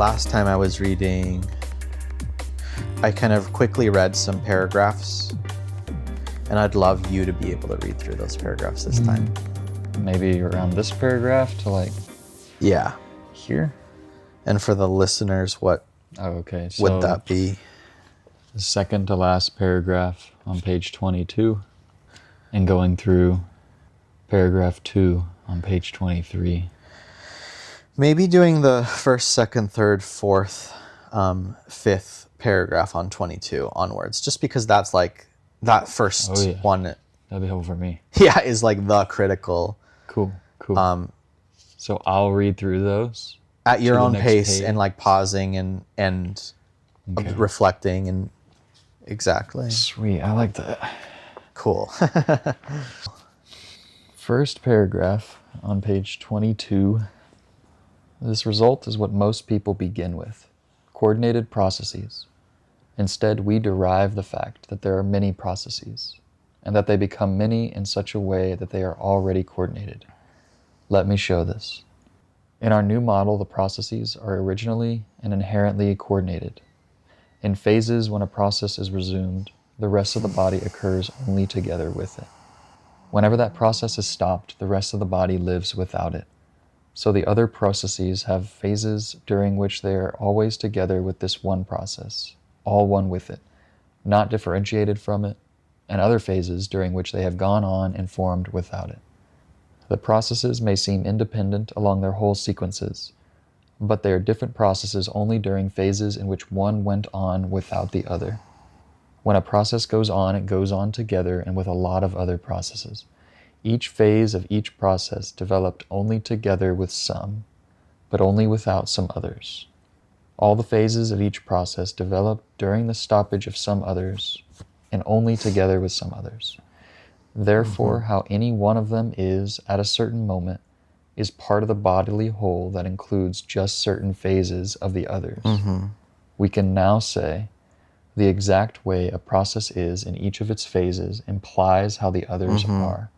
last time I was reading, I kind of quickly read some paragraphs, and I'd love you to be able to read through those paragraphs this time. Maybe around this paragraph to like Yeah. here. And for the listeners, what Okay, so would that be? the second to last paragraph on page 22 and going through paragraph 2 on page 23. Maybe doing the first, second, third, fourth, fifth paragraph on 22 onwards, just because that's like that first one. That'd be helpful for me. Yeah, is like the critical. Cool. So I'll read through those at your own pace page. and like pausing and Okay. reflecting and exactly. Sweet, I like that. Cool. First paragraph on page 22. This result is what most people begin with: coordinated processes. Instead, we derive the fact that there are many processes, and that they become many in such a way that they are already coordinated. Let me show this. In our new model, the processes are originally and inherently coordinated. In phases, when a process is resumed, the rest of the body occurs only together with it. Whenever that process is stopped, the rest of the body lives without it. So the other processes have phases during which they are always together with this one process, all one with it, not differentiated from it, and other phases during which they have gone on and formed without it. The processes may seem independent along their whole sequences, but they are different processes only during phases in which one went on without the other. When a process goes on, it goes on together and with a lot of other processes. Each phase of each process developed only together with some, but only without some others. All the phases of each process developed during the stoppage of some others, and only together with some others. Therefore, how any one of them is, at a certain moment, is part of the bodily whole that includes just certain phases of the others. We can now say, the exact way a process is in each of its phases implies how the others are.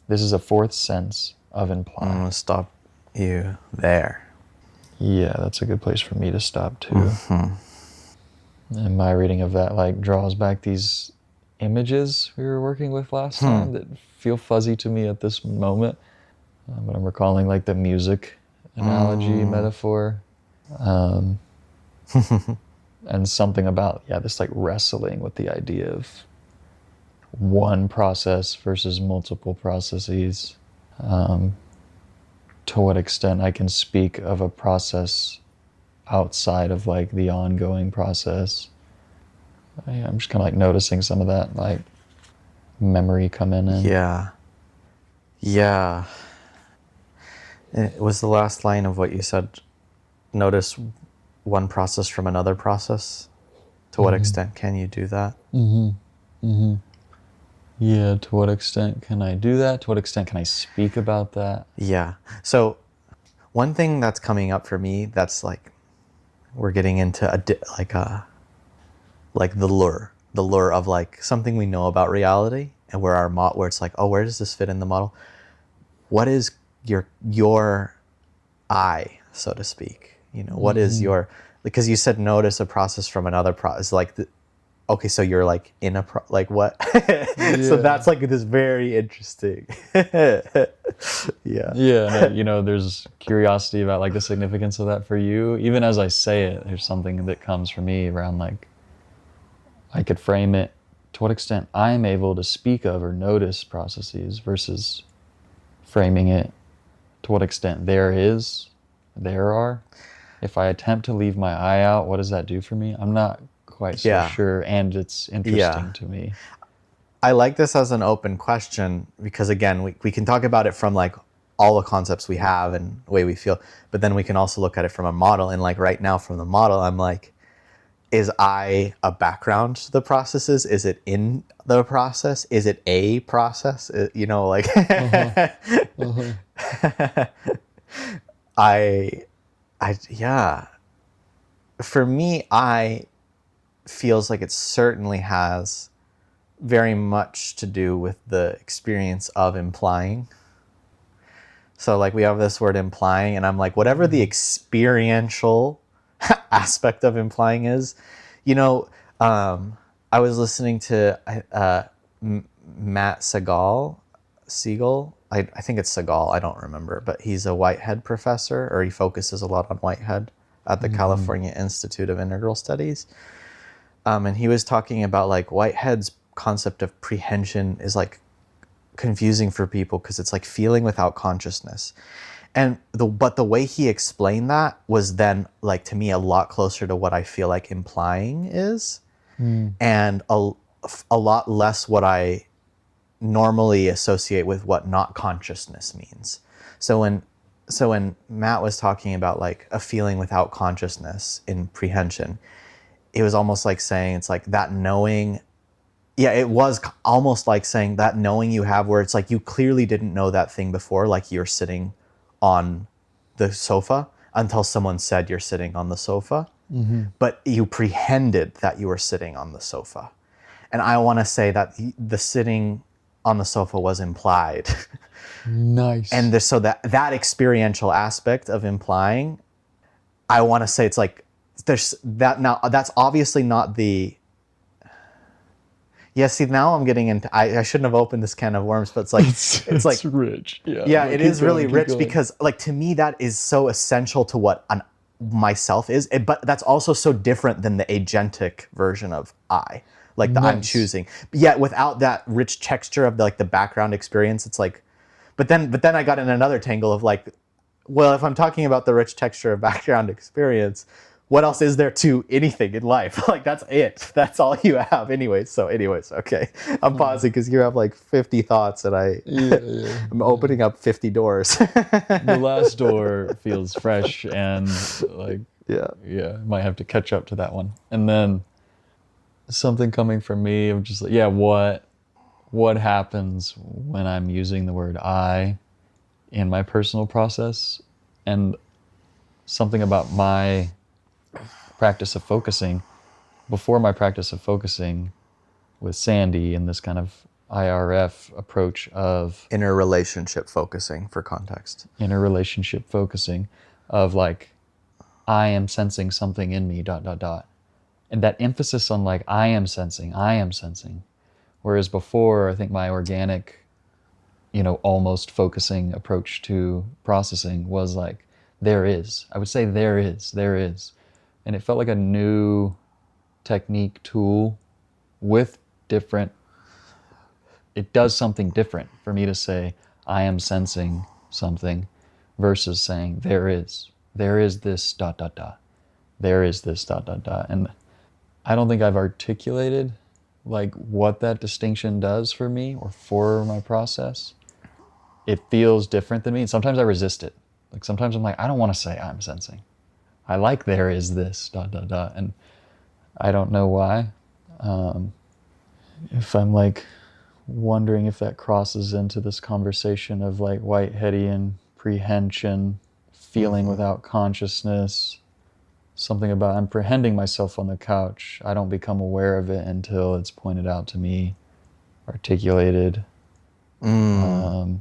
This is a fourth sense of imply. I'm going to stop you there. Yeah, that's a good place for me to stop too. And my reading of that like draws back these images we were working with last time that feel fuzzy to me at this moment. But I'm recalling like the music analogy metaphor. And something about, this like wrestling with the idea of one process versus multiple processes. To what extent I can speak of a process outside of like the ongoing process. I'm just kind of like noticing some of that like memory come in. Yeah. It was the last line of what you said. Notice one process from another process. To what extent can you do that? Yeah, to what extent can I do that? To what extent can I speak about that? Yeah. So one thing that's coming up for me, that's like, we're getting into like the lure of like something we know about reality, and where it's like, oh, where does this fit in the model? What is your I, so to speak? You know, what is your, because you said notice a process from another process, like okay, so you're like in a like what? So that's like this very interesting. Yeah, there's curiosity about like the significance of that for you. Even as I say it, there's something that comes for me around like, I could frame it to what extent I'm able to speak of or notice processes versus framing it to what extent there are. If I attempt to leave my eye out, what does that do for me? I'm not quite so sure, and it's interesting to me. I like this as an open question because, again, we can talk about it from like all the concepts we have and the way we feel, but then we can also look at it from a model. And like right now from the model, I'm like, is I a background to the processes? Is it in the process? Is it a process? Like For me, I feels like it certainly has very much to do with the experience of implying. So like we have this word implying, and I'm like, whatever the experiential aspect of implying is, you know, I was listening to Matt Siegel. I think it's Segal. I don't remember, but he's a Whitehead professor, or he focuses a lot on Whitehead at the California Institute of Integral Studies. And he was talking about like Whitehead's concept of prehension is like confusing for people because it's like feeling without consciousness. And but the way he explained that was then like to me a lot closer to what I feel like implying is, and a lot less what I normally associate with what not consciousness means. So when Matt was talking about like a feeling without consciousness in prehension, it was almost like saying it's like that knowing. Yeah, it was almost like saying that knowing you have where it's like you clearly didn't know that thing before, like you're sitting on the sofa until someone said you're sitting on the sofa, but you prehended that you were sitting on the sofa. And I want to say that the sitting on the sofa was implied. Nice. And so that experiential aspect of implying, I want to say it's like there's that now. That's obviously not the. Yeah, see, now I'm getting into. I shouldn't have opened this can of worms, but it's like it's like rich. Yeah. yeah, Like, it keep is really going, keep rich going. because like to me that is so essential to what myself is, but that's also so different than the agentic version of I, like the I'm Nice. choosing. But yet without that rich texture of like the background experience, it's like, but then I got in another tangle of like, well, if I'm talking about the rich texture of background experience, what else is there to anything in life? Like that's it. That's all you have, anyways. Okay, I'm pausing because you have like 50 thoughts, and I'm opening up 50 doors. The last door feels fresh and like Yeah. might have to catch up to that one. And then something coming from me of just like, what happens when I'm using the word I in my personal process, and something about my practice of focusing. Before my practice of focusing with Sandy and this kind of IRF approach of Inner relationship focusing, for context. interrelationship focusing, of like, I am sensing something in me, ... And that emphasis on like, I am sensing. Whereas before, I think my organic, almost focusing approach to processing was like, there is. I would say there is. And it felt like a new technique, tool with different, it does something different for me to say, I am sensing something versus saying, there is this ... There is this ... And I don't think I've articulated like what that distinction does for me or for my process. It feels different than me. And sometimes I resist it. Like sometimes I'm like, I don't want to say I'm sensing. I like there is this ... And I don't know why. If I'm like wondering if that crosses into this conversation of like Whiteheadian prehension, feeling without consciousness, something about I'm prehending myself on the couch. I don't become aware of it until it's pointed out to me, articulated. Okay,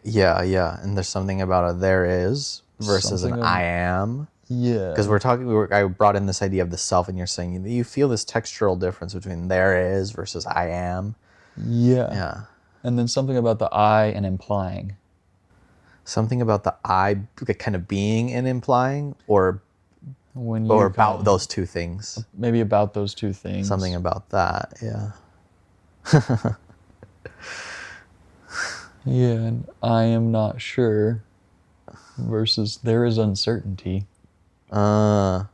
yeah. And there's something about a there is versus Something an of- I am. Yeah. Because I brought in this idea of the self, and you're saying that you feel this textural difference between there is versus I am. Yeah. Yeah. And then something about the I and implying. Something about the I kind of being and implying, or When you about those two things. maybe about those two things. Something about that, yeah. Yeah, and I am not sure versus there is uncertainty. And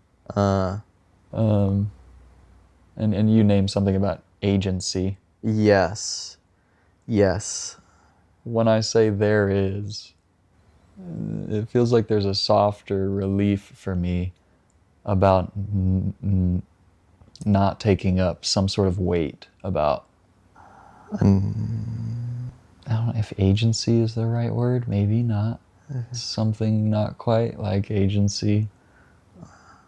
you named something about agency. Yes. When I say there is, it feels like there's a softer relief for me about not taking up some sort of weight about, I don't know if agency is the right word, maybe not. Something not quite like agency.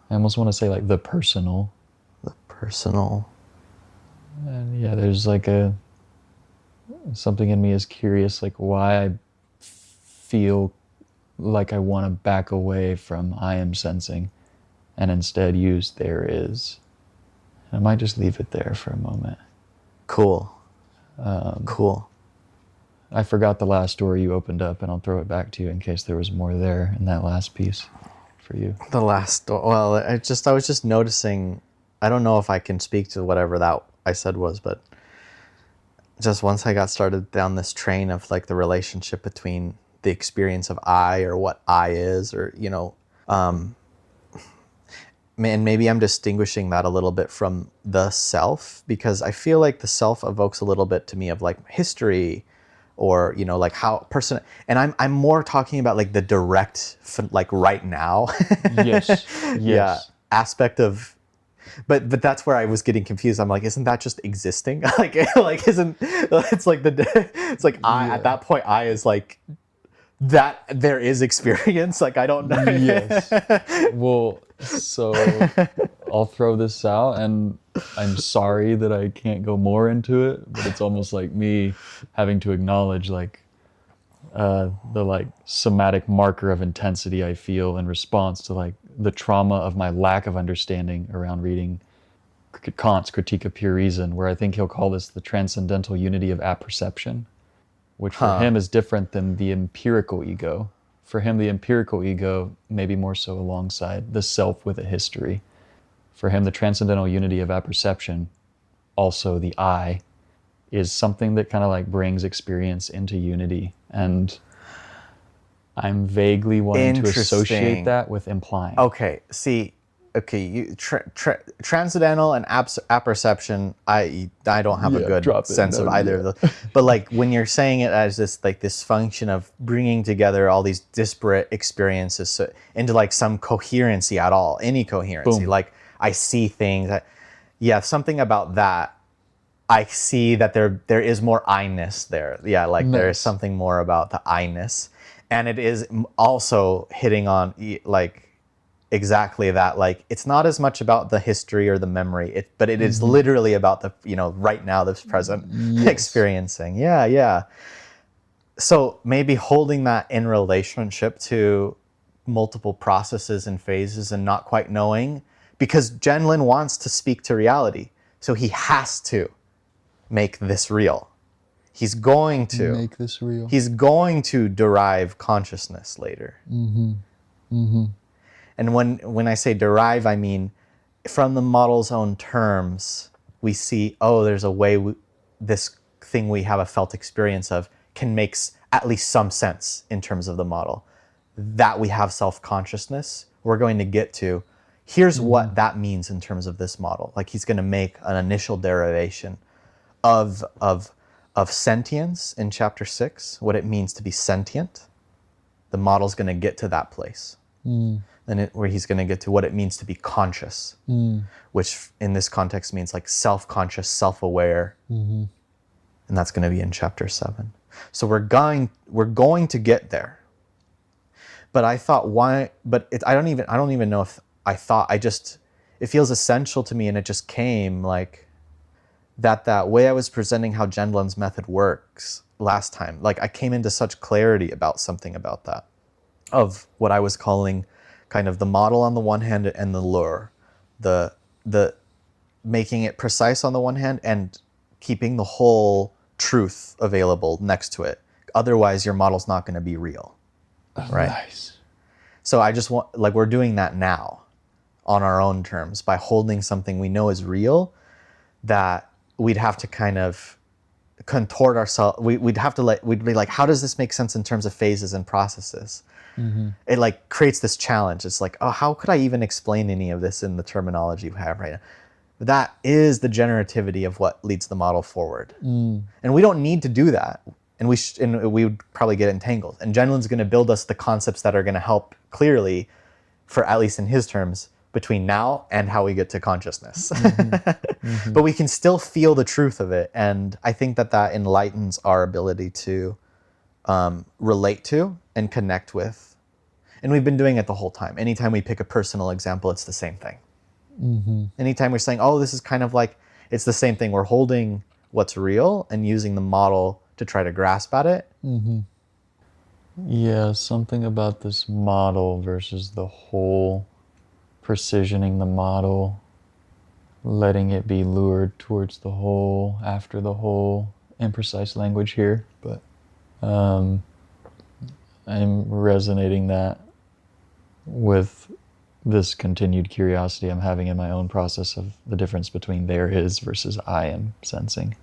I almost want to say like the personal. And yeah, there's like something in me is curious, like why I feel like I want to back away from I am sensing and instead use there is. I might just leave it there for a moment. Cool. Cool. I forgot the last story you opened up, and I'll throw it back to you in case there was more there in that last piece for you. The last, well, I was just noticing, I don't know if I can speak to whatever that I said was, but just once I got started down this train of like the relationship between the experience of I, or what I is, or, you know, and maybe I'm distinguishing that a little bit from the self, because I feel like the self evokes a little bit to me of like history, or, you know, like how person, and I'm more talking about like the direct, like right now. Yes. Yeah, aspect of, but that's where I was getting confused. I'm like, isn't that just existing? like isn't, it's like it's like I, at that point, I is like that there is experience. Like, I don't know. Yes. Well, so I'll throw this out, and I'm sorry that I can't go more into it, but it's almost like me having to acknowledge like the like somatic marker of intensity I feel in response to like the trauma of my lack of understanding around reading Kant's Critique of Pure Reason, where I think he'll call this the transcendental unity of apperception, which for him is different than the empirical ego. For him, the empirical ego may be more so alongside the self with a history. For him, the transcendental unity of apperception, also the I, is something that kind of like brings experience into unity. And I'm vaguely wanting to associate that with implying. Okay, see, you transcendental and apperception, I don't have a good sense of either of those. But like when you're saying it as this like this function of bringing together all these disparate experiences into like some coherency at all, any coherency. Boom. Like I see things something about that. I see that there is more I-ness there. Yeah, like there is something more about the I-ness. And it is also hitting on like exactly that. Like it's not as much about the history or the memory, but it is literally about the, you know, right now, this present experiencing. Yeah. So maybe holding that in relationship to multiple processes and phases and not quite knowing, because Gendlin wants to speak to reality. So he has to make this real. He's going to make this real. He's going to derive consciousness later. And when I say derive, I mean from the model's own terms, we see, there's a way this thing we have a felt experience of can make at least some sense in terms of the model. That we have self-consciousness, we're going to get to, here's what that means in terms of this model. Like he's going to make an initial derivation of sentience in chapter 6, what it means to be sentient. The model's going to get to that place. Where he's going to get to what it means to be conscious, which in this context means like self-conscious, self-aware. And that's going to be in chapter 7. So we're going to get there. But I thought, why? But I don't even know if I thought. It feels essential to me, and it just came like that way I was presenting how Gendlin's method works last time. Like I came into such clarity about something about that, of what I was calling kind of the model on the one hand and the lure, the making it precise on the one hand and keeping the whole truth available next to it. Otherwise, your model's not going to be real, right? Nice. So I just want, like, we're doing that now on our own terms by holding something we know is real, that we'd have to kind of contort ourselves. We'd be like, how does this make sense in terms of phases and processes? It like creates this challenge. It's like, how could I even explain any of this in the terminology we have right now? But that is the generativity of what leads the model forward. And we don't need to do that. And we would probably get entangled. And Gendlin's going to build us the concepts that are going to help clearly, for at least in his terms, between now and how we get to consciousness. But we can still feel the truth of it. And I think that enlightens our ability to relate to and connect with. And we've been doing it the whole time. Anytime we pick a personal example, it's the same thing. Anytime we're saying, this is kind of like, it's the same thing. We're holding what's real and using the model to try to grasp at it. Yeah, something about this model versus the whole precisioning the model, letting it be lured towards the whole, after the whole, imprecise language here, but I'm resonating that with this continued curiosity I'm having in my own process of the difference between there is versus I am sensing.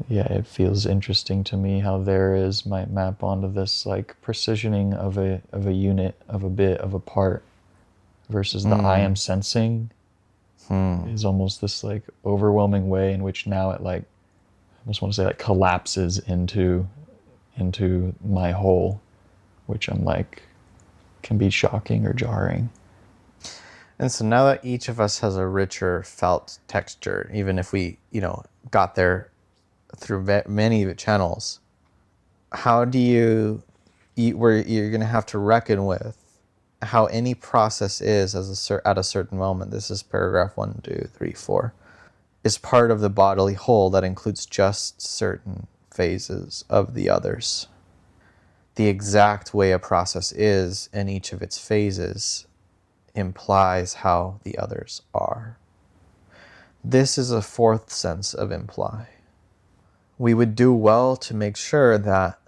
Yeah, it feels interesting to me how there is might map onto this like precisioning of a unit, of a bit, of a part, versus the I am sensing is almost this like overwhelming way in which now it like, I almost want to say like collapses into my whole, which I'm like can be shocking or jarring. And so now that each of us has a richer felt texture, even if we, got there through many channels, how do you're going to have to reckon with how any process is at a certain moment. This is paragraph 1, 2, 3, 4. Is part of the bodily whole that includes just certain phases of the others. The exact way a process is in each of its phases implies how the others are. This is a fourth sense of imply. We would do well to make sure that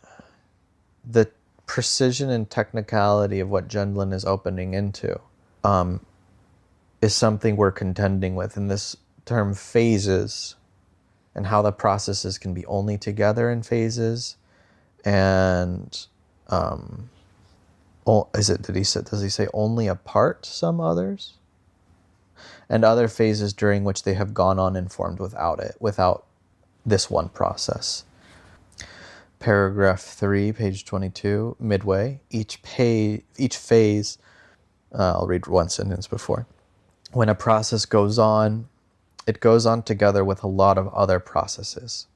the precision and technicality of what Gendlin is opening into is something we're contending with. In this term, phases, and how the processes can be only together in phases, and does he say only apart some others? And other phases during which they have gone uninformed without this one process. Paragraph 3, page 22, midway. Each phase, I'll read one sentence before. When a process goes on, it goes on together with a lot of other processes.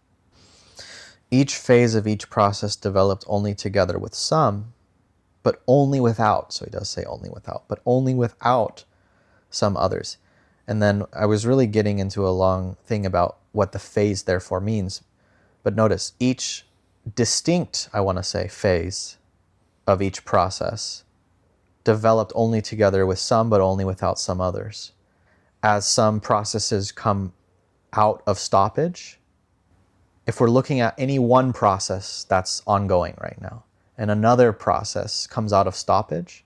Each phase of each process developed only together with some, but only without, so he does say only without, but only without some others. And then I was really getting into a long thing about what the phase therefore means. But notice, each distinct, I want to say, phase of each process developed only together with some, but only without some others. As some processes come out of stoppage, if we're looking at any one process that's ongoing right now, and another process comes out of stoppage,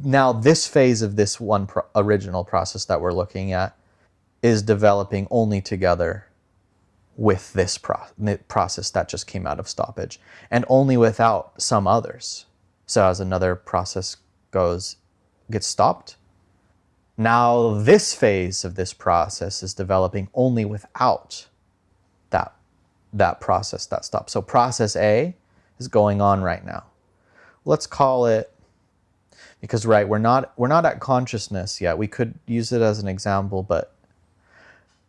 now this phase of this one original process that we're looking at is developing only together with this process that just came out of stoppage, and only without some others. So as another process gets stopped, now this phase of this process is developing only without that process that stopped. So process A is going on right now. Let's call it, because we're not at consciousness yet. We could use it as an example, but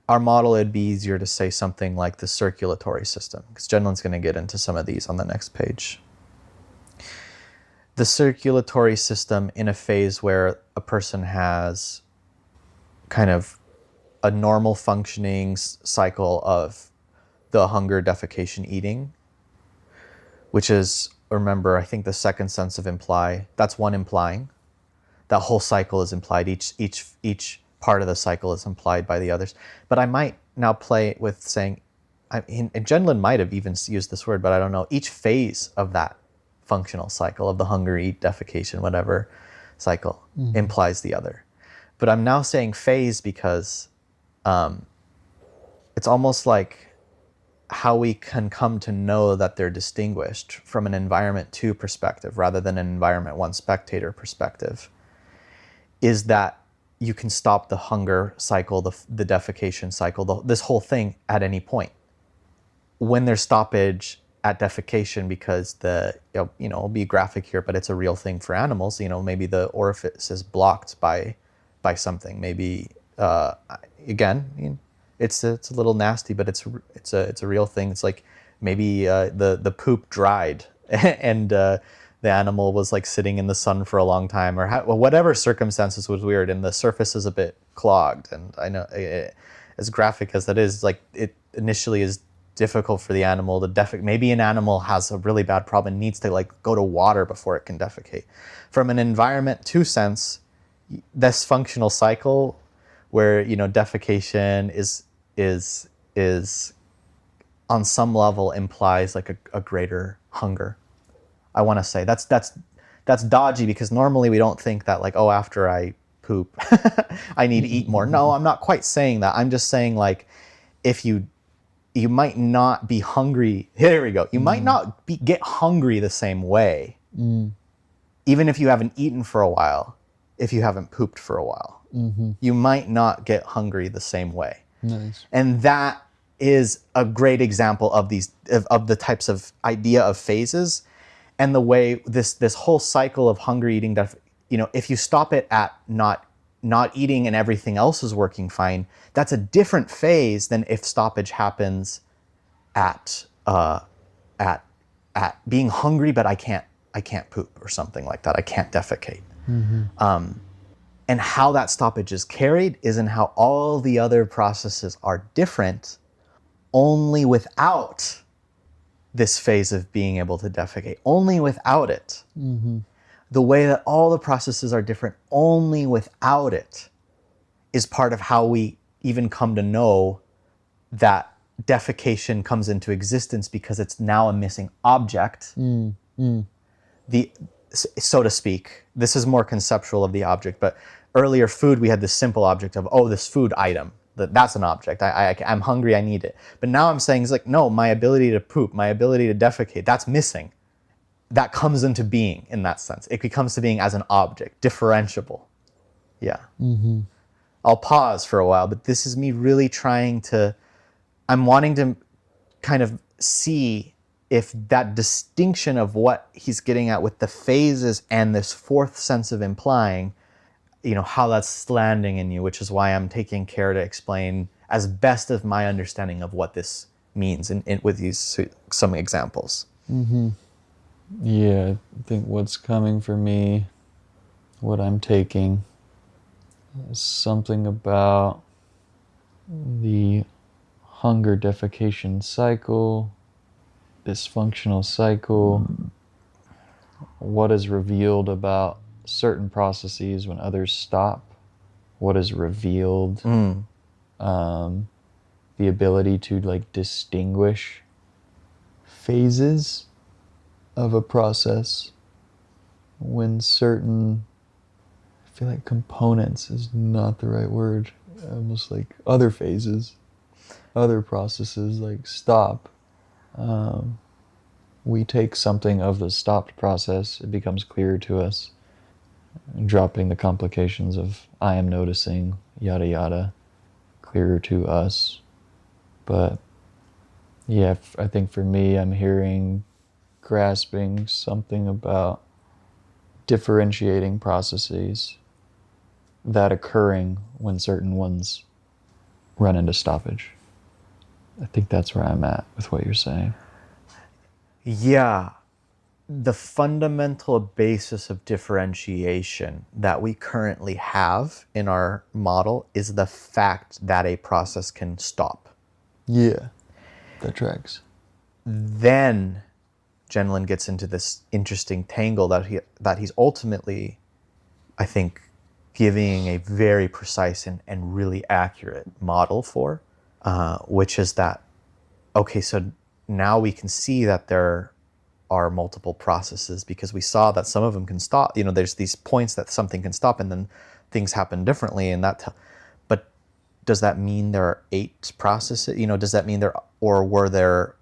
our model, it'd be easier to say something like the circulatory system, because Gendlin's going to get into some of these on the next page. The circulatory system in a phase where a person has kind of a normal functioning cycle of the hunger, defecation, eating, which is, remember, I think the second sense of imply, that's one implying. That whole cycle is implied. Each part of the cycle is implied by the others. But I might now play with saying, and Gendlin might have even used this word, but I don't know, each phase of that functional cycle of the hunger, eat, defecation, whatever cycle implies the other. But I'm now saying phase because it's almost like how we can come to know that they're distinguished from an environment 2 perspective rather than an environment 1 spectator perspective is that you can stop the hunger cycle, the defecation cycle, this whole thing at any point. When there's stoppage at defecation, because it'll be graphic here, but it's a real thing for animals, maybe the orifice is blocked by something. Maybe, again, it's a little nasty, but it's a real thing. It's like maybe the poop dried and the animal was like sitting in the sun for a long time, or whatever circumstances was weird, and the surface is a bit clogged. And I know, as graphic as that is, like it initially is difficult for the animal to defecate. Maybe an animal has a really bad problem and needs to like go to water before it can defecate. From an environment to sense, this functional cycle where, you know, defecation is on some level implies like a greater hunger. I want to say that's dodgy, because normally we don't think that like, oh, after I poop, I need to eat more. No, I'm not quite saying that. I'm just saying like, if you might not be hungry. Here we go. You might not get hungry the same way, even if you haven't eaten for a while. If you haven't pooped for a while, you might not get hungry the same way. Nice. And that is a great example of these of the types of idea of phases, and the way this whole cycle of hunger, eating, you know, if you stop it at not eating and everything else is working fine, that's a different phase than if stoppage happens at being hungry but I can't poop or something like that. I can't defecate. And how that stoppage is carried is in how all the other processes are different, only without this phase of being able to defecate, only without it. The way that all the processes are different, only without it, is part of how we even come to know that defecation comes into existence, because it's now a missing object. So to speak, this is more conceptual of the object, but earlier food, we had this simple object of, oh, this food item, that's an object. I'm hungry, I need it. But now I'm saying, it's like, no, my ability to poop, my ability to defecate, that's missing. That comes into being in that sense. It becomes to being as an object, differentiable. Yeah. I'll pause for a while, but this is me really I'm wanting to kind of see if that distinction of what he's getting at with the phases and this fourth sense of implying, you know, how that's landing in you, which is why I'm taking care to explain as best of my understanding of what this means with these some examples. Yeah, I think what's coming for me, what I'm taking, is something about the hunger defecation cycle, dysfunctional cycle, what is revealed about certain processes when others stop, what is revealed, the ability to like distinguish phases of a process when certain, I feel like components is not the right word, almost like other phases, other processes like stop. We take something of the stopped process, it becomes clearer to us, dropping the complications of I am noticing, yada yada, clearer to us. But yeah, I think for me, I'm grasping something about differentiating processes that occurring when certain ones run into stoppage. I think that's where I'm at with what you're saying. Yeah. The fundamental basis of differentiation that we currently have in our model is the fact that a process can stop. Yeah, that tracks. Then Gendlin gets into this interesting tangle that he's ultimately, I think, giving a very precise and really accurate model for, which is that, okay, so now we can see that there are multiple processes, because we saw that some of them can stop. You know, there's these points that something can stop and then things happen differently, and but does that mean there are 8 processes? You know, does that mean were there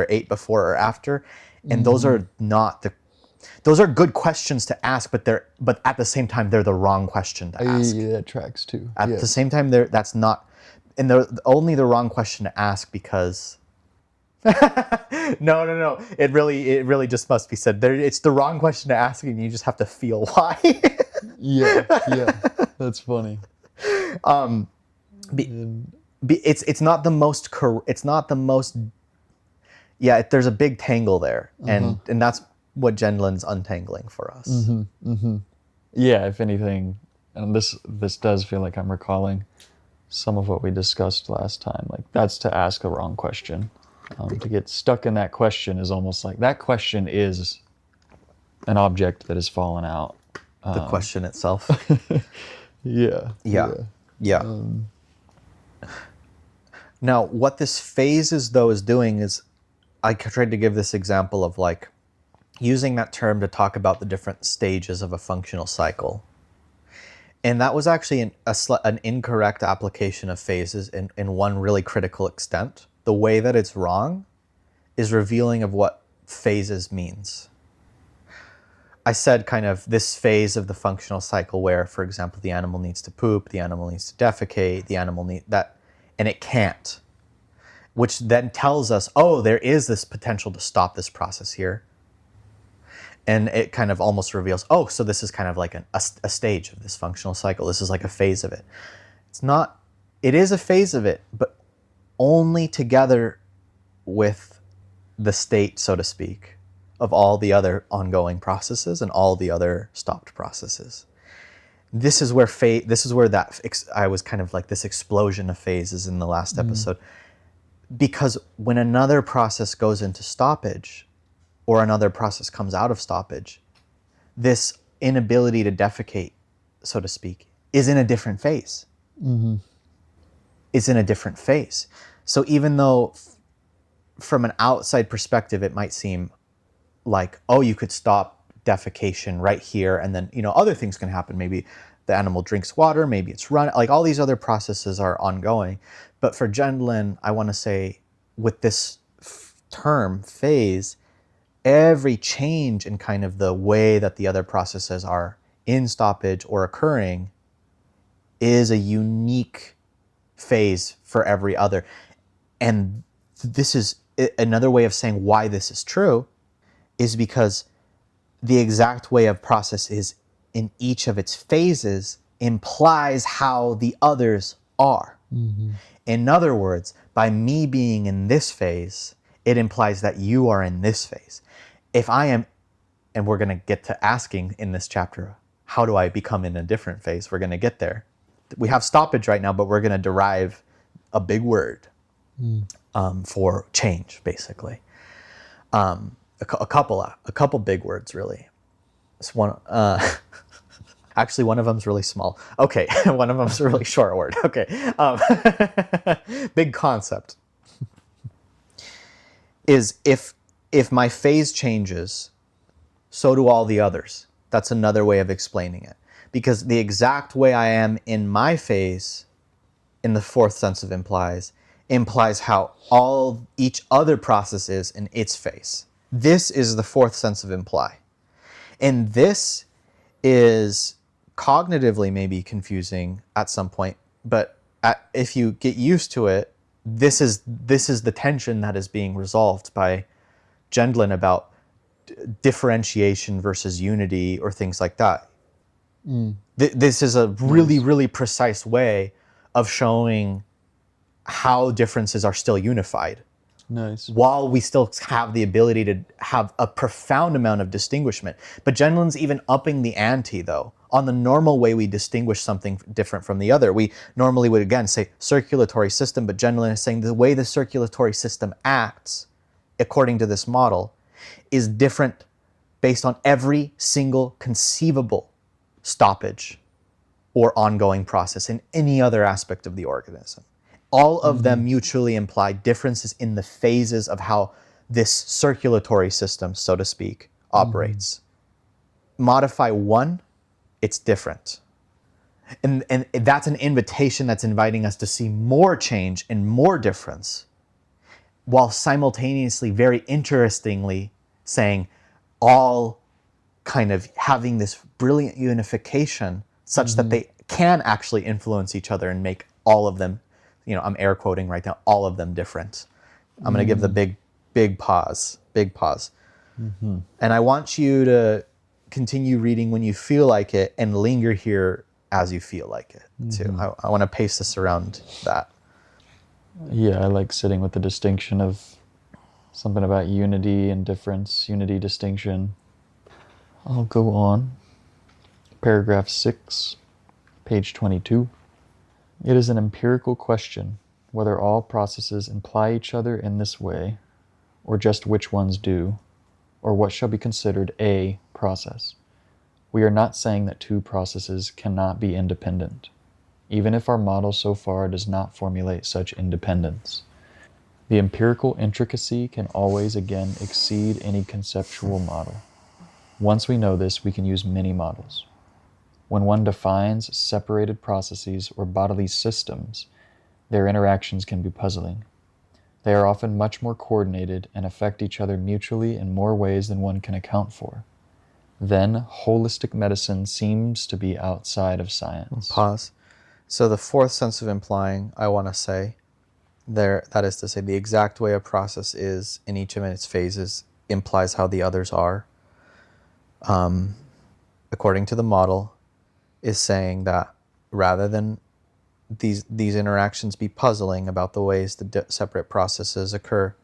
8 before or after? And those are those are good questions to ask, but at the same time they're the wrong question to ask. Yeah, that tracks too. At the same time, that's not, and they're only the wrong question to ask because no. It really just must be said. It's the wrong question to ask, and you just have to feel why. yeah, that's funny. It's not the most. It's not the most. Yeah, there's a big tangle there, and that's what Gendlin's untangling for us. Yeah, if anything, and this does feel like I'm recalling some of what we discussed last time. Like, that's to ask a wrong question. To get stuck in that question is almost like that question is an object that has fallen out. The question itself. Yeah. Yeah. Now, what this phase though is doing is, I tried to give this example of like using that term to talk about the different stages of a functional cycle. And that was actually an incorrect application of phases in one really critical extent. The way that it's wrong is revealing of what phases means. I said kind of this phase of the functional cycle where, for example, the animal needs to poop, the animal needs to defecate, the animal needs that, and it can't. Which then tells us, oh, there is this potential to stop this process here. And it kind of almost reveals, oh, so this is kind of like a stage of this functional cycle. This is like a phase of it. It's not, it is a phase of it, but only together with the state, so to speak, of all the other ongoing processes and all the other stopped processes. This is where I was kind of like this explosion of phases in the last episode. Because when another process goes into stoppage, or another process comes out of stoppage, this inability to defecate, so to speak, is in a different phase. Is in a different phase. So even though from an outside perspective, it might seem like, oh, you could stop defecation right here, and then, other things can happen. Maybe the animal drinks water, maybe it's run, like all these other processes are ongoing. But for Gendlin, I want to say with this term, phase, every change in kind of the way that the other processes are in stoppage or occurring is a unique phase for every other. And this is another way of saying why this is true, is because the exact way of process is in each of its phases implies how the others are. In other words, by me being in this phase, it implies that you are in this phase. If I am, and we're going to get to asking in this chapter, how do I become in a different phase? We're going to get there. We have stoppage right now, but we're going to derive a big word for change, basically. A couple big words, really. It's one. Actually, one of them's really small. Okay, one of them's a really short word. Okay, big concept is if my phase changes, so do all the others. That's another way of explaining it. Because the exact way I am in my phase, in the fourth sense of implies how each other process is in its phase. This is the fourth sense of imply. And this is cognitively maybe confusing at some point, but if you get used to it, this is the tension that is being resolved by Gendlin about differentiation versus unity or things like that. This is a really, really precise way of showing how differences are still unified. Nice. While we still have the ability to have a profound amount of distinguishment. But Gendlin's even upping the ante, though, on the normal way we distinguish something different from the other. We normally would, again, say circulatory system, but Gendlin is saying the way the circulatory system acts, according to this model, is different based on every single conceivable stoppage or ongoing process in any other aspect of the organism. All of them mutually imply differences in the phases of how this circulatory system, so to speak, operates. Modify one, it's different. And that's an invitation that's inviting us to see more change and more difference, while simultaneously, very interestingly, saying all kind of having this brilliant unification such that they can actually influence each other and make all of them, I'm air quoting right now, all of them different. I'm going to give the big pause. And I want you to continue reading when you feel like it and linger here as you feel like it too. I want to pace this around that. Yeah, I like sitting with the distinction of something about unity and difference, unity, distinction. I'll go on. Paragraph 6, page 22. It is an empirical question whether all processes imply each other in this way, or just which ones do, or what shall be considered a process. We are not saying that two processes cannot be independent, even if our model so far does not formulate such independence. The empirical intricacy can always again exceed any conceptual model. Once we know this, we can use many models. When one defines separated processes or bodily systems, their interactions can be puzzling. They are often much more coordinated and affect each other mutually in more ways than one can account for. Then, holistic medicine seems to be outside of science. Pause. So the fourth sense of implying, I want to say, that is to say, the exact way a process is in each of its phases implies how the others are. According to the model, is saying that rather than these interactions be puzzling about the ways the separate processes occur,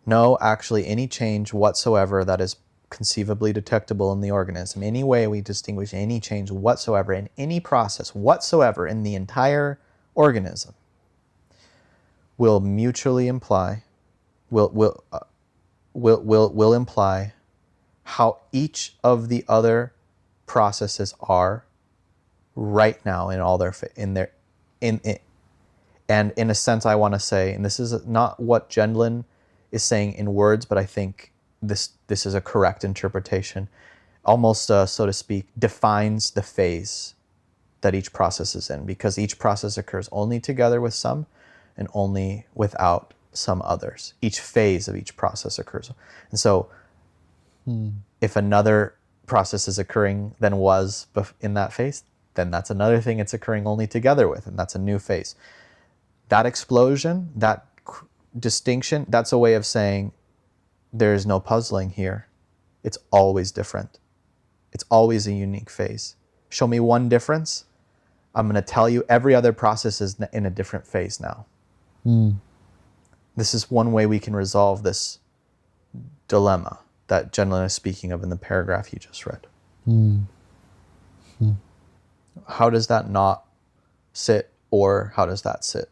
no, actually any change whatsoever that is conceivably detectable in the organism, any way we distinguish any change whatsoever in any process whatsoever in the entire organism, will mutually imply, will imply how each of the other processes are right now in all their in and in a sense I want to say, and this is not what Gendlin is saying in words, but I think this is a correct interpretation, almost so to speak, defines the phase that each process is in, because each process occurs only together with some and only without some others. Each phase of each process occurs. And so if another process is occurring than was in that phase, then that's another thing it's occurring only together with, and that's a new phase. That explosion, that distinction, that's a way of saying there is no puzzling here. It's always different. It's always a unique phase. Show me one difference, I'm going to tell you every other process is in a different phase now. This is one way we can resolve this dilemma that Gendlin is speaking of in the paragraph you just read. How does that not sit, or how does that sit?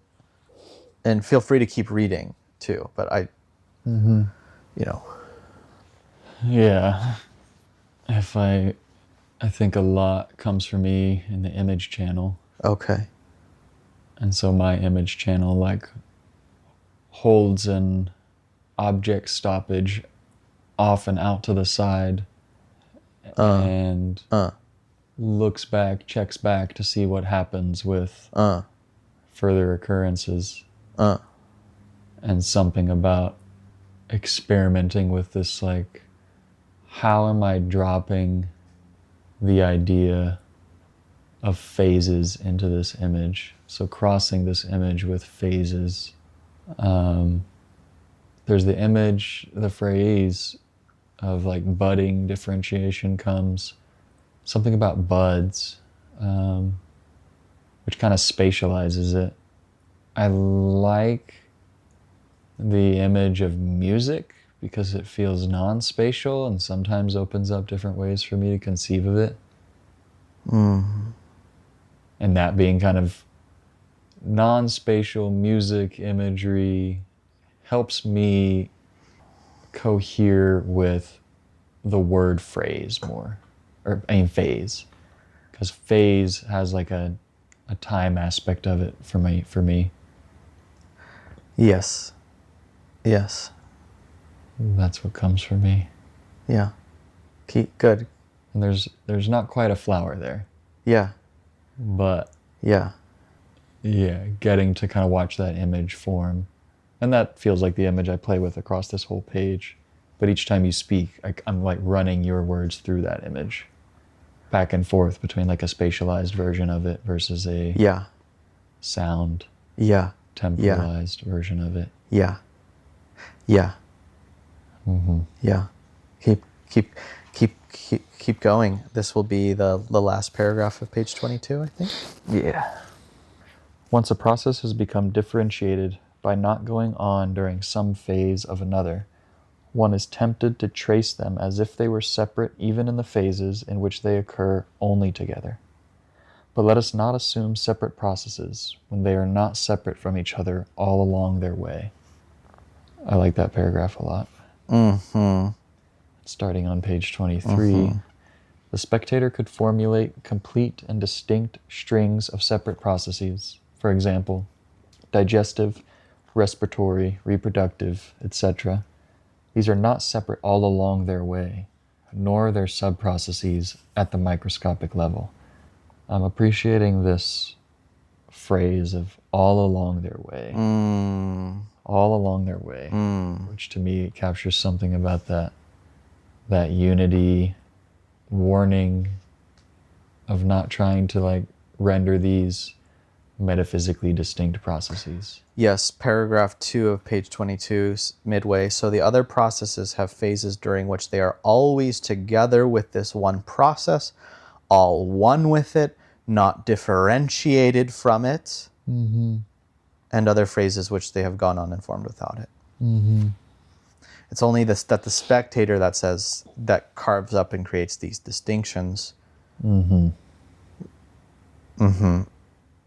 And feel free to keep reading too, but Yeah. I think a lot comes for me in the image channel. Okay. And so my image channel holds an object stoppage off and out to the side and looks back, checks back to see what happens with further occurrences. And something about experimenting with this, how am I dropping the idea of phases into this image? So crossing this image with phases. There's the image, the phrase of budding differentiation comes. Something about buds, which kind of spatializes it. I like the image of music because it feels non-spatial and sometimes opens up different ways for me to conceive of it. And that being kind of non-spatial music imagery helps me cohere with the word phrase more, phase, because phase has a time aspect of it for me. Yes. That's what comes for me. Yeah. Good. And there's not quite a flower there. Yeah. But yeah, getting to kind of watch that image form. And that feels like the image I play with across this whole page. But each time you speak, I'm running your words through that image, back and forth between a spatialized version of it versus a sound temporalized version of it. Yeah. Keep going. This will be the last paragraph of page 22, I think. Yeah. Once a process has become differentiated by not going on during some phase of another, one is tempted to trace them as if they were separate even in the phases in which they occur only together. But let us not assume separate processes when they are not separate from each other all along their way. I like that paragraph a lot. Mm-hmm. Starting on page 23, the spectator could formulate complete and distinct strings of separate processes. For example, digestive, respiratory, reproductive, etc. These are not separate all along their way, nor their sub-processes at the microscopic level. I'm appreciating this phrase of all along their way. All along their way, which to me captures something about that unity, warning of not trying to like render these metaphysically distinct processes. Yes, paragraph 2 of page 22, midway. So the other processes have phases during which they are always together with this one process, all one with it, not differentiated from it, and other phrases which they have gone on and formed without it. It's only this that the spectator that carves up and creates these distinctions.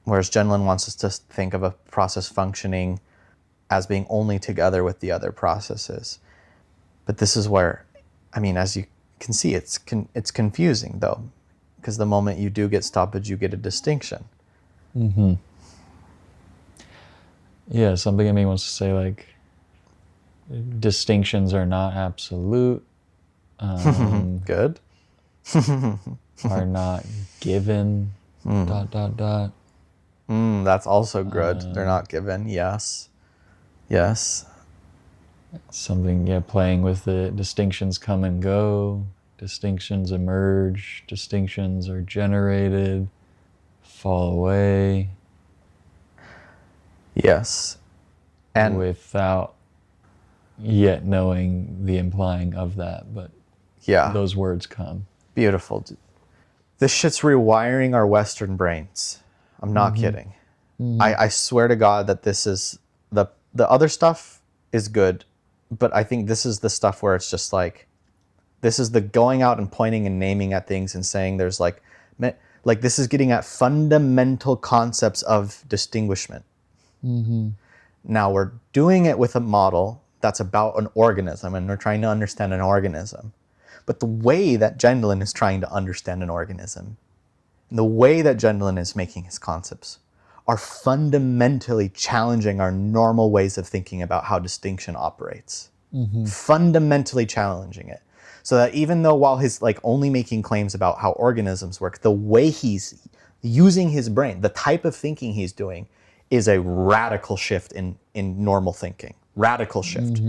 Whereas Gendlin wants us to think of a process functioning as being only together with the other processes. But this is where, I mean, as you can see, it's confusing though, because the moment you do get stoppage, you get a distinction. Yeah, something in me wants to say like distinctions are not absolute. Good. Are not given. ... That's also good. They're not given. Yes. Something, playing with the distinctions come and go. Distinctions emerge. Distinctions are generated, fall away. Yes. And without yet knowing the implying of that, but those words come. Beautiful. This shit's rewiring our Western brains. I'm not kidding. I swear to God that this is the other stuff is good, but I think this is the stuff where it's just like, this is the going out and pointing and naming at things and saying there's like this is getting at fundamental concepts of distinguishment. Now we're doing it with a model that's about an organism, and we're trying to understand an organism. But the way that Gendlin is trying to understand an organism, and the way that Gendlin is making his concepts, are fundamentally challenging our normal ways of thinking about how distinction operates. Fundamentally challenging it. So that even though while he's like only making claims about how organisms work, the way he's using his brain, the type of thinking he's doing, is a radical shift in normal thinking. Radical shift.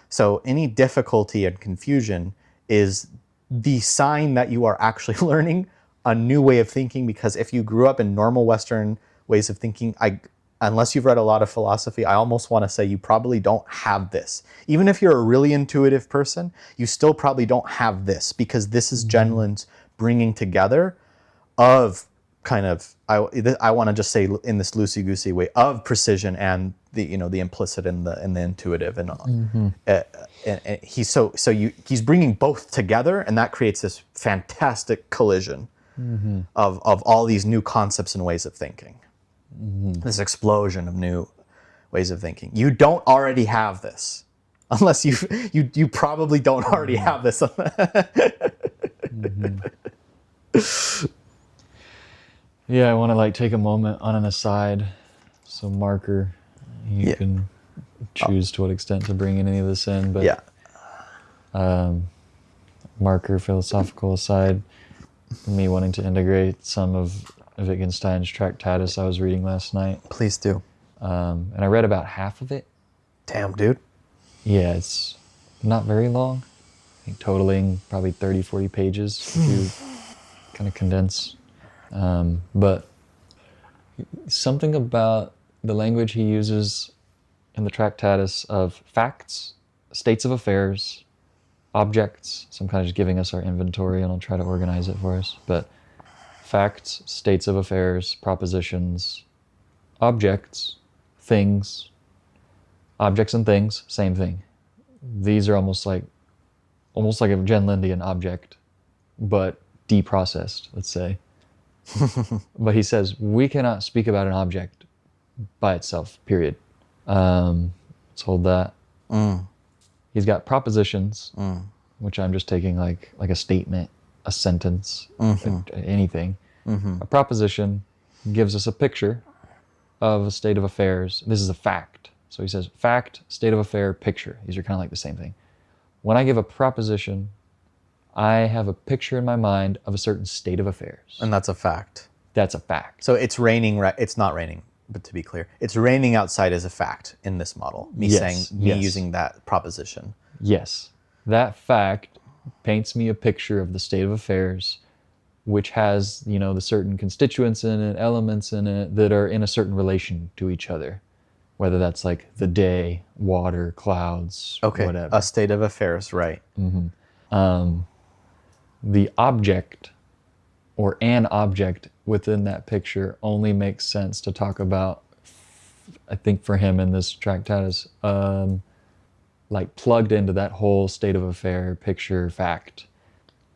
So any difficulty and confusion is the sign that you are actually learning a new way of thinking, because if you grew up in normal Western ways of thinking, unless you've read a lot of philosophy, I almost want to say you probably don't have this. Even if you're a really intuitive person, you still probably don't have this, because this is Gendlin's bringing together of kind of, I want to just say in this loosey-goosey way, of precision and the implicit and the intuitive, and he's bringing both together, and that creates this fantastic collision of all these new concepts and ways of thinking. This explosion of new ways of thinking. You don't already have this, unless you probably don't already have this. I want to take a moment on an aside. So Marker, you can choose to what extent to bring any of this in, but Marker, philosophical aside, me wanting to integrate some of Wittgenstein's Tractatus I was reading last night. Please do. And I read about half of it. Damn, dude. Yeah, it's not very long. I think totaling probably 30, 40 pages if you kind of condense. But something about the language he uses in the Tractatus of facts, states of affairs, objects. So I'm kind of just giving us our inventory, and I'll try to organize it for us. But facts, states of affairs, propositions, objects, things, objects and things, same thing. These are almost like a Gendlindian object, but deprocessed, let's say. But he says, we cannot speak about an object by itself, period. Let's hold that. He's got propositions, which I'm just taking like a statement, a sentence, anything. A proposition gives us a picture of a state of affairs. This is a fact. So he says fact, state of affair, picture. These are kind of like the same thing. When I give a proposition, I have a picture in my mind of a certain state of affairs. And that's a fact. That's a fact. So it's raining, it's not raining, but to be clear, it's raining outside is a fact in this model. Me using that proposition. Yes. That fact paints me a picture of the state of affairs, which has, the certain constituents in it, elements in it that are in a certain relation to each other. Whether that's like the day, water, clouds, whatever. A state of affairs, right. The object or an object within that picture only makes sense to talk about, I think for him in this Tractatus, like plugged into that whole state of affair, picture, fact,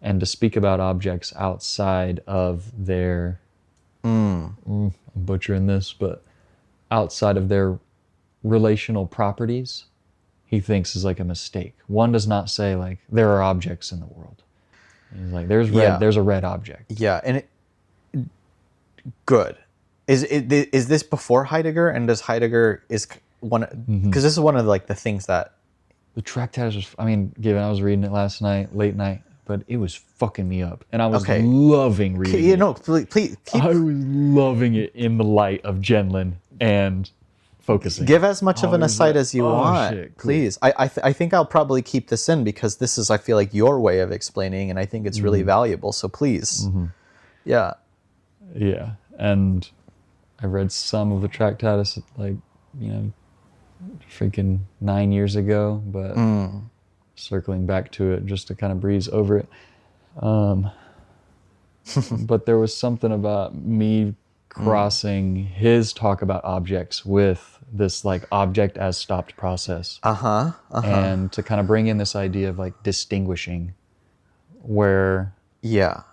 and to speak about objects outside of their, I'm butchering this, but outside of their relational properties, he thinks is like a mistake. One does not say like, there are objects in the world. He's like, there's a red object. Yeah, and good. Is this before Heidegger? And does Heidegger is one because this is one of like the things that the Tractatus was. I mean, given I was reading it last night, late night, but it was fucking me up, and I was loving reading. You know, please I was loving it in the light of Gendlin and focusing. Give as much of an aside as you want, shit, cool. Please. I think I'll probably keep this in because this is, I feel like, your way of explaining, and I think it's really valuable. So please, yeah, and I read some of the Tractatus like freaking 9 years ago, but circling back to it just to kind of breeze over it. But there was something about me crossing his talk about objects with this like object as stopped process. And to kind of bring in this idea of like distinguishing, where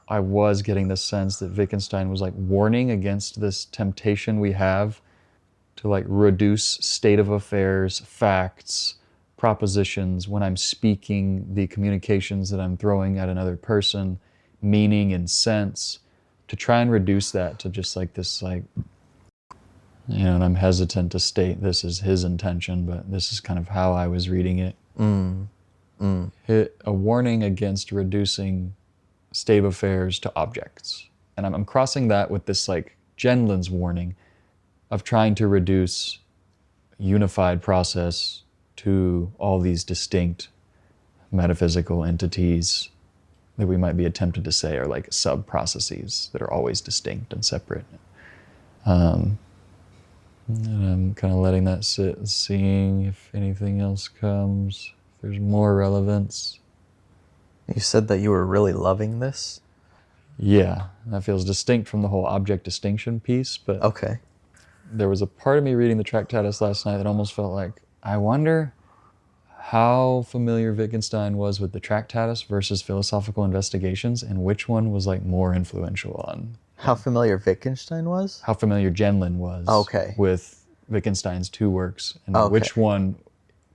I was getting the sense that Wittgenstein was like warning against this temptation we have to like reduce state of affairs, facts, propositions when I'm speaking, the communications that I'm throwing at another person, meaning and sense, to try and reduce that to just like this like, and I'm hesitant to state this is his intention, but this is kind of how I was reading it. A warning against reducing state of affairs to objects. And I'm crossing that with this like Gendlin's warning of trying to reduce unified process to all these distinct metaphysical entities that we might be attempted to say are like sub-processes that are always distinct and separate. And I'm kind of letting that sit and seeing if anything else comes, if there's more relevance. You said that you were really loving this? Yeah, that feels distinct from the whole object distinction piece, but there was a part of me reading the Tractatus last night that almost felt like, I wonder how familiar Wittgenstein was with the Tractatus versus philosophical investigations, and which one was like more influential on. How familiar Wittgenstein was? How familiar Gendlin was with Wittgenstein's two works, and which one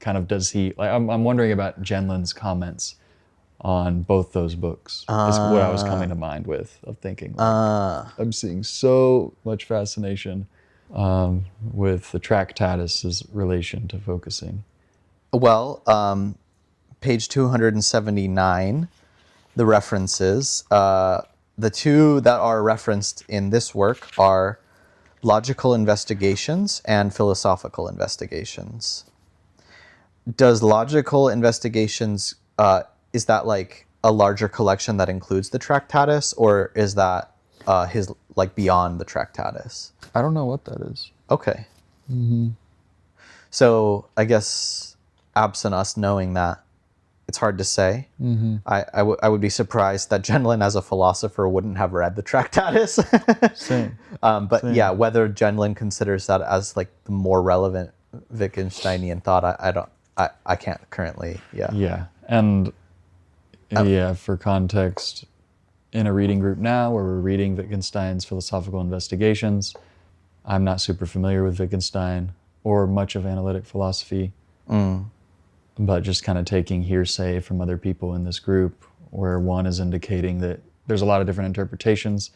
kind of does he, like, I'm wondering about Gendlin's comments on both those books, is what I was coming to mind with, of thinking, like, I'm seeing so much fascination with the Tractatus's relation to focusing. Well, page 279, the references, the two that are referenced in this work are logical investigations and philosophical investigations. Does logical investigations, is that like a larger collection that includes the Tractatus, or is that his like beyond the Tractatus? I don't know what that is. Okay. So I guess absent us knowing that, it's hard to say. I would be surprised that Gendlin as a philosopher wouldn't have read the Tractatus. Same. But yeah, whether Gendlin considers that as like the more relevant Wittgensteinian thought, I can't currently. Yeah, and for context, in a reading group now where we're reading Wittgenstein's Philosophical Investigations. I'm not super familiar with Wittgenstein or much of analytic philosophy, but just kind of taking hearsay from other people in this group, where one is indicating that there's a lot of different interpretations,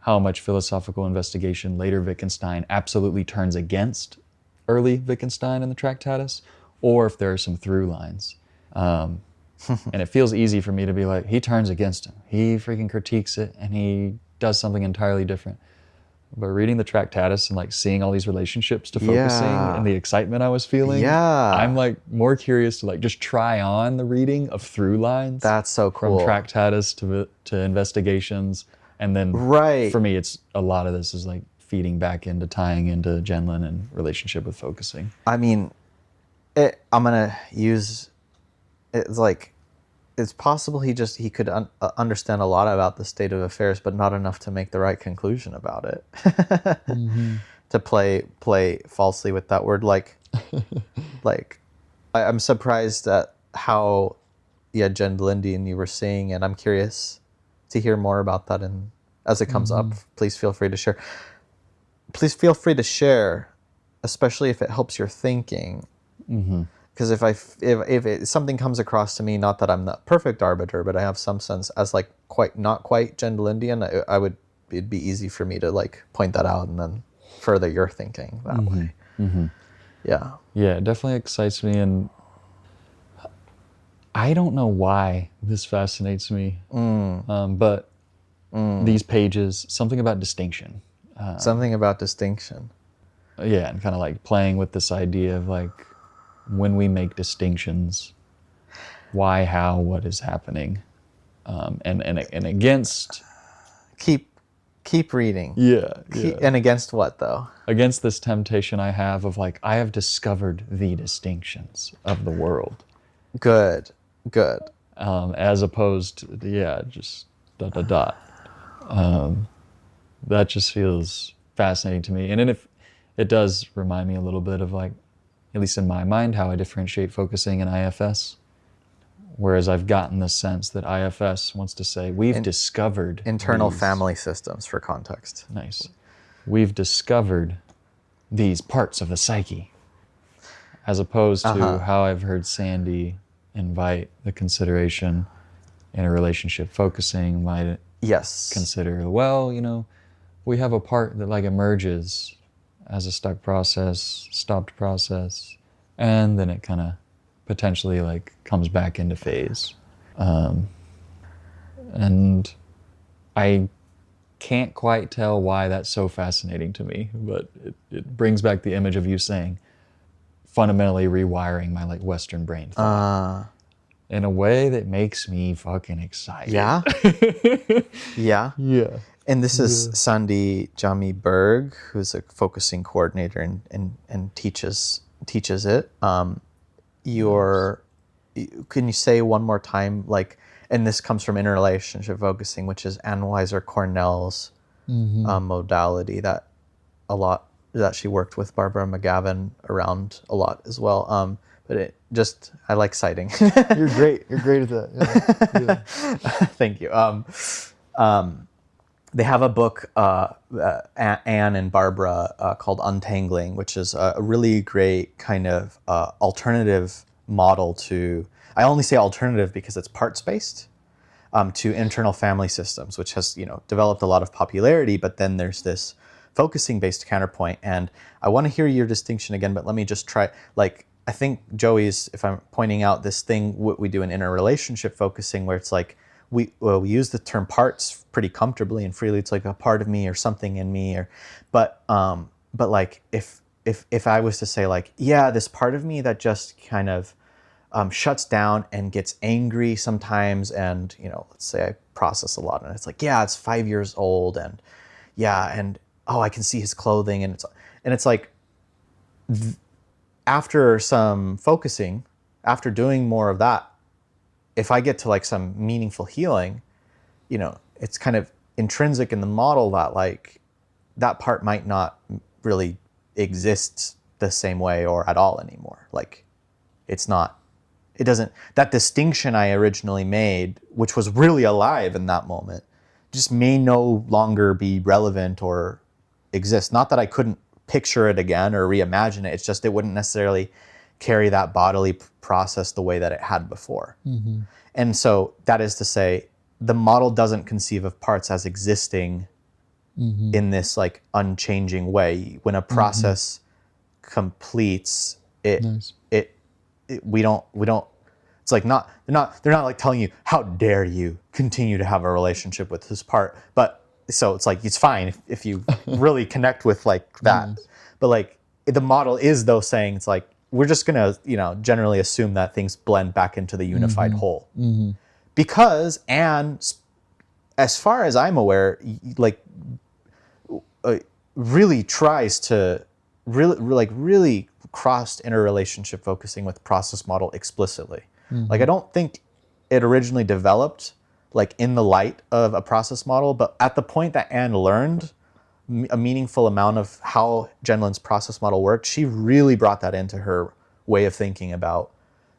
how much philosophical investigation later Wittgenstein absolutely turns against early Wittgenstein in the Tractatus, or if there are some through lines. And it feels easy for me to be like, he turns against him. He freaking critiques it and he does something entirely different. But reading the Tractatus and like seeing all these relationships to focusing and the excitement I was feeling, I'm like more curious to like just try on the reading of through lines. That's so cool. From Tractatus to investigations. And then for me, it's a lot of this is like feeding back into tying into Gendlin and relationship with focusing. I mean, I'm going to use, it's like, it's possible he could understand a lot about the state of affairs, but not enough to make the right conclusion about it. To play falsely with that word, like I'm surprised at how Gendlindian you were seeing, and I'm curious to hear more about that. And as it comes up, please feel free to share. Please feel free to share, especially if it helps your thinking. Because if something comes across to me, not that I'm the perfect arbiter, but I have some sense as like not quite Gendlindian, it'd be easy for me to like point that out and then further your thinking that way. Yeah, it definitely excites me, and I don't know why this fascinates me, but these pages, something about distinction. Something about distinction. Yeah, and kind of like playing with this idea of like, when we make distinctions, why, how, what is happening, and against. Keep reading. And against what though? Against this temptation I have of like, I have discovered the distinctions of the world. Good. As opposed to just ... That just feels fascinating to me, and if it does remind me a little bit of like, at least in my mind, how I differentiate focusing and IFS. Whereas I've gotten the sense that IFS wants to say, we've discovered internal family systems, for context. Nice. We've discovered these parts of the psyche. As opposed to how I've heard Sandy invite the consideration in a relationship focusing might consider, well, we have a part that like emerges as a stopped process, and then it kind of potentially like comes back into phase. And I can't quite tell why that's so fascinating to me, but it brings back the image of you saying, fundamentally rewiring my like Western brain thought in a way that makes me fucking excited. Yeah. And this is Sandy Jami Berg, who's a focusing coordinator and teaches it. Can you say one more time, like, and this comes from interrelationship focusing, which is Ann Weiser Cornell's modality that she worked with Barbara McGavin around a lot as well. But I like citing. You're great at that. Thank you. They have a book, Anne and Barbara, called Untangling, which is a really great kind of alternative model to, I only say alternative because it's parts-based, to internal family systems, which has developed a lot of popularity, but then there's this focusing-based counterpoint. And I want to hear your distinction again, but let me just try, like, I think Joey's, if I'm pointing out this thing, what we do in interrelationship focusing, where it's like, we use the term parts pretty comfortably and freely. It's like a part of me or something in me, but like if I was to say like, this part of me that just kind of shuts down and gets angry sometimes, and let's say I process a lot, and it's like, it's 5 years old, and I can see his clothing, and it's like, after some focusing, after doing more of that, if I get to like some meaningful healing, it's kind of intrinsic in the model that like that part might not really exist the same way or at all anymore. Like that distinction I originally made, which was really alive in that moment, just may no longer be relevant or exist. Not that I couldn't picture it again or reimagine it. It's just it wouldn't necessarily carry that bodily process the way that it had before. And so that is to say, the model doesn't conceive of parts as existing in this like unchanging way. When a process completes, Nice. we don't it's like they're not like telling you, how dare you continue to have a relationship with this part. But so it's like, it's fine if you really connect with like that. Nice. But like the model is though saying, it's like, we're just gonna, generally assume that things blend back into the unified whole. Because Anne, as far as I'm aware, like really tries to really crossed interrelationship focusing with process model explicitly. Like I don't think it originally developed like in the light of a process model, but at the point that Anne learned a meaningful amount of how Gendlin's process model worked, she really brought that into her way of thinking about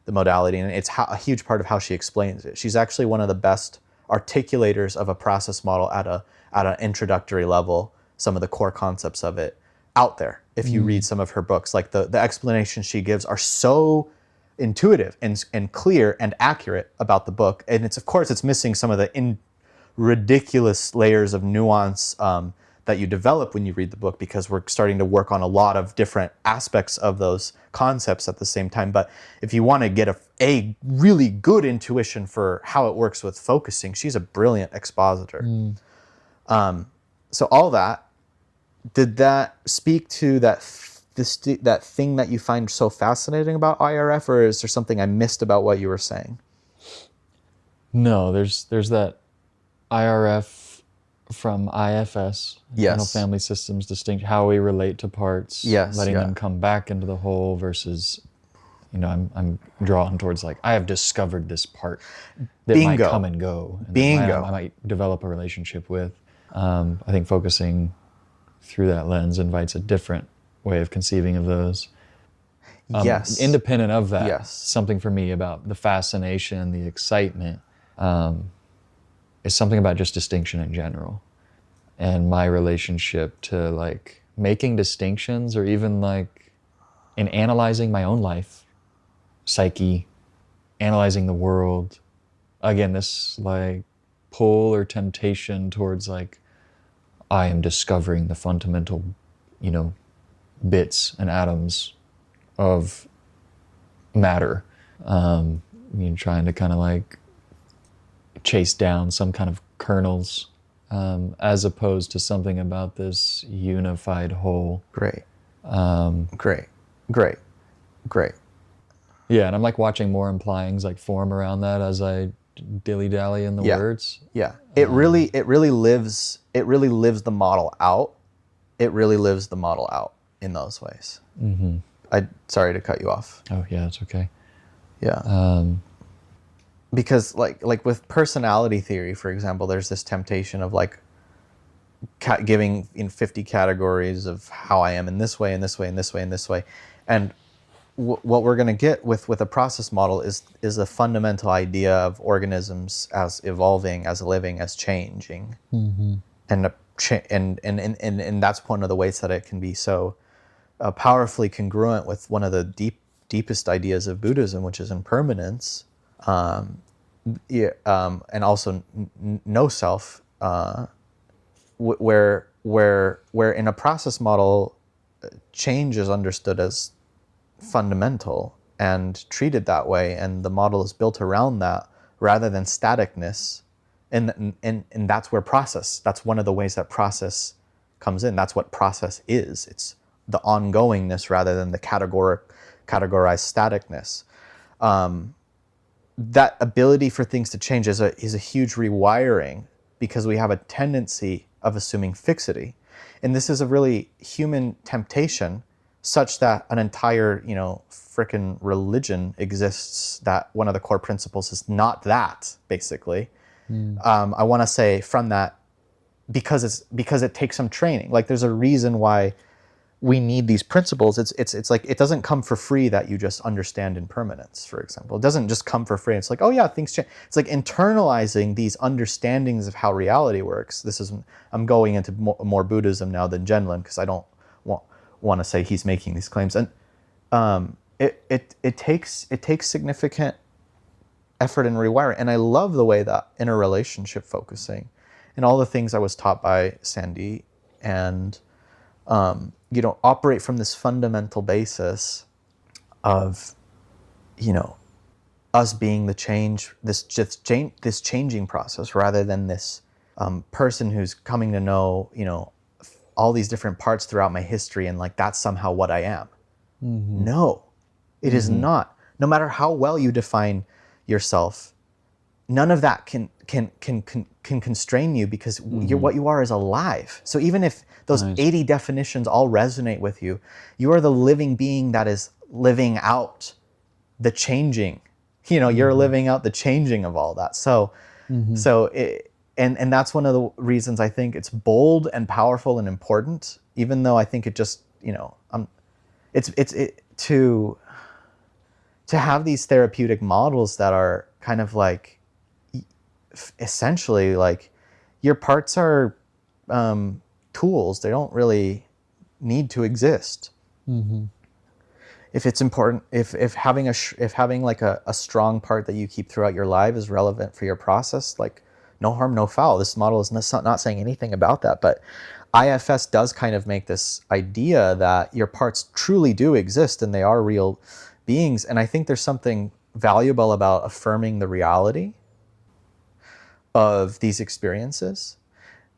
the modality, and it's a huge part of how she explains it. She's actually one of the best articulators of a process model at an introductory level, some of the core concepts of it out there. If you read some of her books, like the explanations she gives are so intuitive and clear and accurate about the book. And it's, of course, it's missing some of the ridiculous layers of nuance that you develop when you read the book, because we're starting to work on a lot of different aspects of those concepts at the same time. But if you want to get a really good intuition for how it works with focusing, she's a brilliant expositor. So all that, did that speak to that thing that you find so fascinating about IRF, or is there something I missed about what you were saying? No, there's that IRF from IFS, internal Yes. family systems, distinct how we relate to parts, Yes, letting yeah. them come back into the whole versus, I'm drawn towards like, I have discovered this part that might Bingo. come and go, and Bingo. that I might develop a relationship with. I think focusing through that lens invites a different way of conceiving of those. Yes. Independent of that, Yes. something for me about the fascination, the excitement, is something about just distinction in general. And my relationship to like making distinctions, or even like in analyzing my own life, psyche, analyzing the world. Again, this like pull or temptation towards like, I am discovering the fundamental, bits and atoms of matter. Trying to kind of like chase down some kind of kernels, as opposed to something about this unified whole. Great. Great. Yeah, and I'm like watching more implyings like form around that as I dilly-dally in the words. Yeah. It really lives the model out. It really lives the model out in those ways. Sorry to cut you off. Oh yeah, it's okay. Yeah. Because like with personality theory, for example, there's this temptation of like giving in 50 categories of how I am in this way, and this way, and this way, and this way. And what we're going to get with a process model is a fundamental idea of organisms as evolving, as living, as changing. And that's one of the ways that it can be so powerfully congruent with one of the deepest ideas of Buddhism, which is impermanence, and also no self, where in a process model, change is understood as fundamental and treated that way, and the model is built around that rather than staticness. And that's where that's one of the ways that process comes in. That's what process is. It's the ongoingness rather than the categorized staticness. That ability for things to change is a huge rewiring, because we have a tendency of assuming fixity. And this is a really human temptation, such that an entire, frickin' religion exists, that one of the core principles is not that, basically. I want to say from that, because it takes some training. Like there's a reason why we need these principles. It's like it doesn't come for free that you just understand impermanence, for example. It doesn't just come for free. It's like, oh yeah, things change. It's like internalizing these understandings of how reality works. This is, I'm going into more Buddhism now than Gendlin, because I don't want to say he's making these claims. And it takes significant effort and rewiring. And I love the way that interrelationship focusing and all the things I was taught by Sandy and operate from this fundamental basis of, us being the change, this changing process, rather than this person who's coming to know, all these different parts throughout my history, and like that's somehow what I am. Mm-hmm. No, it is not. No matter how well you define yourself, none of that can constrain you, because what you are is alive. So even if those 80 definitions all resonate with you, you are the living being that is living out the changing. You're living out the changing of all that. So and that's one of the reasons I think it's bold and powerful and important, even though I think it just, to have these therapeutic models that are kind of like, essentially like, your parts are tools. They don't really need to exist. Mm-hmm. If it's important, if having like a strong part that you keep throughout your life is relevant for your process, like, no harm, no foul. This model is not saying anything about that, but IFS does kind of make this idea that your parts truly do exist and they are real beings. And I think there's something valuable about affirming the reality of these experiences.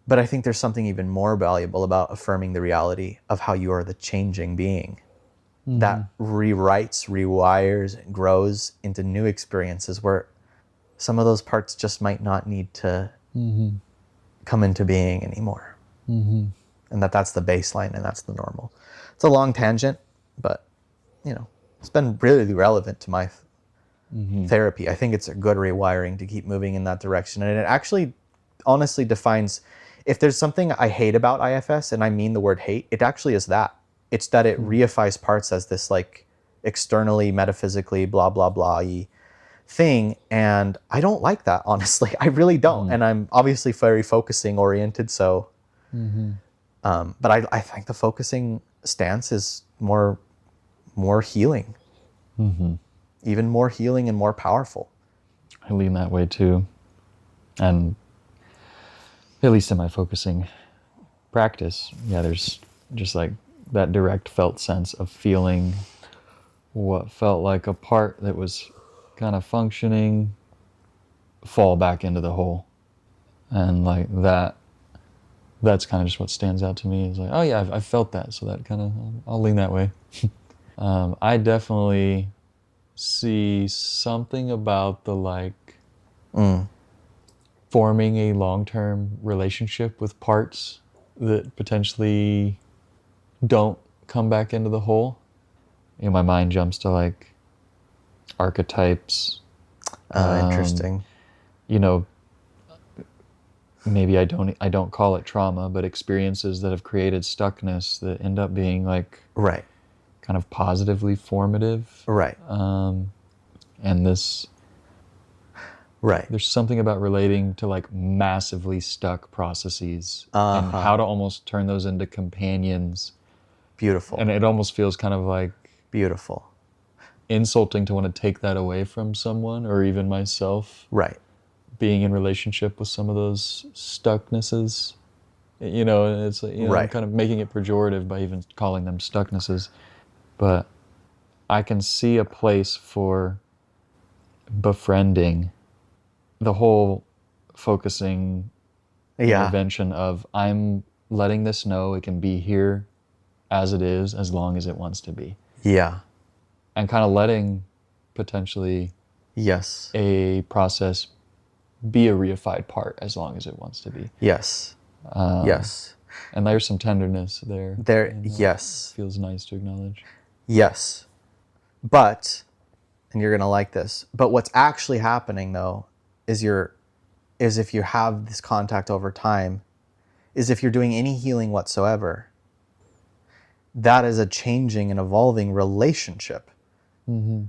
But I think there's something even more valuable about affirming the reality of how you are the changing being that rewrites, rewires, and grows into new experiences where some of those parts just might not need to come into being anymore. And that's the baseline and that's the normal. It's a long tangent, but it's been really relevant to my therapy. I think it's a good rewiring to keep moving in that direction. And it actually honestly defines, if there's something I hate about IFS, and I mean the word hate, it actually is that. It's that it reifies parts as this like externally, metaphysically, blah, blah, blah-y thing. And I don't like that, honestly. I really don't. And I'm obviously very focusing oriented. So, but I think the focusing stance is more healing, even more healing and more powerful. I lean that way too. And at least in my focusing practice, there's just like that direct felt sense of feeling what felt like a part that was kind of functioning fall back into the hole. And like that's kind of just what stands out to me, is like, oh yeah, I've felt that, so that kind of, I'll lean that way. I definitely see something about the like forming a long-term relationship with parts that potentially don't come back into the hole. My mind jumps to like archetypes. Interesting. Maybe I don't call it trauma, but experiences that have created stuckness that end up being like kind of positively formative. And this there's something about relating to like massively stuck processes and how to almost turn those into companions. Beautiful. And it almost feels kind of like beautiful, insulting to want to take that away from someone, or even myself. Being in relationship with some of those stucknesses, it's like, I'm kind of making it pejorative by even calling them stucknesses, but I can see a place for befriending the whole focusing intervention of, I'm letting this know it can be here as it is, as long as it wants to be. And kind of letting potentially a process be a reified part as long as it wants to be. And there's some tenderness there. Feels nice to acknowledge. But, and you're gonna like this, but what's actually happening though is if you have this contact over time, is if you're doing any healing whatsoever, that is a changing and evolving relationship.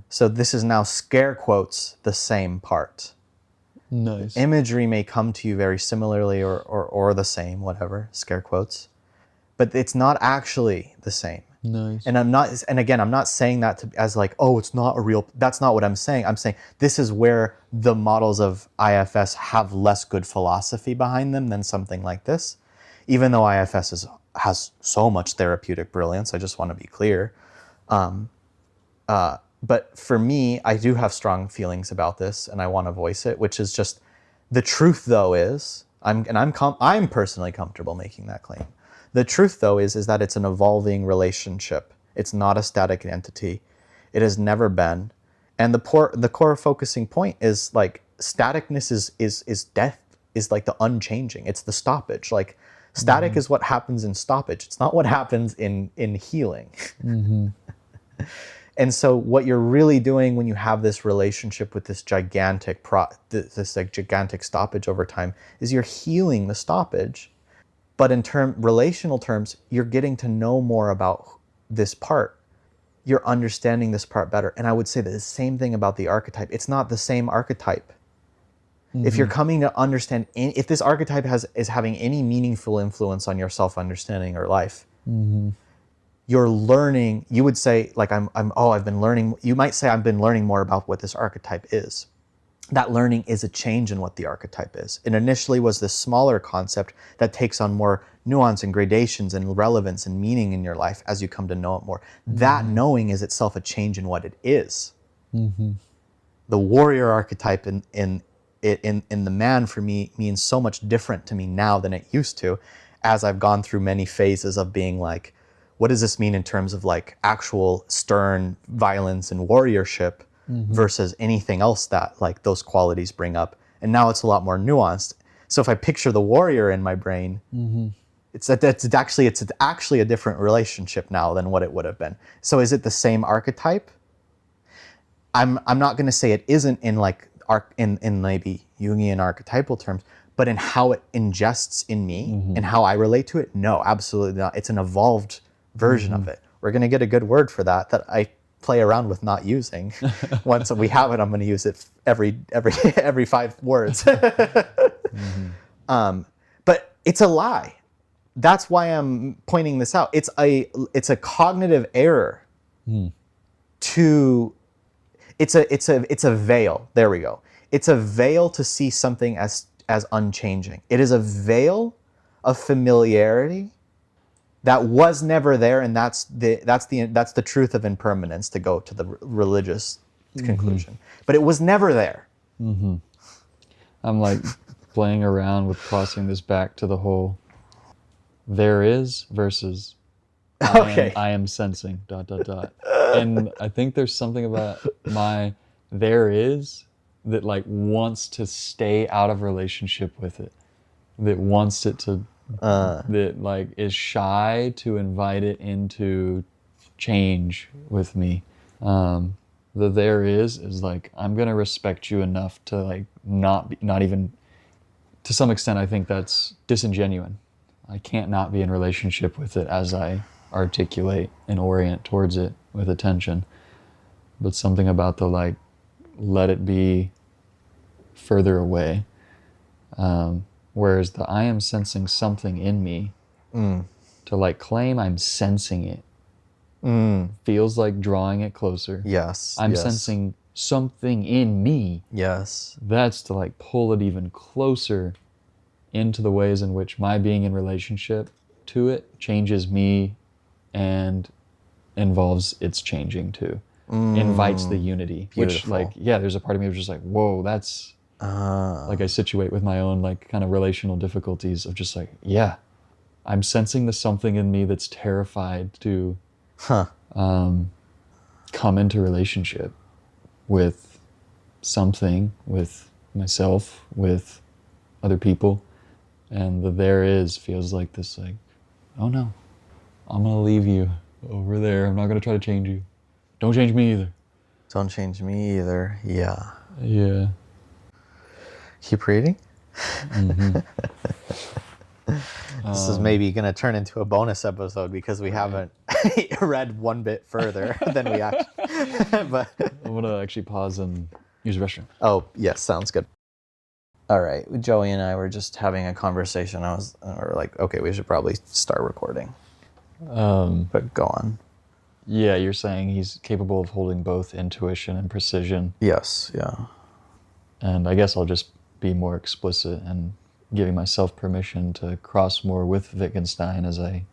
So this is now scare quotes the same part. Nice. Imagery may come to you very similarly or the same, whatever, scare quotes, but it's not actually the same. Nice. And I'm not saying that as like, oh, it's not a real, that's not what I'm saying. I'm saying this is where the models of IFS have less good philosophy behind them than something like this. Even though IFS has so much therapeutic brilliance, I just want to be clear. But for me, I do have strong feelings about this, and I want to voice it, which is just the truth. Though is I'm personally comfortable making that claim. The truth, though, is that it's an evolving relationship. It's not a static entity. It has never been, and the core focusing point is like staticness is death, is like the unchanging. It's the stoppage. Like static is what happens in stoppage. It's not what happens in healing. And so what you're really doing when you have this relationship with this gigantic gigantic stoppage over time is you're healing the stoppage, but in relational terms, you're getting to know more about this part. You're understanding this part better. And I would say the same thing about the archetype. It's not the same archetype. If you're coming to understand, if this archetype is having any meaningful influence on your self-understanding or life, you're learning. You would say, like, I've been learning. You might say, I've been learning more about what this archetype is. That learning is a change in what the archetype is. It initially was this smaller concept that takes on more nuance and gradations and relevance and meaning in your life as you come to know it more. That knowing is itself a change in what it is. The warrior archetype in the man for me means so much different to me now than it used to, as I've gone through many phases of being like, what does this mean in terms of like actual stern violence and warriorship versus anything else that like those qualities bring up? And now it's a lot more nuanced. So if I picture the warrior in my brain, it's actually a different relationship now than what it would have been. So is it the same archetype? I'm not going to say it isn't in like in maybe Jungian archetypal terms, but in how it ingests in me and how I relate to it, no, absolutely not. It's an evolved version of it. We're going to get a good word for that I play around with not using. Once we have it, I'm going to use it every 5 words. But it's a lie. That's why I'm pointing this out. It's a cognitive error to it's a veil. There we go. It's a veil to see something as unchanging. It is a veil of familiarity that was never there, and that's the truth of impermanence, to go to the religious conclusion. But it was never there. I'm like playing around with crossing this back to the whole there is versus I am sensing ... And I think there's something about my there is that like wants to stay out of relationship with it, that wants it to that like is shy to invite it into change with me. The there is like, I'm gonna respect you enough to like not even to some extent. I think that's disingenuine. I can't not be in relationship with it as I articulate and orient towards it with attention. But something about the like, let it be further away. Whereas the I am sensing something in me, to like claim I'm sensing it, feels like drawing it closer. Yes. I'm sensing something in me. Yes. That's to like pull it even closer into the ways in which my being in relationship to it changes me and involves its changing too. Invites the unity. Beautiful. Which like, yeah, there's a part of me which is like, whoa, that's like I situate with my own like kind of relational difficulties of just like, yeah, I'm sensing the something in me that's terrified to come into relationship with something, with myself, with other people. And the there is feels like this like, oh no, I'm gonna leave you over there. I'm not gonna try to change you. Don't change me either. Don't change me either. Yeah. Yeah. Keep reading. This is maybe going to turn into a bonus episode because we haven't read one bit further than we actually. But I'm gonna actually pause and use the restroom. oh yes, sounds good. All right, Joey and I were just having a conversation. We were like, okay, we should probably start recording. But go on. Yeah, you're saying he's capable of holding both intuition and precision. Yes, yeah. And I guess I'll just be more explicit and giving myself permission to cross more with Wittgenstein as I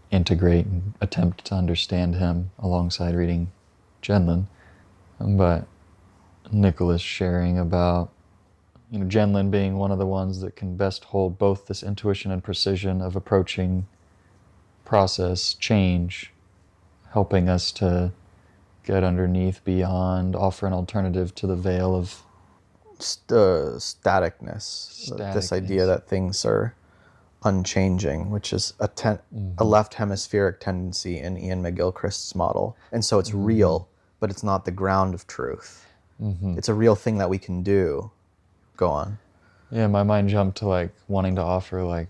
integrate and attempt to understand him alongside reading Gendlin. But Nicholas sharing about Gendlin being one of the ones that can best hold both this intuition and precision of approaching process change, helping us to get underneath, beyond, offer an alternative to the veil of staticness. This idea that things are unchanging, which is a left hemispheric tendency in Ian McGilchrist's model. And so it's real, but it's not the ground of truth. It's a real thing that we can do. Go on. Yeah, my mind jumped to like wanting to offer like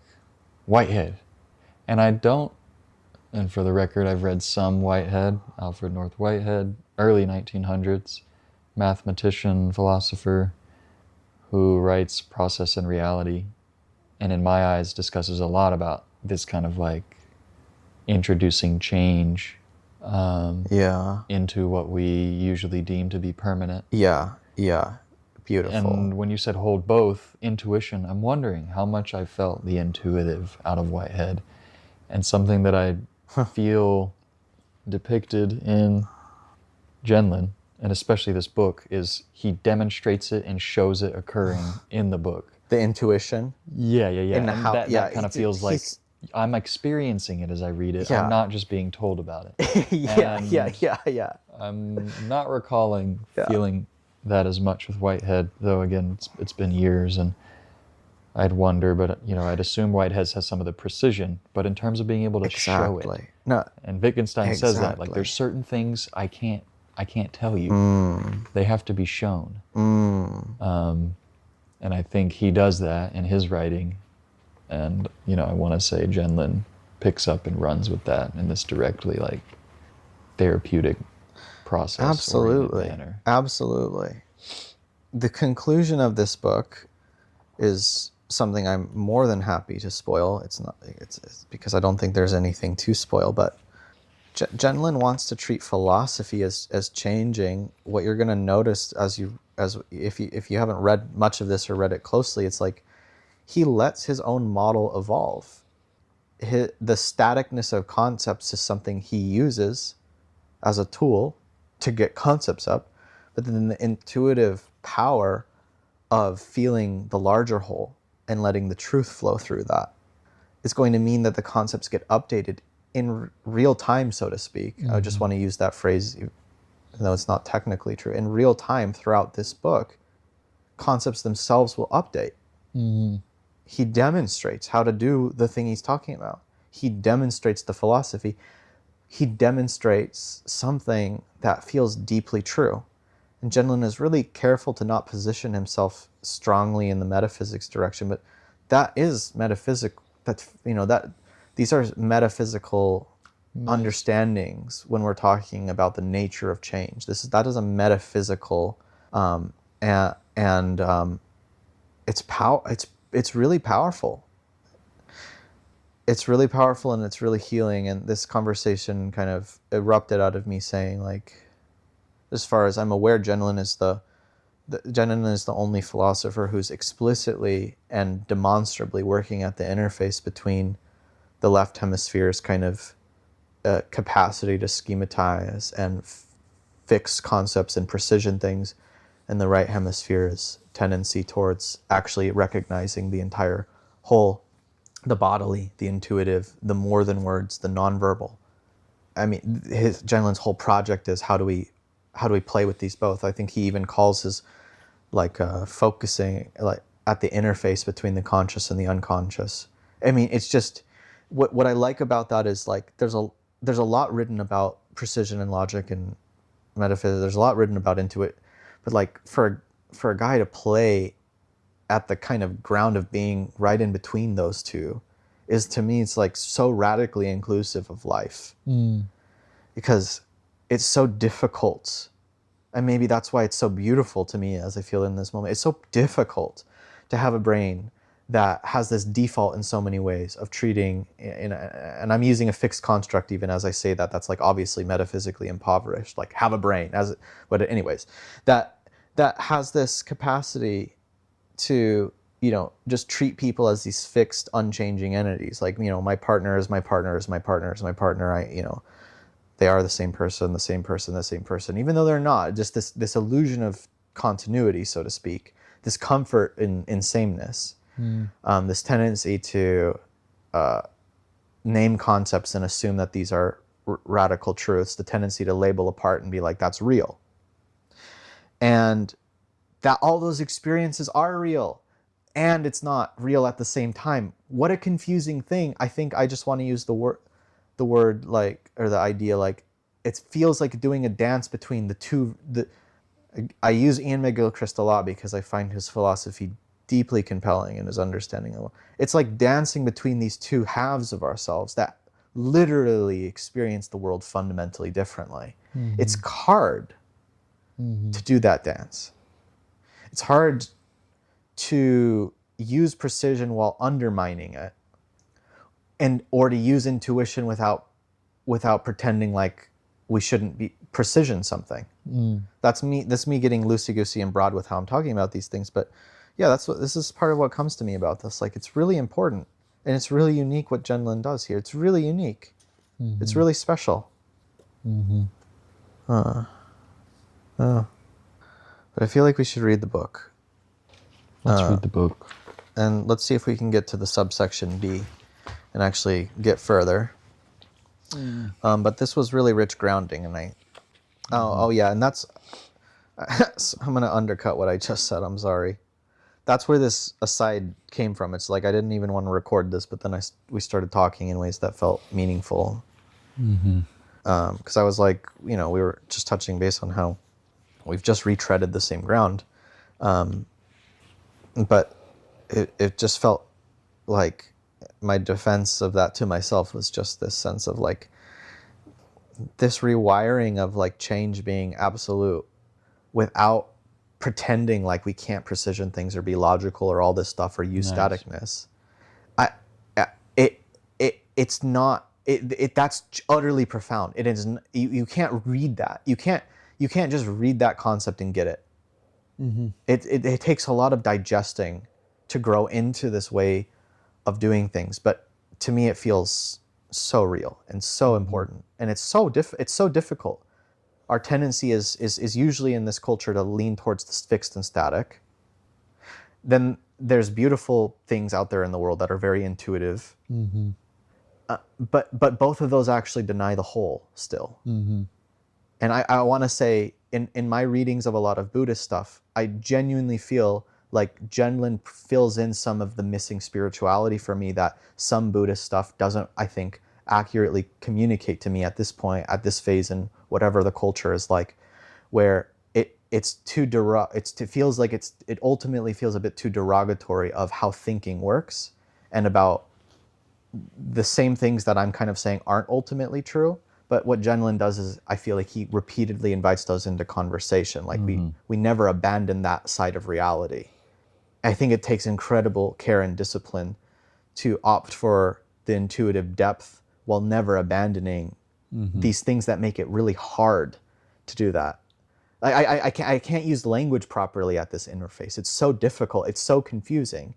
Whitehead. And I don't, and for the record, I've read some Whitehead, Alfred North Whitehead, early 1900s, mathematician, philosopher, who writes Process and Reality, and in my eyes discusses a lot about this kind of like introducing change into what we usually deem to be permanent. Yeah. Beautiful. And when you said hold both, intuition, I'm wondering how much I felt the intuitive out of Whitehead. And something that I feel depicted in Gendlin, and especially this book, is he demonstrates it and shows it occurring in the book. The intuition? Yeah. And that kind of feels like I'm experiencing it as I read it. Yeah. I'm not just being told about it. Yeah. I'm not recalling feeling that as much with Whitehead, though again, it's been years, and I'd wonder, but I'd assume Whitehead has some of the precision, but in terms of being able to show it. No. And Wittgenstein says that, like, there's certain things I can't tell you. They have to be shown. And I think he does that in his writing. And, I want to say Gendlin picks up and runs with that in this directly, like, therapeutic process. Absolutely. Manner. Absolutely. The conclusion of this book is something I'm more than happy to spoil. It's because I don't think there's anything to spoil, but Gendlin wants to treat philosophy as changing. What you're going to notice if you haven't read much of this or read it closely, it's like he lets his own model evolve. The staticness of concepts is something he uses as a tool to get concepts up, but then the intuitive power of feeling the larger whole and letting the truth flow through that is going to mean that the concepts get updated in real time, so to speak. I just want to use that phrase, even though it's not technically true. In real time throughout this book, concepts themselves will update. He demonstrates how to do the thing he's talking about. He demonstrates the philosophy. He demonstrates something that feels deeply true. And Gendlin is really careful to not position himself strongly in the metaphysics direction, but that is metaphysical. These are metaphysical understandings when we're talking about the nature of change. That is a metaphysical, it's really powerful. It's really powerful and it's really healing. And this conversation kind of erupted out of me saying, like, as far as I'm aware, Gendlin is the only philosopher who's explicitly and demonstrably working at the interface between the left hemisphere's kind of capacity to schematize and fix concepts and precision things, and the right hemisphere's tendency towards actually recognizing the entire whole, the bodily, the intuitive, the more than words, the nonverbal. I mean, Gendlin's whole project is how do we play with these both? I think he even calls his focusing like at the interface between the conscious and the unconscious. I mean, it's just what I like about that is like there's a lot written about precision and logic and metaphysics. There's a lot written about intuit, but like for a guy to play at the kind of ground of being right in between those two is, to me, it's like so radically inclusive of life. Because it's so difficult, and maybe that's why it's so beautiful to me as I feel in this moment. It's so difficult to have a brain that has this default in so many ways of treating, and I'm using a fixed construct even as I say that, that's like obviously metaphysically impoverished, like have a brain, but anyways, that has this capacity to, just treat people as these fixed, unchanging entities. Like, my partner is my partner is my partner is my partner. They are the same person, the same person, the same person, even though they're not. Just this illusion of continuity, so to speak, this comfort in sameness, this tendency to name concepts and assume that these are radical truths, the tendency to label apart and be like, that's real. And that all those experiences are real, and it's not real at the same time. What a confusing thing. I think I just want to use the word like, or the idea, like, it feels like doing a dance between the two. I use Ian McGilchrist a lot because I find his philosophy deeply compelling and his understanding of it. It's like dancing between these two halves of ourselves that literally experience the world fundamentally differently. It's hard to do that dance. It's hard to use precision while undermining it, or to use intuition without pretending like we shouldn't be precision something. That's me getting loosey-goosey and broad with how I'm talking about these things, but yeah, this is part of what comes to me about this. Like, it's really important, and it's really unique what Gendlin does here. It's really unique. It's really special. But I feel like we should read the book. Let's read the book. And let's see if we can get to the subsection B and actually get further. But this was really rich grounding, and and that's I'm gonna undercut what I just said. I'm sorry. That's where this aside came from. It's like I didn't even want to record this, but then we started talking in ways that felt meaningful. Because I was like, we were just touching base on how we've just retreaded the same ground, but it just felt like my defense of that to myself was just this sense of like this rewiring of like change being absolute without pretending like we can't precision things or be logical or all this stuff or use staticness. It's not that's utterly profound. It is. You can't read that. You can't just read that concept and get it. It takes a lot of digesting to grow into this way of doing things, but to me it feels so real and so important, and it's so difficult. Our tendency is usually in this culture to lean towards the fixed and static. Then there's beautiful things out there in the world that are very intuitive, but both of those actually deny the whole still. And I want to say, in my readings of a lot of Buddhist stuff, I genuinely feel like Gendlin fills in some of the missing spirituality for me that some Buddhist stuff doesn't, I think, accurately communicate to me at this point, at this phase in whatever the culture is like, where it ultimately feels a bit too derogatory of how thinking works, and about the same things that I'm kind of saying aren't ultimately true. But what Gendlin does is, I feel like he repeatedly invites those into conversation. Like we never abandon that side of reality. I think it takes incredible care and discipline to opt for the intuitive depth while never abandoning these things that make it really hard to do that. I can't use language properly at this interface. It's so difficult. It's so confusing.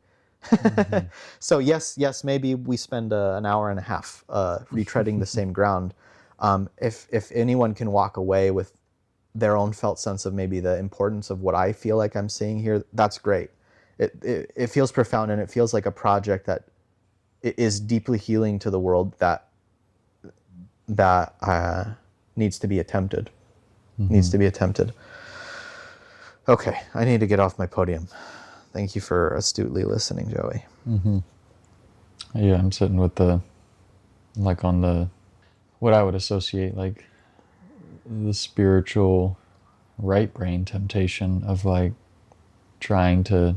So yes, maybe we spend an hour and a half retreading the same ground. If anyone can walk away with their own felt sense of maybe the importance of what I feel like I'm seeing here, that's great. It feels profound, and it feels like a project that is deeply healing to the world that needs to be attempted. Needs to be attempted. Okay, I need to get off my podium. Thank you for astutely listening, Joey. Yeah, I'm sitting with what I would associate like the spiritual right brain temptation of like trying to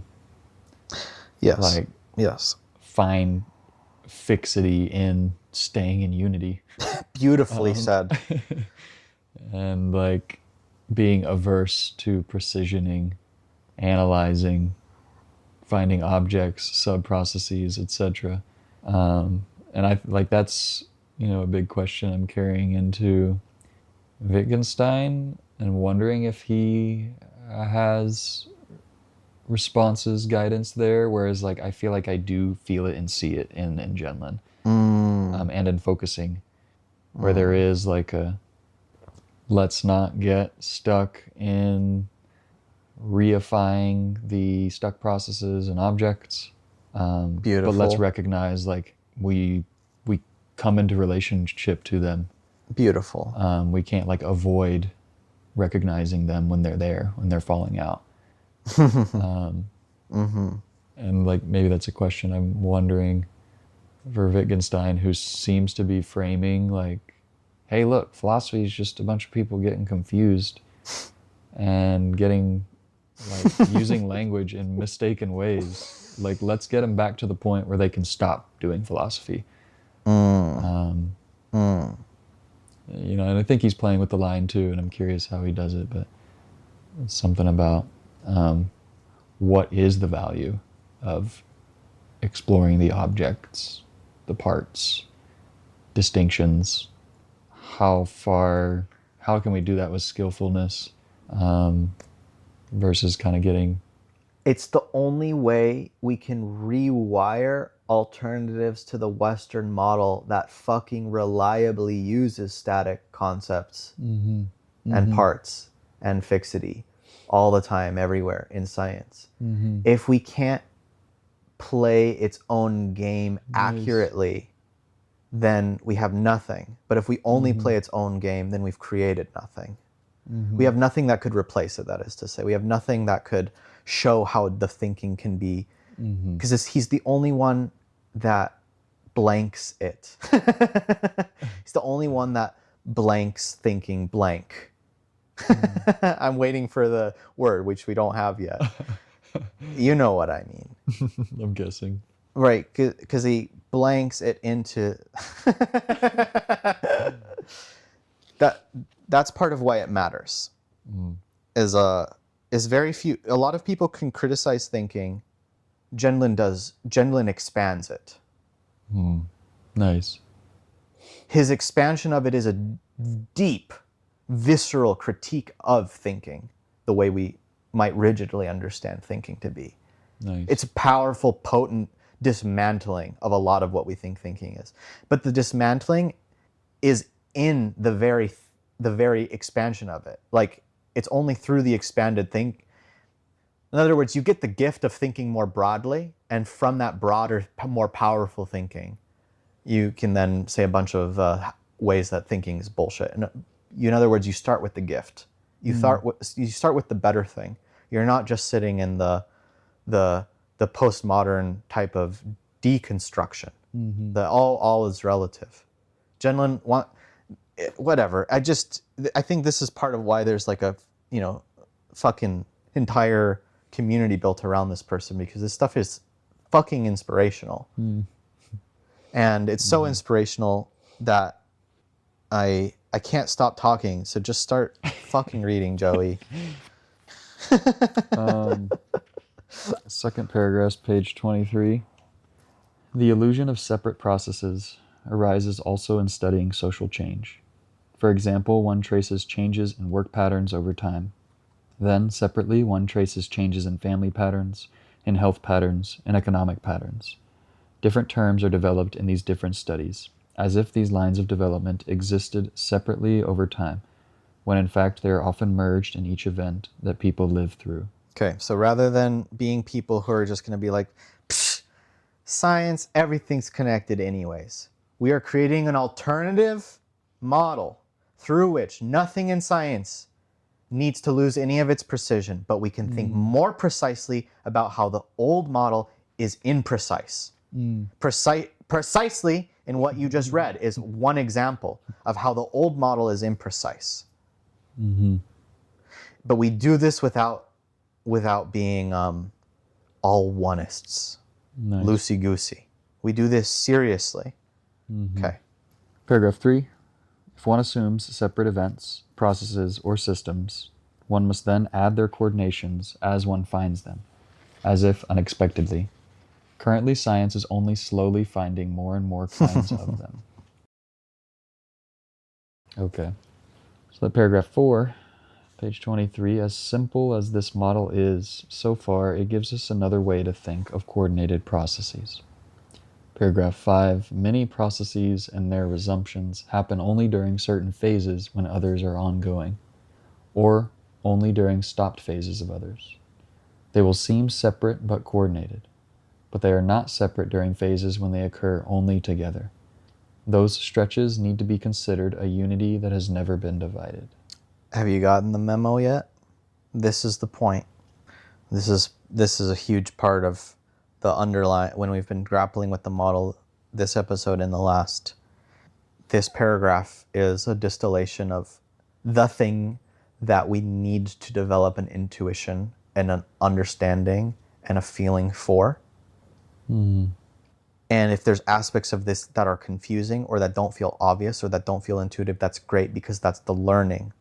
Yes. Like, yes. find fixity in staying in unity. Beautifully said. And like being averse to precisioning, analyzing, finding objects, sub-processes, etc. And I like that's, a big question I'm carrying into Wittgenstein and wondering if he has responses, guidance there, whereas like I feel like I do feel it and see it in Gendlin, and in focusing, where there is like a let's not get stuck in reifying the stuck processes and objects, Beautiful. but let's recognize like we come into relationship to them. Beautiful. We can't like avoid recognizing them when they're there, when they're falling out. And like maybe that's a question I'm wondering for Wittgenstein, who seems to be framing like, hey, look, philosophy is just a bunch of people getting confused and getting like using language in mistaken ways. Like, let's get them back to the point where they can stop doing philosophy. And I think he's playing with the line too, and I'm curious how he does it, but it's something about what is the value of exploring the objects, the parts, distinctions, how can we do that with skillfulness, versus kind of getting... It's the only way we can rewire alternatives to the Western model that fucking reliably uses static concepts and parts and fixity all the time, everywhere in science. If we can't play its own game accurately, then we have nothing. But if we only play its own game, then we've created nothing. We have nothing that could replace it, that is to say. We have nothing that could show how the thinking can be. Because he's the only one that blanks it. He's the only one that blanks thinking blank. I'm waiting for the word, which we don't have yet. You know what I mean. I'm guessing. Right, because he blanks it into... That's part of why it matters. Is very few... A lot of people can criticize thinking. Gendlin expands it. Nice. His expansion of it is a deep, visceral critique of thinking, the way we might rigidly understand thinking to be. Nice. It's a powerful, potent dismantling of a lot of what we think thinking is. But the dismantling is in the very expansion of it. Like, it's only through the expanded think. In other words, you get the gift of thinking more broadly, and from that broader, more powerful thinking, you can then say a bunch of ways that thinking is bullshit. And in other words, you start with the gift. You start with the better thing. You're not just sitting in the postmodern type of deconstruction. The all is relative. Gendlin whatever. I think this is part of why there's like a fucking entire community built around this person, because this stuff is fucking inspirational. And it's so inspirational that I can't stop talking, so just start fucking reading, Joey. Second paragraph, page 23. The illusion of separate processes arises also in studying social change. For example, one traces changes in work patterns over time. Then, separately, one traces changes in family patterns, in health patterns, in economic patterns. Different terms are developed in these different studies, as if these lines of development existed separately over time, when in fact they are often merged in each event that people live through. Okay, so rather than being people who are just going to be like, psh, science, everything's connected anyways, we are creating an alternative model through which nothing in science needs to lose any of its precision, but we can think more precisely about how the old model is imprecise. Precisely in what you just read is one example of how the old model is imprecise. But we do this without being all oneists. Nice. Loosey-goosey. We do this seriously. Okay. Paragraph 3. If one assumes separate events, processes, or systems, one must then add their coordinations as one finds them, as if unexpectedly. Currently, science is only slowly finding more and more kinds of them. Okay. So that paragraph 4, page 23, as simple as this model is, so far, it gives us another way to think of coordinated processes. Paragraph 5, many processes and their resumptions happen only during certain phases when others are ongoing, or only during stopped phases of others. They will seem separate but coordinated, but they are not separate during phases when they occur only together. Those stretches need to be considered a unity that has never been divided. Have you gotten the memo yet? This is the point. This is a huge part of the underline when we've been grappling with the model this episode and the last. This paragraph is a distillation of the thing that we need to develop an intuition and an understanding and a feeling for. And if there's aspects of this that are confusing or that don't feel obvious or that don't feel intuitive, that's great because that's the learning.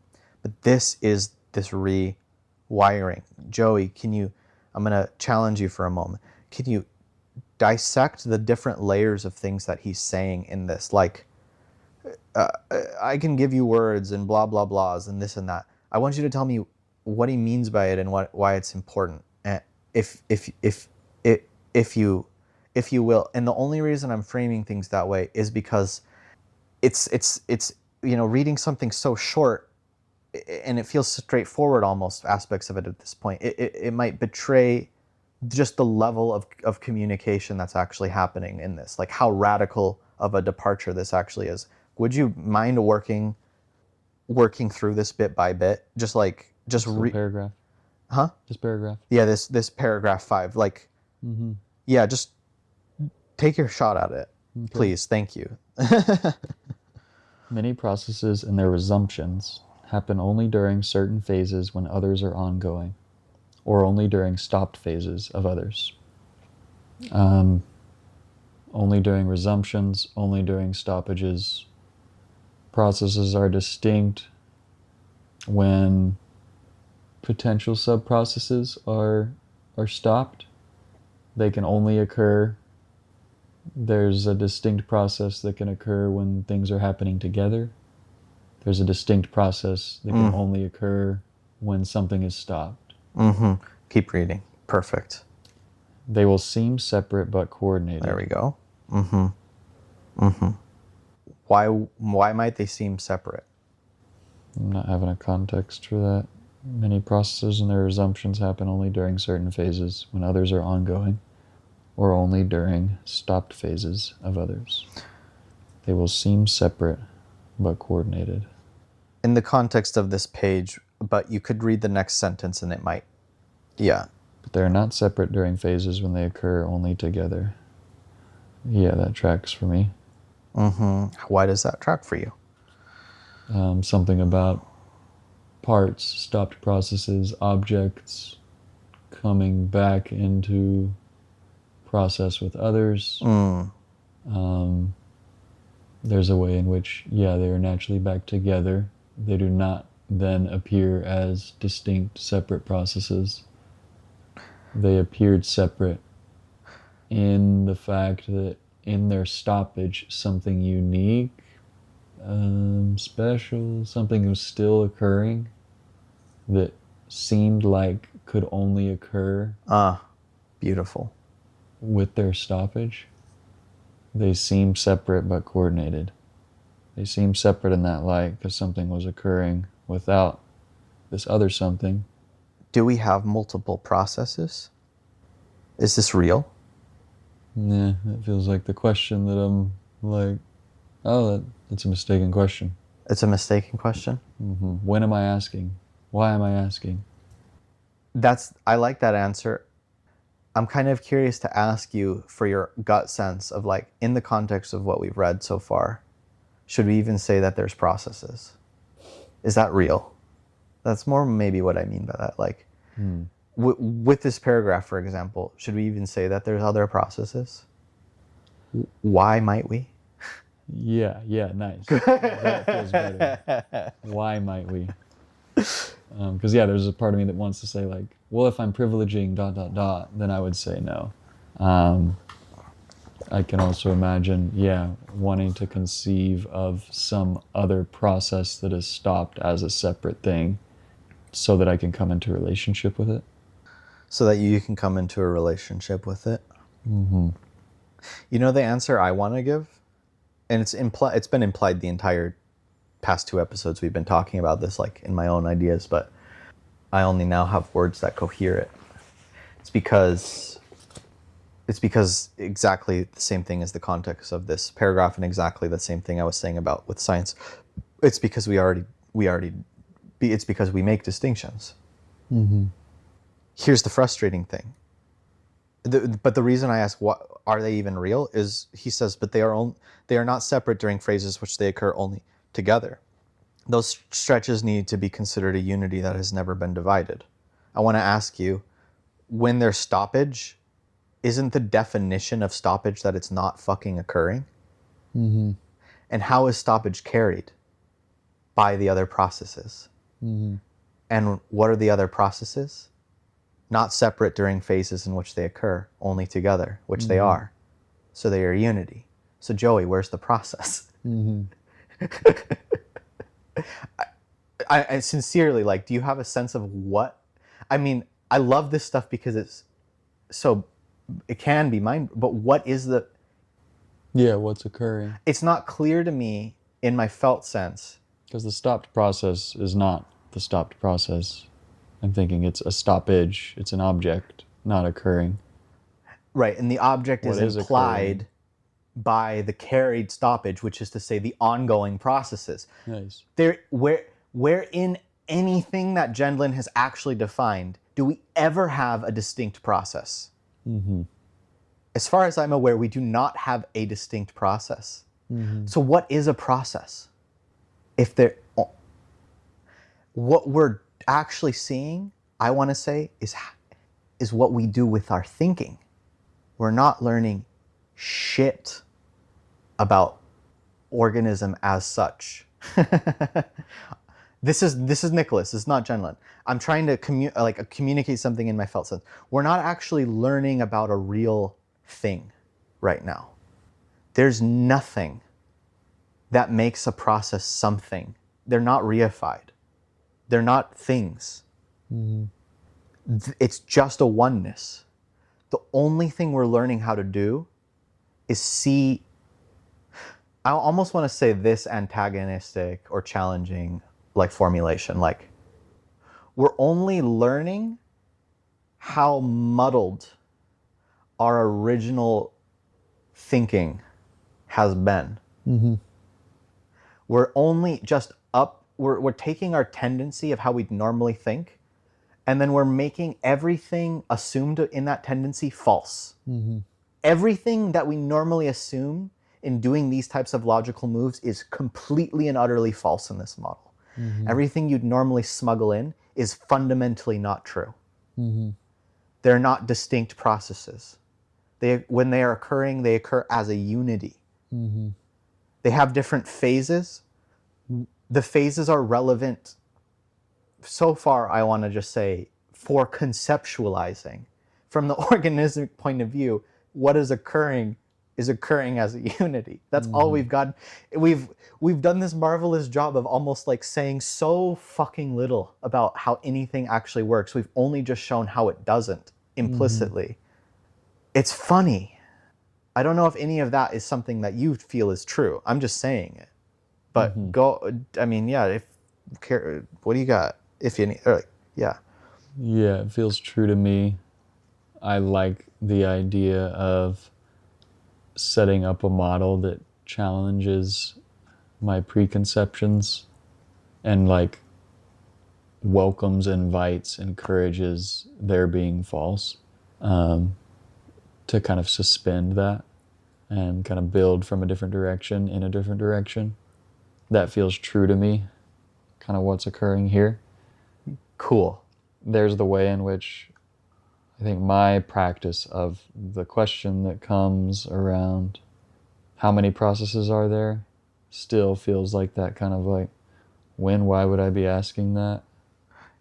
But this is this rewiring. Joey, I'm going to challenge you for a moment. Can you dissect the different layers of things that he's saying in this? Like, I can give you words and blah, blah, blahs and this and that. I want you to tell me what he means by it and why it's important. And if you will. And the only reason I'm framing things that way is because it's reading something so short and it feels straightforward almost aspects of it at this point. It might betray just the level of communication that's actually happening in this, like how radical of a departure this actually is. Would you mind working through this bit by bit? Just Paragraph. Huh? Just paragraph. Yeah, this paragraph 5. Like, yeah, just take your shot at it, please. Thank you. Many processes and their resumptions happen only during certain phases when others are ongoing, or only during stopped phases of others. Only during resumptions, only during stoppages. Processes are distinct when potential sub-processes are stopped. They can only occur. There's a distinct process that can occur when things are happening together. There's a distinct process that can only occur when something is stopped. Keep reading. Perfect. They will seem separate but coordinated. There we go. Why might they seem separate? I'm not having a context for that. Many processes and their resumptions happen only during certain phases when others are ongoing, or only during stopped phases of others. They will seem separate but coordinated. In the context of this page, but you could read the next sentence and it might. Yeah. But they are not separate during phases when they occur only together. Yeah, that tracks for me. Why does that track for you? Something about parts, stopped processes, objects coming back into process with others. There's a way in which, they are naturally back together. They do not then appear as distinct, separate processes. They appeared separate in the fact that in their stoppage, something unique, special, something was still occurring that seemed like could only occur. Beautiful. With their stoppage. They seem separate but coordinated. They seem separate in that light because something was occurring without this other something. Do we have multiple processes? Is this real? Yeah, that feels like the question that I'm like, that's a mistaken question. It's a mistaken question? When am I asking? Why am I asking? I like that answer. I'm kind of curious to ask you for your gut sense of, like, in the context of what we've read so far, should we even say that there's processes? Is that real? That's more maybe what I mean by that. Like, with this paragraph, for example, should we even say that there's other processes? Why might we? Yeah, nice. That feels better. Why might we? Because there's a part of me that wants to say like, well, if I'm privileging ... then I would say no. I can also imagine, wanting to conceive of some other process that is stopped as a separate thing so that I can come into relationship with it. So that you can come into a relationship with it. Mm-hmm. You know the answer I want to give? And it's been implied the entire past 2 episodes we've been talking about this, like in my own ideas, but I only now have words that cohere it. It's because exactly the same thing as the context of this paragraph, and exactly the same thing I was saying about with science. It's because it's because we make distinctions. Mm-hmm. Here's the frustrating thing. But the reason I ask, what are they even real, is he says, but they are not separate during phrases which they occur only together. Those stretches need to be considered a unity that has never been divided. I want to ask you, when there's stoppage, isn't the definition of stoppage that it's not fucking occurring? Mm-hmm. And how is stoppage carried? By the other processes. Mm-hmm. And what are the other processes? Not separate during phases in which they occur, only together, which they are. So they are unity. So Joey, where's the process? Mm-hmm. I sincerely, like, do you have a sense of what? I mean, I love this stuff because it can be mind, but what is the... Yeah, what's occurring? It's not clear to me in my felt sense. Because the stopped process is not the stopped process. I'm thinking it's a stoppage. It's an object, not occurring. Right, and the object is implied occurring? By the carried stoppage, which is to say the ongoing processes. Nice. Where in anything that Gendlin has actually defined do we ever have a distinct process? Mm-hmm. As far as I'm aware, we do not have a distinct process. Mm-hmm. So what is a process? What we're actually seeing, I want to say, is what we do with our thinking. We're not learning shit about organism as such. This is Nicholas. It's not Gendlin. I'm trying to communicate something in my felt sense. We're not actually learning about a real thing right now. There's nothing that makes a process something. They're not reified. They're not things. Mm-hmm. It's just a oneness. The only thing we're learning how to do is see... I almost want to say this antagonistic or challenging formulation. Like, we're only learning how muddled our original thinking has been. Mm-hmm. We're only just we're taking our tendency of how we'd normally think, and then we're making everything assumed in that tendency false. Mm-hmm. Everything that we normally assume in doing these types of logical moves is completely and utterly false in this model. Mm-hmm. Everything you'd normally smuggle in is fundamentally not true. Mm-hmm. They're not distinct processes. When they are occurring, they occur as a unity. Mm-hmm. They have different phases. The phases are relevant, so far, I want to just say, for conceptualizing. From the organismic point of view, what is occurring as a unity. That's all we've got. We've done this marvelous job of almost like saying so fucking little about how anything actually works. We've only just shown how it doesn't implicitly. It's funny. I don't know if any of that is something that you feel is true. I'm just saying it. But what do you got? If any, yeah. Yeah, it feels true to me. I like the idea of setting up a model that challenges my preconceptions and welcomes, invites, encourages their being false, to kind of suspend that and kind of build from a different direction in a different direction. That feels true to me, kind of what's occurring here. Cool. There's the way in which I think my practice of the question that comes around how many processes are there still feels like that kind of like, why would I be asking that?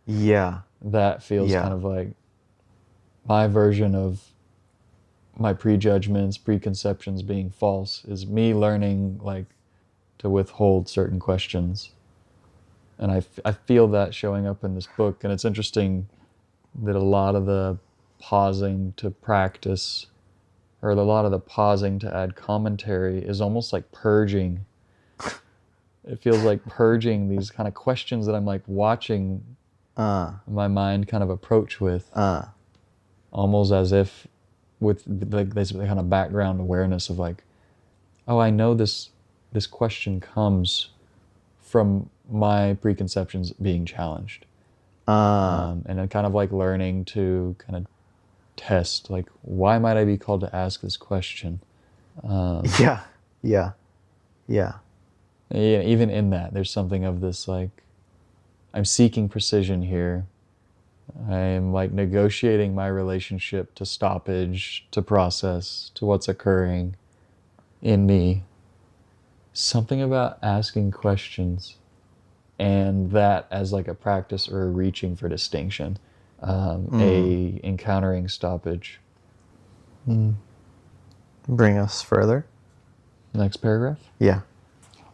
Yeah. That feels Yeah. kind of like my version of my prejudgments, preconceptions being false is me learning like to withhold certain questions. And I feel that showing up in this book. And it's interesting that a lot of the pausing to practice, or a lot of the pausing to add commentary, is almost like purging. It feels like purging these kind of questions that I'm like watching my mind kind of approach with, almost as if with like this kind of background awareness of like, oh, I know this question comes from my preconceptions being challenged. And then kind of like learning to kind of test, like, why might I be called to ask this question? Yeah. Yeah. Yeah. Yeah, even in that, there's something of this like, I'm seeking precision here. I'm like negotiating my relationship to stoppage, to process, to what's occurring in me. Something about asking questions and that as like a practice or a reaching for distinction, a encountering stoppage. Bring us further. Next paragraph. Yeah.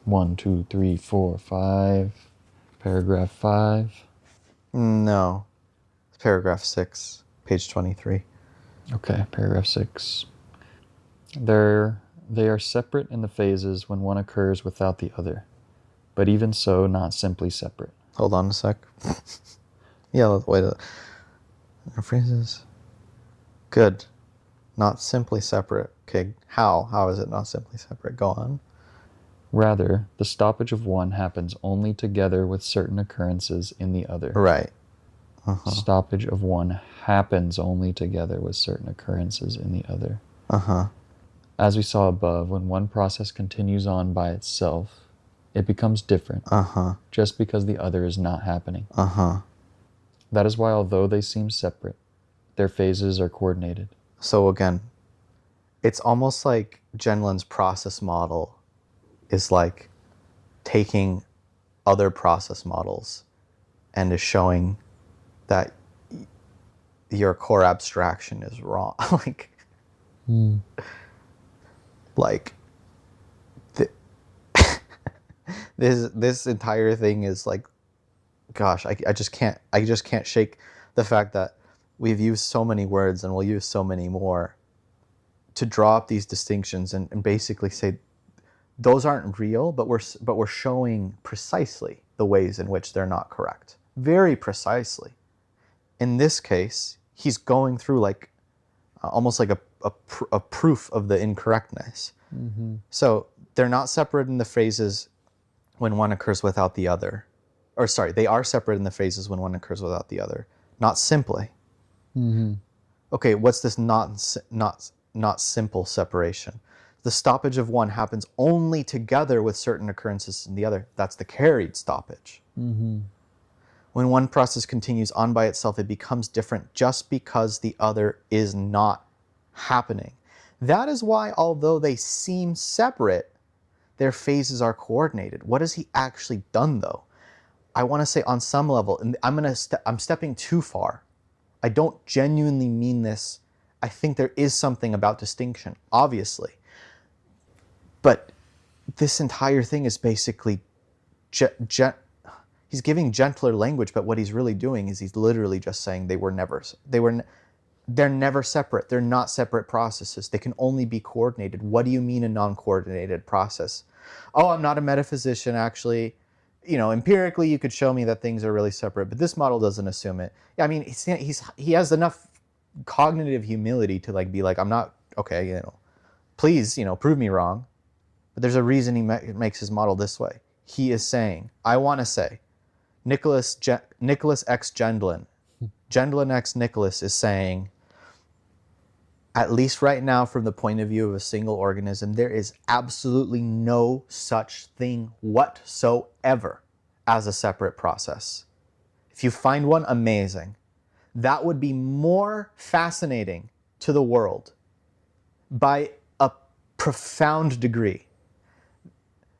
1, 2, 3, 4, 5. Paragraph 5. No. It's paragraph 6, page 23. Okay, paragraph 6. They are separate in the phases when one occurs without the other, but even so, not simply separate. Hold on a sec. Yeah, let's wait. Phrases. Good. Not simply separate. Okay, how? How is it not simply separate? Go on. Rather, the stoppage of one happens only together with certain occurrences in the other. Right. Stoppage of one happens only together with certain occurrences in the other. As we saw above, when one process continues on by itself, it becomes different, just because the other is not happening. That is why, although they seem separate, their phases are coordinated. So again, it's almost like Gendlin's process model is like taking other process models and is showing that your core abstraction is wrong. like this entire thing is like, gosh, I just can't shake the fact that we've used so many words and we'll use so many more to draw up these distinctions and basically say those aren't real, but we're showing precisely the ways in which they're not correct, very precisely. In this case, he's going through like almost like a proof of the incorrectness. So they're not separate in the phases when one occurs without the other. Or sorry, they are separate in the phases when one occurs without the other. Not simply. Okay, what's this not simple separation? The stoppage of one happens only together with certain occurrences in the other. That's the carried stoppage. When one process continues on by itself, it becomes different just because the other is not happening. That is why, although they seem separate, their phases are coordinated. What has he actually done, though? I want to say on some level, and I'm stepping too far. I don't genuinely mean this. I think there is something about distinction, obviously. But this entire thing is basically he's giving gentler language, but what he's really doing is he's literally just saying they're never separate. They're not separate processes. They can only be coordinated. What do you mean a non-coordinated process? Oh, I'm not a metaphysician, actually. Empirically, you could show me that things are really separate, but this model doesn't assume it. I mean, he has enough cognitive humility to like be like, I'm not okay. Please, prove me wrong. But there's a reason he makes his model this way. He is saying, I want to say, Nicholas X Gendlin, Gendlin X Nicholas is saying, at least right now, from the point of view of a single organism, there is absolutely no such thing whatsoever as a separate process. If you find one, amazing. that would be more fascinating to the world by a profound degree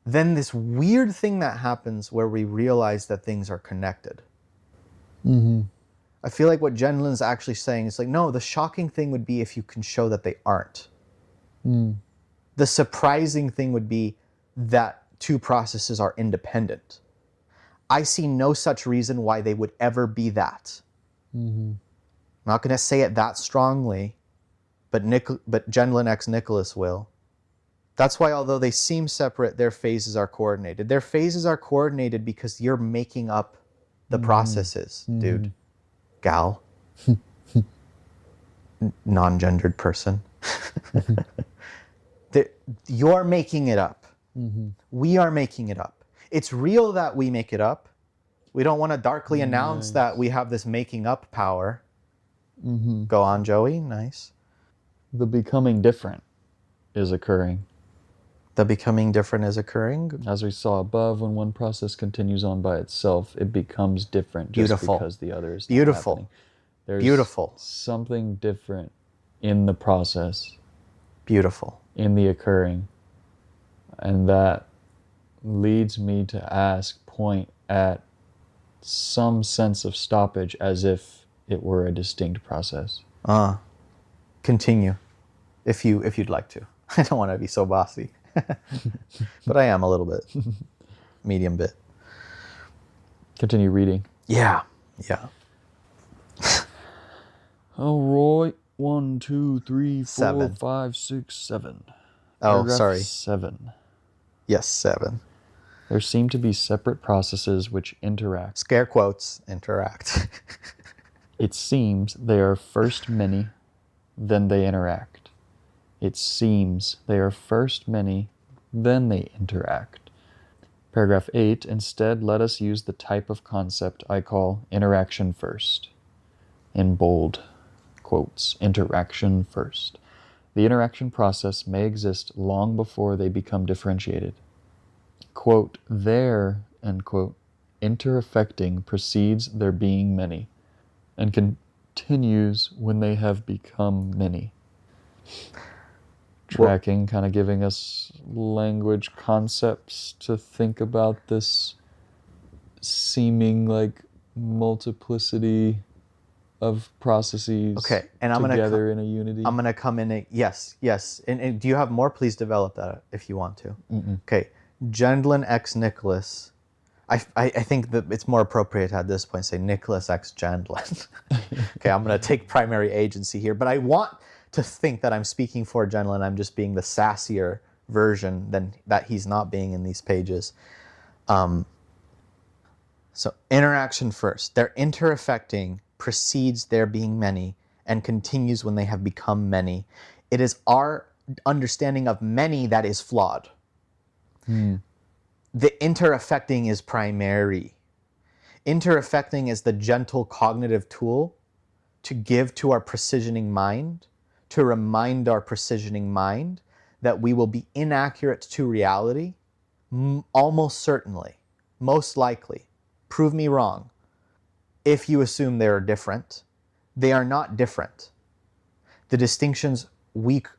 than this weird thing that happens where we realize that things are connected. I feel like what Gendlin is actually saying is like, no, the shocking thing would be if you can show that they aren't. The surprising thing would be that two processes are independent. I see no such reason why they would ever be that. I'm not going to say it that strongly, but Gendlin X Nicholas will. That's why, although they seem separate, their phases are coordinated. Their phases are coordinated because you're making up the processes, dude, gal, non-gendered person. You're making it up. We are making it up. It's real that we make it up. We don't want to darkly announce that we have this making up power. Go on, Joey. Nice. The becoming different is occurring. The becoming different is occurring. As we saw above, when one process continues on by itself, it becomes different just Beautiful. because the other is not Beautiful. happening. There's Beautiful. something different in the process, Beautiful. in the occurring. And that leads me to point at some sense of stoppage as if it were a distinct process. Continue, if you'd like to. I don't want to be so bossy, but I am a little bit, medium bit. Continue reading. Yeah. All right. 1, 2, 3, 4, 7. 5, 6, 7. Oh, Paragraph sorry. 7. Yes, 7. There seem to be separate processes which interact. Scare quotes, interact. It seems they are first many, then they interact. It seems they are first many, then they interact. Paragraph 8, instead, let us use the type of concept I call interaction first. In bold quotes, interaction first. The interaction process may exist long before they become differentiated. Quote, their, end quote, interaffecting precedes their being many, and continues when they have become many. Tracking, kind of giving us language concepts to think about this seeming like multiplicity of processes together in a unity. I'm going to come in. Yes. And do you have more? Please develop that if you want to. Okay. Gendlin X Nicholas. I think that it's more appropriate to at this point say Nicholas X Gendlin. Okay, I'm going to take primary agency here, but I want to think that I'm speaking for Gendlin. I'm just being the sassier version than that he's not being in these pages. So interaction first. Their interaffecting precedes their being many and continues when they have become many. It is our understanding of many that is flawed. The interaffecting is primary. Interaffecting is the gentle cognitive tool to give to our precisioning mind, to remind our precisioning mind that we will be inaccurate to reality, almost certainly, most likely. Prove me wrong. If you assume they are different, they are not different. The distinctions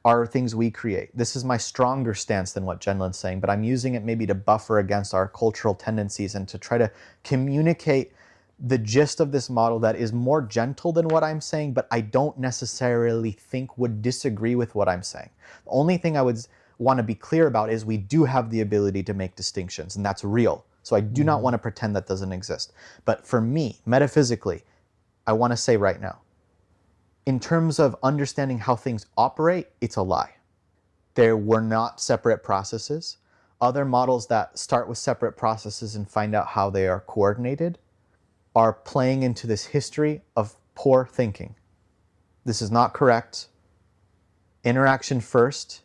are things we create. This is my stronger stance than what Gendlin's saying, but I'm using it maybe to buffer against our cultural tendencies and to try to communicate the gist of this model that is more gentle than what I'm saying, but I don't necessarily think would disagree with what I'm saying. The only thing I would want to be clear about is we do have the ability to make distinctions, and that's real. So I do not want to pretend that doesn't exist. But for me, metaphysically, I want to say right now, in terms of understanding how things operate, it's a lie. There were not separate processes. Other models that start with separate processes and find out how they are coordinated are playing into this history of poor thinking. This is not correct. Interaction first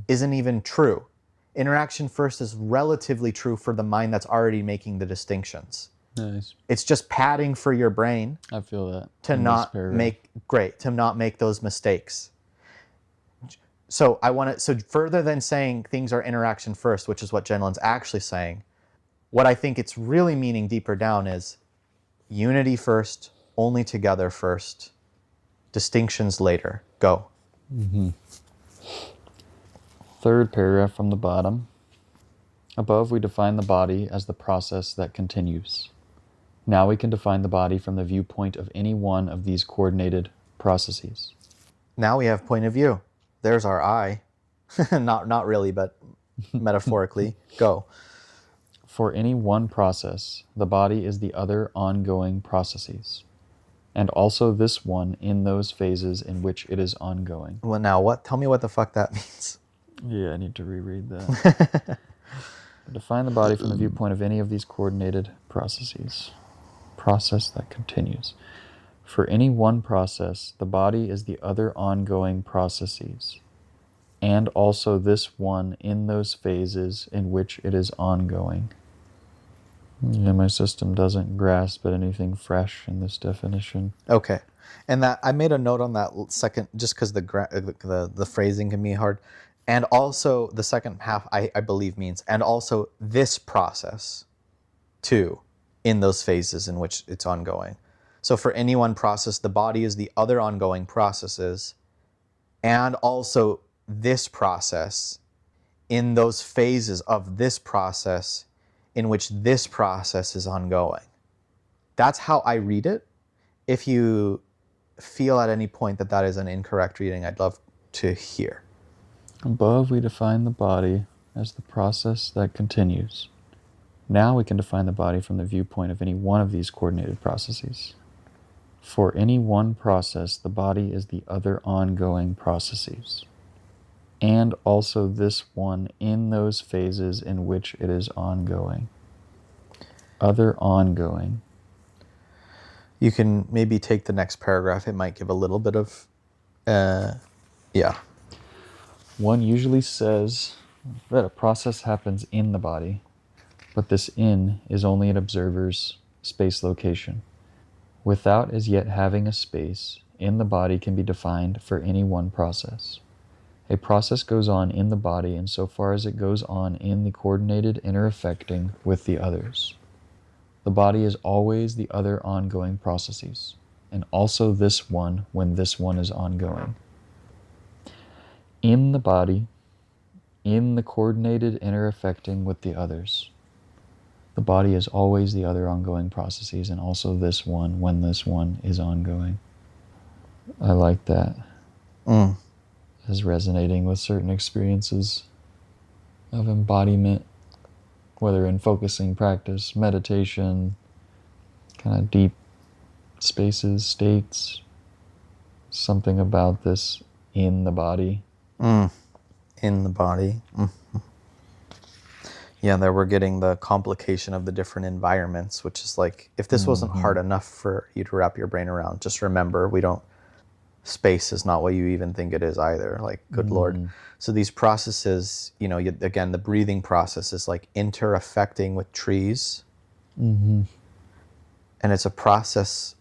isn't even true. Interaction first is relatively true for the mind that's already making the distinctions. Nice. It's just padding for your brain. I feel that. To not make those mistakes. So further than saying things are interaction first, which is what Gendlin's actually saying, what I think it's really meaning deeper down is unity first, only together first, distinctions later. Go. Third paragraph from the bottom. Above, we define the body as the process that continues. Now we can define the body from the viewpoint of any one of these coordinated processes. Now we have point of view. There's our I. Not really, but metaphorically. Go. For any one process, the body is the other ongoing processes, and also this one in those phases in which it is ongoing. Well, now what? Tell me what the fuck that means. Yeah, I need to reread that. Define the body from the viewpoint of any of these coordinated processes. Process that continues. For any one process, the body is the other ongoing processes, and also this one in those phases in which it is ongoing. Yeah, my system doesn't grasp at anything fresh in this definition. Okay. And that I made a note on that second, just because the phrasing can be hard. And also the second half, I believe means, and also this process too, in those phases in which it's ongoing. So for any one process, the body is the other ongoing processes, and also this process in those phases of this process in which this process is ongoing. That's how I read it. If you feel at any point that that is an incorrect reading, I'd love to hear. Above, we define the body as the process that continues. Now we can define the body from the viewpoint of any one of these coordinated processes. For any one process, the body is the other ongoing processes, and also this one in those phases in which it is ongoing. Other ongoing. You can maybe take the next paragraph. It might give a little bit of, yeah. One usually says that a process happens in the body, but this "in" is only an observer's space location. Without as yet having a space, in the body can be defined for any one process. A process goes on in the body insofar as it goes on in the coordinated interaffecting with the others. The body is always the other ongoing processes, and also this one when this one is ongoing. In the body, in the coordinated interaffecting with the others. The body is always the other ongoing processes, and also this one when this one is ongoing. I like that. As resonating with certain experiences of embodiment, whether in focusing practice, meditation, kind of deep spaces, states, something about this in the body. In the body. Yeah, there we're getting the complication of the different environments, which is like, if this wasn't hard enough for you to wrap your brain around, just remember, space is not what you even think it is either. Like, good Lord. So these processes, again, the breathing process is like interaffecting with trees. And it's a process,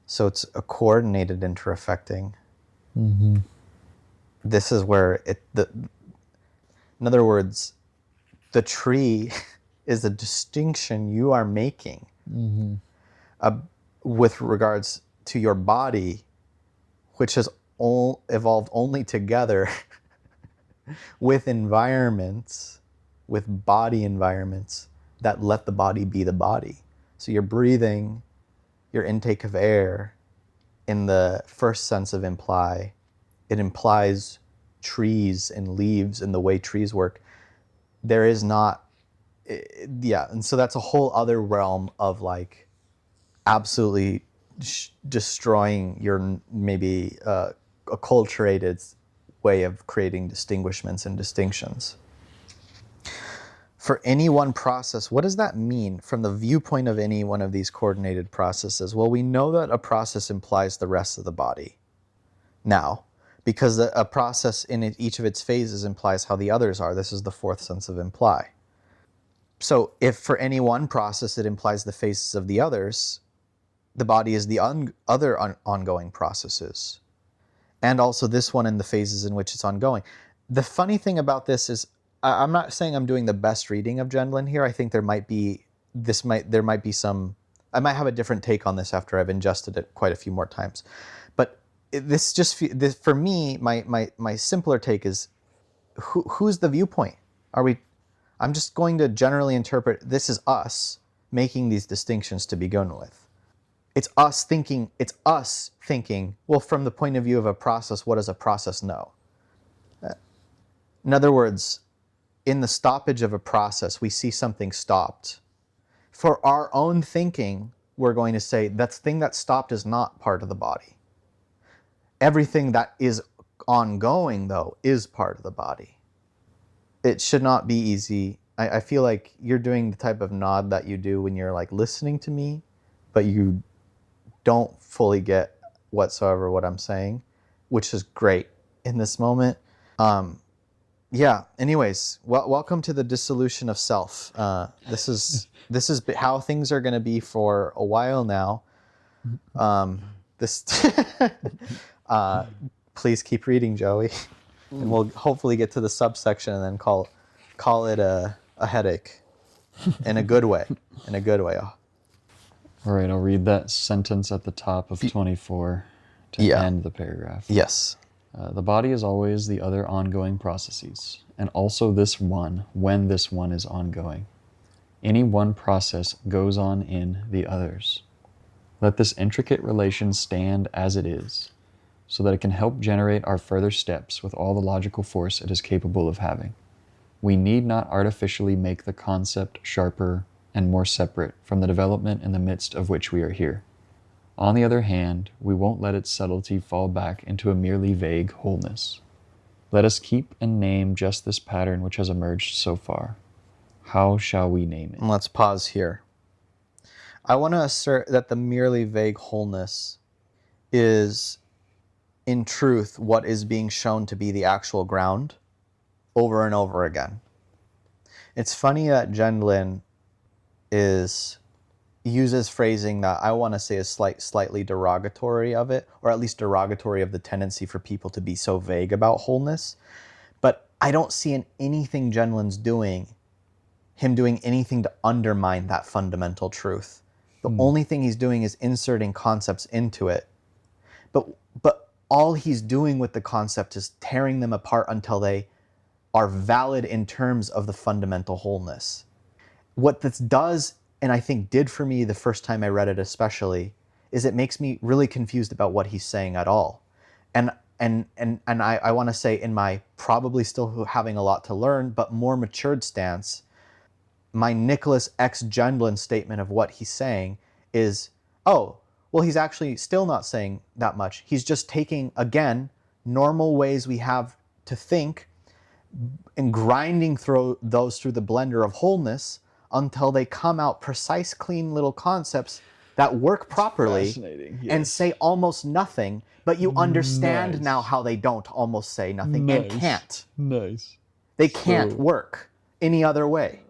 so it's a coordinated interaffecting. This is where in other words, the tree is a distinction you are making with regards to your body, which has evolved only together with environments, with body environments that let the body be the body. So your breathing, your intake of air, in the first sense of imply, it implies trees and leaves and the way trees work. There is not, and so that's a whole other realm of like absolutely destroying your maybe acculturated way of creating distinguishments and distinctions. For any one process, what does that mean from the viewpoint of any one of these coordinated processes? Well, we know that a process implies the rest of the body now, because a process in each of its phases implies how the others are. This is the fourth sense of imply. So if for any one process it implies the phases of the others, the body is the other ongoing processes, and also this one in the phases in which it's ongoing. The funny thing about this is, I'm not saying I'm doing the best reading of Gendlin here. I think there might be some I might have a different take on this after I've ingested it quite a few more times. But this for me, my simpler take is, who's the viewpoint? I'm just going to generally interpret this is us making these distinctions to begin with. It's us thinking, well, from the point of view of a process, what does a process know? In other words, in the stoppage of a process, we see something stopped. For our own thinking, we're going to say that thing that stopped is not part of the body. Everything that is ongoing, though, is part of the body. It should not be easy. I feel like you're doing the type of nod that you do when you're like listening to me, but you don't fully get whatsoever what I'm saying, which is great in this moment. Yeah. Anyways, welcome to the dissolution of self. This is how things are going to be for a while now. Please keep reading, Joey, and we'll hopefully get to the subsection and then call it a headache, in a good way. In a good way. All right, I'll read that sentence at the top of 24 to end the paragraph. Yes. The body is always the other ongoing processes, and also this one when this one is ongoing. Any one process goes on in the others. Let this intricate relation stand as it is, so that it can help generate our further steps with all the logical force it is capable of having. We need not artificially make the concept sharper and more separate from the development in the midst of which we are here. On the other hand, we won't let its subtlety fall back into a merely vague wholeness. Let us keep and name just this pattern which has emerged so far. How shall we name it? Let's pause here. I want to assert that the merely vague wholeness is, in truth, what is being shown to be the actual ground over and over again. It's funny that Gendlin uses phrasing that I want to say is slightly derogatory of it, or at least derogatory of the tendency for people to be so vague about wholeness. But I don't see in anything Gendlin's doing, him doing anything to undermine that fundamental truth. The only thing he's doing is inserting concepts into it. But all he's doing with the concept is tearing them apart until they are valid in terms of the fundamental wholeness. What this does, and I think did for me the first time I read it especially, is it makes me really confused about what he's saying at all. And I want to say, in my probably still having a lot to learn, but more matured stance, my Nicholas X. Gendlin statement of what he's saying is, oh, well, he's actually still not saying that much. He's just taking, again, normal ways we have to think and grinding those through the blender of wholeness until they come out precise, clean little concepts that work properly and say almost nothing, but you understand now how they don't almost say nothing and can't. Nice. They can't work any other way.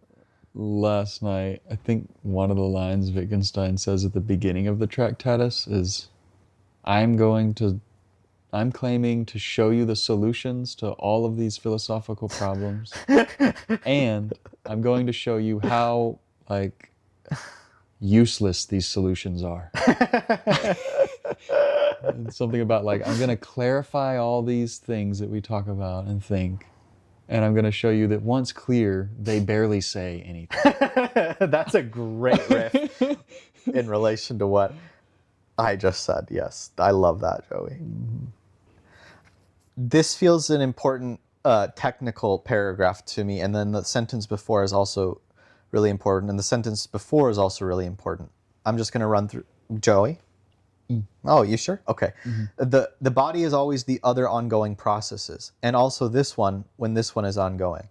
Last night, I think one of the lines Wittgenstein says at the beginning of the Tractatus is, I'm claiming to show you the solutions to all of these philosophical problems, and I'm going to show you how, useless these solutions are. And something about, I'm going to clarify all these things that we talk about and think, and I'm going to show you that once clear, they barely say anything. That's a great riff in relation to what I just said. Yes, I love that, Joey. Mm-hmm. This feels an important technical paragraph to me, and then the sentence before is also really important, and the sentence before is also really important. I'm just going to run through. Joey? Oh, you sure? Okay. Mm-hmm. The body is always the other ongoing processes, and also this one when this one is ongoing.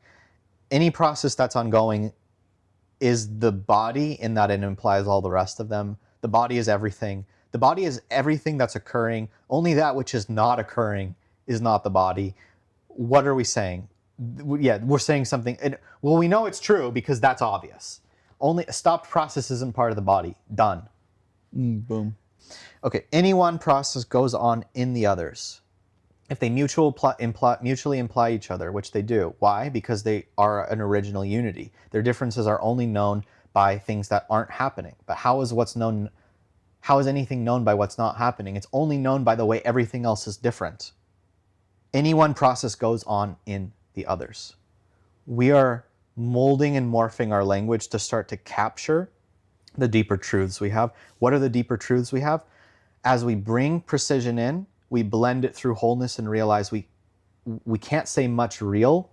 Any process that's ongoing is the body, in that it implies all the rest of them. The body is everything. The body is everything that's occurring. Only that which is not occurring is not the body. What are we saying? Yeah, we're saying something. Well, we know it's true because that's obvious. Only a stopped process isn't part of the body. Done. Boom. Okay, any one process goes on in the others. If they mutually imply each other, which they do. Why? Because they are an original unity. Their differences are only known by things that aren't happening. But how is anything known by what's not happening? It's only known by the way everything else is different. Any one process goes on in the others. We are molding and morphing our language to start to capture the deeper truths we have. What are the deeper truths we have? As we bring precision in, we blend it through wholeness and realize we can't say much real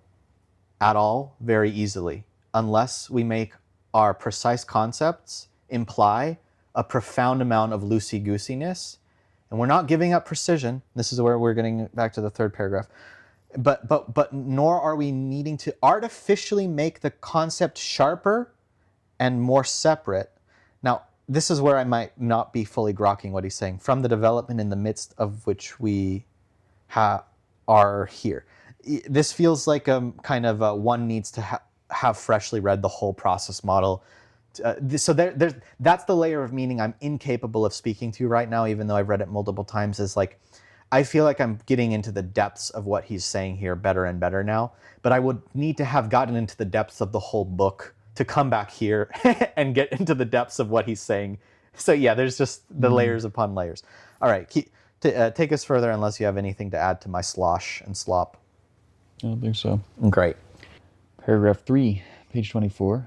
at all very easily unless we make our precise concepts imply a profound amount of loosey-goosiness. And we're not giving up precision. This is where we're getting back to the third paragraph. But nor are we needing to artificially make the concept sharper and more separate. Now, this is where I might not be fully grokking what he's saying. From the development in the midst of which we are here. This feels like a kind of one needs to have freshly read the whole process model. So that's the layer of meaning I'm incapable of speaking to right now, even though I've read it multiple times, is like, I feel like I'm getting into the depths of what he's saying here better and better now, but I would need to have gotten into the depths of the whole book to come back here and get into the depths of what he's saying. So yeah, there's just the layers upon layers. All right, take us further unless you have anything to add to my slosh and slop. I don't think so. Great. Paragraph 3, page 24.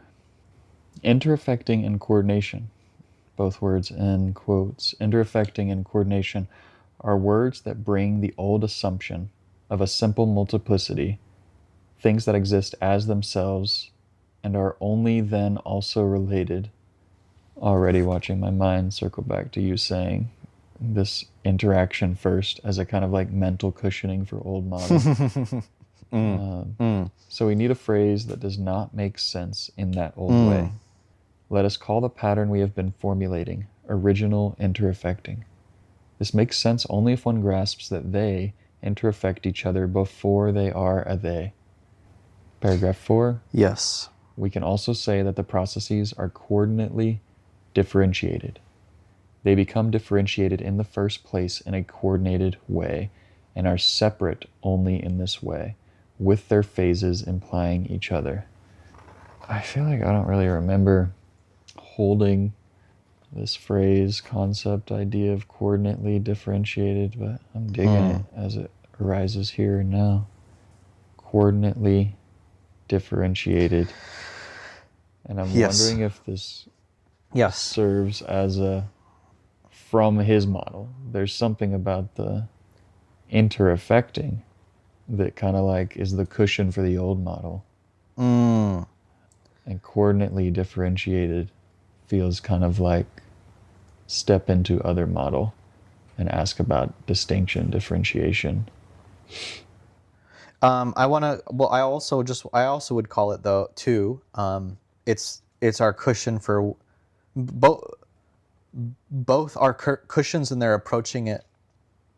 Interaffecting and coordination. Both words in quotes. Interaffecting and coordination are words that bring the old assumption of a simple multiplicity, things that exist as themselves and are only then also related. Already watching my mind circle back to you saying this interaction first as a kind of like mental cushioning for old models. So we need a phrase that does not make sense in that old way. Let us call the pattern we have been formulating original interaffecting. This makes sense only if one grasps that they interaffect each other before they are a they. Paragraph 4. Yes. We can also say that the processes are coordinately differentiated. They become differentiated in the first place in a coordinated way and are separate only in this way, with their phases implying each other. I feel like I don't really remember holding this phrase, concept, idea of coordinately differentiated, but I'm digging it as it arises here and now. Coordinately differentiated. And I'm wondering if this serves as a, from his model, there's something about the interaffecting that kind of like is the cushion for the old model. And coordinately differentiated feels kind of like step into other model and ask about distinction, differentiation. I also would call it though too. It's our cushion for both our cushions, and they're approaching it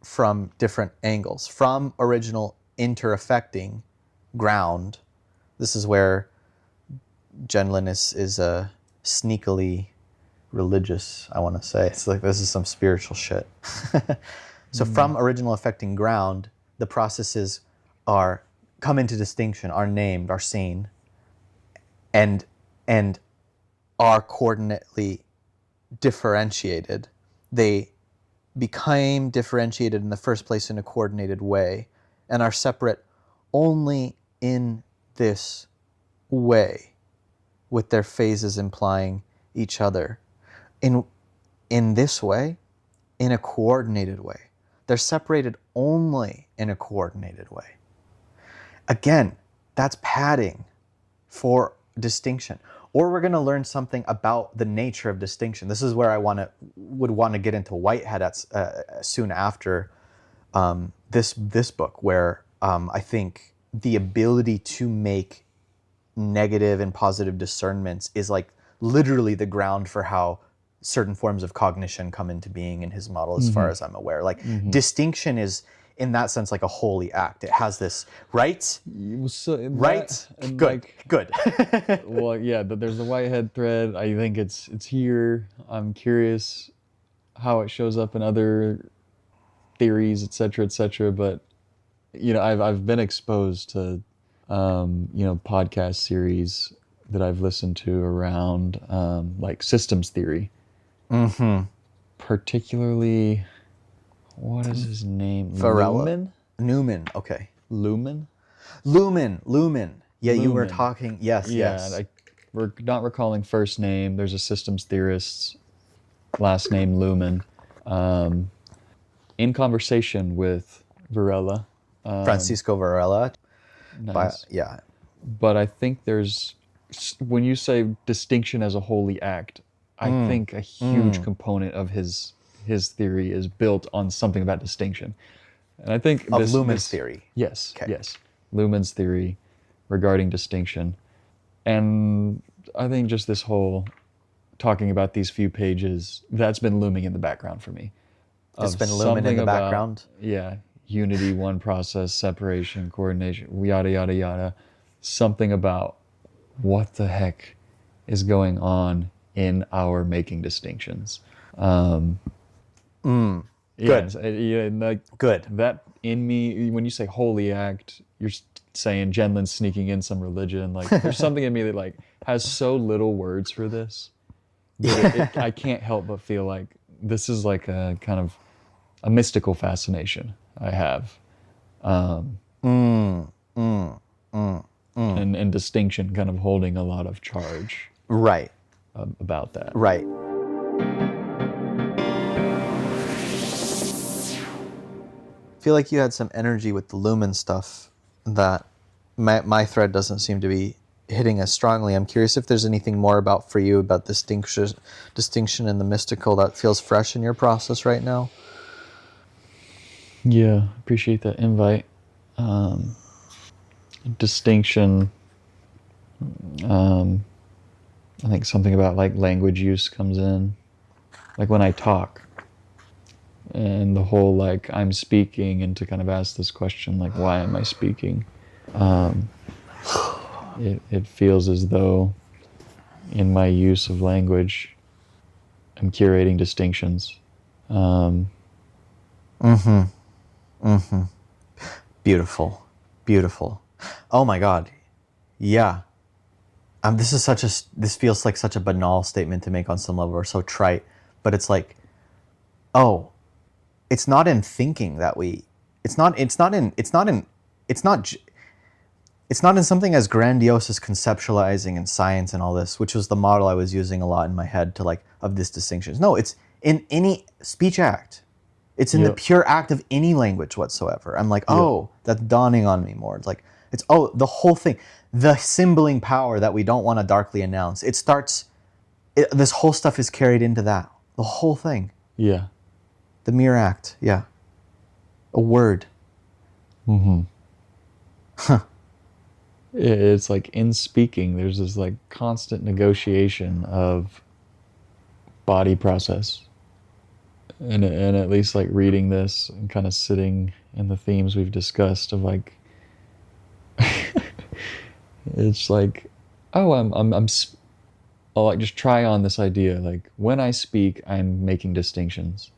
from different angles. From original interaffecting ground, this is where Gendlin is a sneakily religious, I want to say. It's like this is some spiritual shit. So from original affecting ground, the processes are come into distinction, are named, are seen, and are coordinately differentiated. They became differentiated in the first place in a coordinated way and are separate only in this way, with their phases implying each other. In this way, in a coordinated way. They're separated only in a coordinated way. Again, that's padding for distinction. Or we're going to learn something about the nature of distinction. This is where I would want to get into Whitehead soon after this book, where I think the ability to make negative and positive discernments is like literally the ground for how certain forms of cognition come into being in his model, as far as I'm aware. Like distinction is, in that sense, like a holy act. It has this right, right, good, like, good. Well, yeah, but there's the Whitehead thread. I think it's here. I'm curious how it shows up in other theories, etc., etc. But I've been exposed to podcast series that I've listened to around like systems theory. Mm-hmm. Particularly, what is his name? Varela? Newman. Okay. Lumen? Lumen. Yeah, you were Lumen. talking. Yes, Yeah, yes. we're not recalling first name. There's a systems theorist's last name Lumen. In conversation with Varela. Francisco Varela. Nice. Yeah. But I think there's, when you say distinction as a holy act, I think a huge component of his theory is built on something about distinction. And I think Of Luhmann's this theory. yes, Okay. yes, Luhmann's theory regarding distinction. And I think just this whole talking about these few pages, that's been looming in the background for me. It's Of been looming in something the about, background. yeah, unity, one process, separation, coordination, yada, yada, yada. Something about what the heck is going on in our making distinctions. Good. Yeah, like Good. that in me. When you say holy act, you're saying Gendlin sneaking in some religion. Like there's something in me that like has so little words for this that I can't help but feel like this is like a kind of a mystical fascination I have, and distinction kind of holding a lot of charge Right. about that. Right. I feel like you had some energy with the lumen stuff that my thread doesn't seem to be hitting as strongly. I'm curious if there's anything more about for you about distinction and the mystical that feels fresh in your process right now. Yeah, appreciate that invite. Distinction. I think something about like language use comes in, like when I talk, and the whole like I'm speaking, and to kind of ask this question like why am I speaking? It feels as though in my use of language, I'm curating distinctions. Beautiful. Beautiful. Oh my God. Yeah. This feels like such a banal statement to make on some level, or so trite, but it's like, oh, it's not in thinking that it's not in something as grandiose as conceptualizing and science and all this, which was the model I was using a lot in my head to like, of this distinction. No, it's in any speech act. It's in the pure act of any language whatsoever. I'm like, oh, that's dawning on me more. It's like, the whole thing, the symboling power that we don't want to darkly announce. This whole stuff is carried into that. The whole thing. Yeah. The mere act. Yeah. A word. It's like in speaking, there's this like constant negotiation of body process. And at least like reading this and kind of sitting in the themes we've discussed of like, it's like, oh, I'll like just try on this idea. Like when I speak, I'm making distinctions.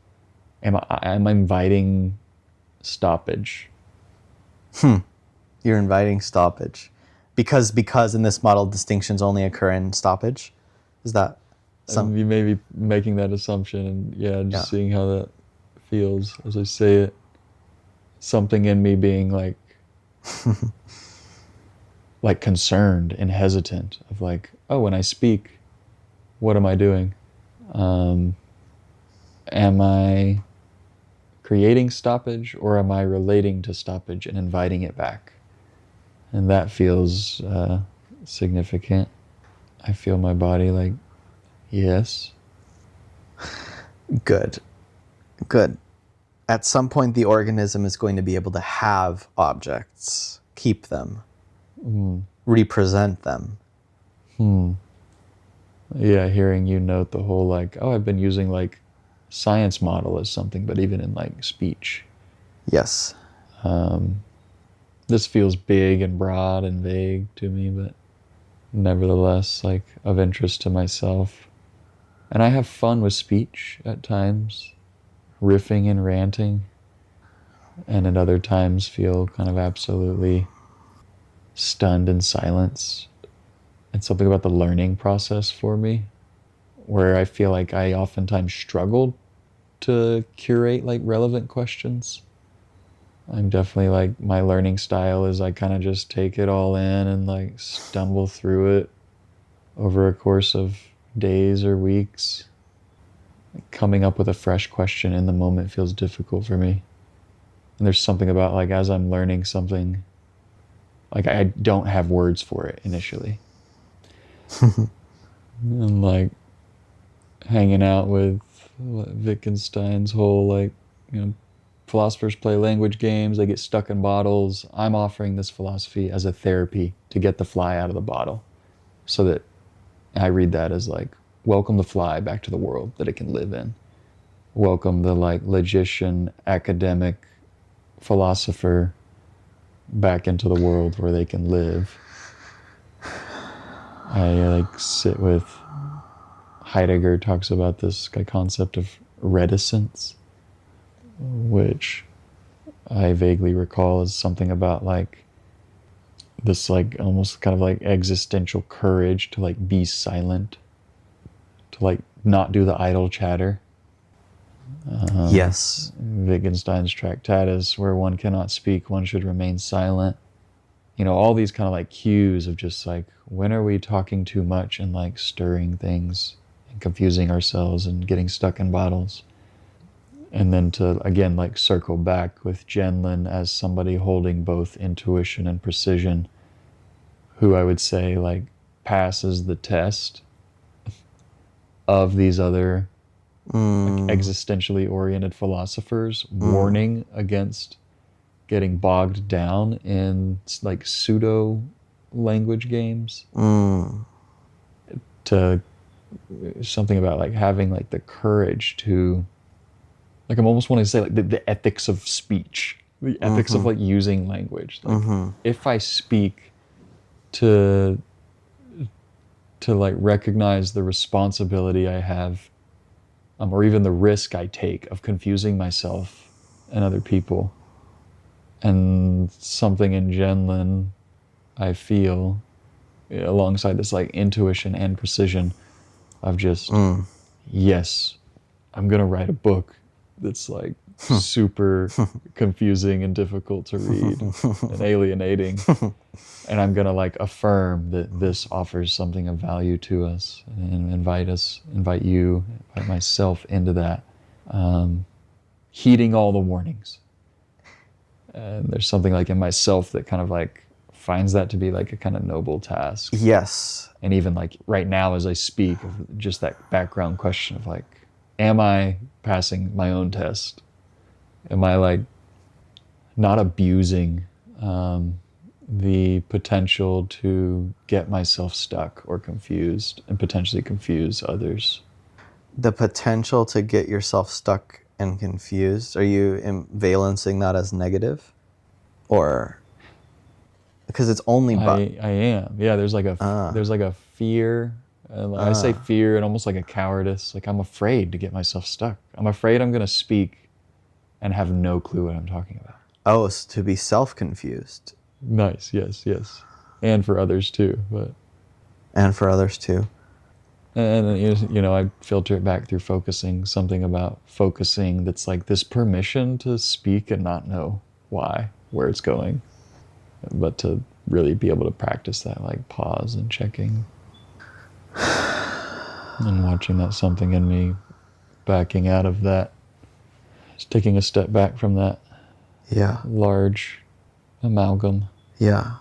Am I inviting stoppage? You're inviting stoppage. Because in this model, distinctions only occur in stoppage? Is that You may be making that assumption, and just seeing how that feels as I say it. Something in me being like, like concerned and hesitant of like, oh, when I speak, what am I doing? Am I creating stoppage, or am I relating to stoppage and inviting it back? And that feels significant. I feel my body like, yes. Good. At some point, the organism is going to be able to have objects, keep them, represent them. Yeah, hearing you note the whole like, oh, I've been using like science model as something, but even in like speech. Yes. This feels big and broad and vague to me, but nevertheless like of interest to myself. And I have fun with speech at times, riffing and ranting, and at other times feel kind of absolutely stunned in silence It's something about the learning process for me, where I feel like I oftentimes struggle to curate like relevant questions. I'm definitely like, my learning style is I kind of just take it all in and like stumble through it over a course of days or weeks. Coming up with a fresh question in the moment feels difficult for me. And there's something about like, as I'm learning something, like I don't have words for it initially. And like hanging out with Wittgenstein's whole like, philosophers play language games, they get stuck in bottles. I'm offering this philosophy as a therapy to get the fly out of the bottle, so that I read that as like, welcome the fly back to the world that it can live in. Welcome the like logician, academic, philosopher back into the world where they can live. I like sit with Heidegger talks about this concept of reticence, which I vaguely recall as something about like this like almost kind of like existential courage to like be silent, to like not do the idle chatter. Yes. Wittgenstein's Tractatus, where one cannot speak, one should remain silent. All these kind of like cues of just like, when are we talking too much and like stirring things and confusing ourselves and getting stuck in bottles? And then to, again, like circle back with Gendlin as somebody holding both intuition and precision, who I would say like passes the test of these other like existentially oriented philosophers, warning against getting bogged down in like pseudo language games. To something about like having like the courage to, like, I'm almost wanting to say like the ethics of speech, the ethics of like using language. Like if I speak to like recognize the responsibility I have, or even the risk I take of confusing myself and other people. And something in Gendlin, I feel, alongside this like intuition and precision of just, yes, I'm gonna write a book that's like super confusing and difficult to read and alienating. And I'm gonna like affirm that this offers something of value to us and invite myself into that, heeding all the warnings. And there's something like in myself that kind of like finds that to be like a kind of noble task. Yes. And even like right now as I speak, just that background question of like, am I passing my own test? Am I like not abusing the potential to get myself stuck or confused and potentially confuse others? The potential to get yourself stuck and confused, are you valencing that as negative? Or because it's only I am. Yeah, there's like a fear. I say fear and almost like a cowardice. Like I'm afraid to get myself stuck. I'm afraid I'm going to speak and have no clue what I'm talking about. Oh, it's to be self-confused. Nice. Yes. And for others too, but. And for others too. And I filter it back through focusing, something about focusing that's like this permission to speak and not know why, where it's going, but to really be able to practice that like pause and checking and watching that something in me backing out of that, just taking a step back from that large amalgam. Yeah.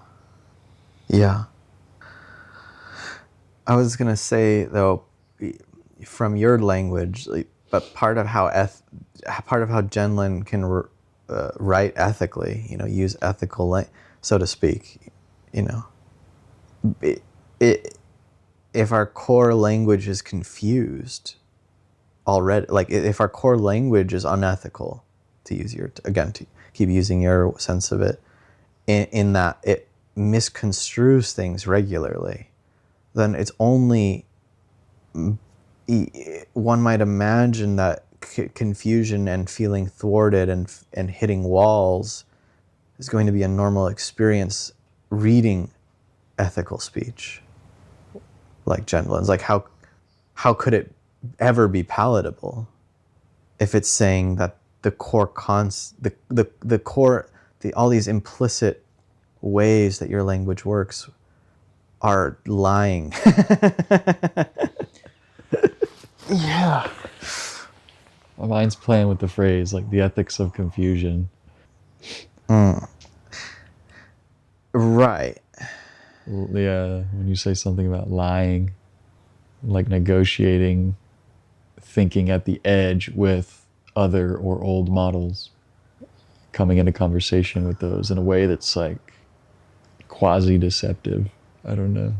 I was gonna say though, from your language, like, but part of how Gendlin can write ethically, use ethical, so to speak, if our core language is confused already, like if our core language is unethical, to use to keep using your sense of it, in that it misconstrues things regularly, then it's only, one might imagine that confusion and feeling thwarted and hitting walls is going to be a normal experience reading ethical speech. like Gendlin's. Like how could it ever be palatable if it's saying that the core all these implicit ways that your language works are lying. Yeah. My mind's playing with the phrase, like the ethics of confusion. Right. Yeah, when you say something about lying, like negotiating, thinking at the edge with other or old models, coming into conversation with those in a way that's like quasi-deceptive. I don't know.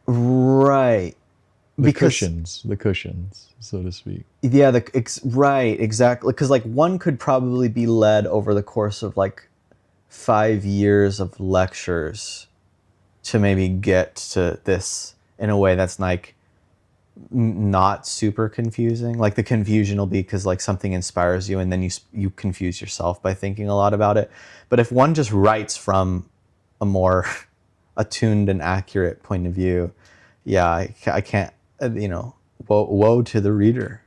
Right. The cushions, so to speak. Yeah, right, exactly. Because like one could probably be led over the course of like 5 years of lectures to maybe get to this in a way that's like not super confusing. Like the confusion will be because like something inspires you and then you confuse yourself by thinking a lot about it. But if one just writes from a more attuned and accurate point of view, yeah, I can't, woe to the reader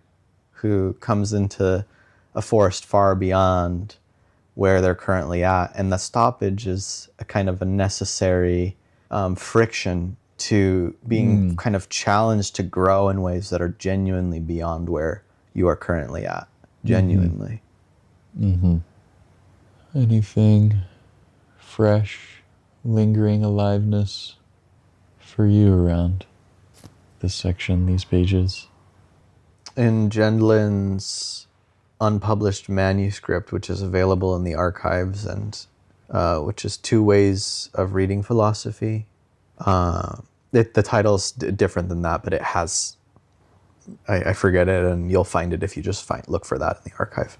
who comes into a forest far beyond where they're currently at. And the stoppage is a kind of a necessary friction to being kind of challenged to grow in ways that are genuinely beyond where you are currently at. Genuinely. Anything fresh, lingering aliveness for you around this section, these pages? In Gendlin's unpublished manuscript, which is available in the archives, and which is 2 Ways of Reading Philosophy. The title's different than that, but it has, I forget it, and you'll find it if you just look for that in the archive.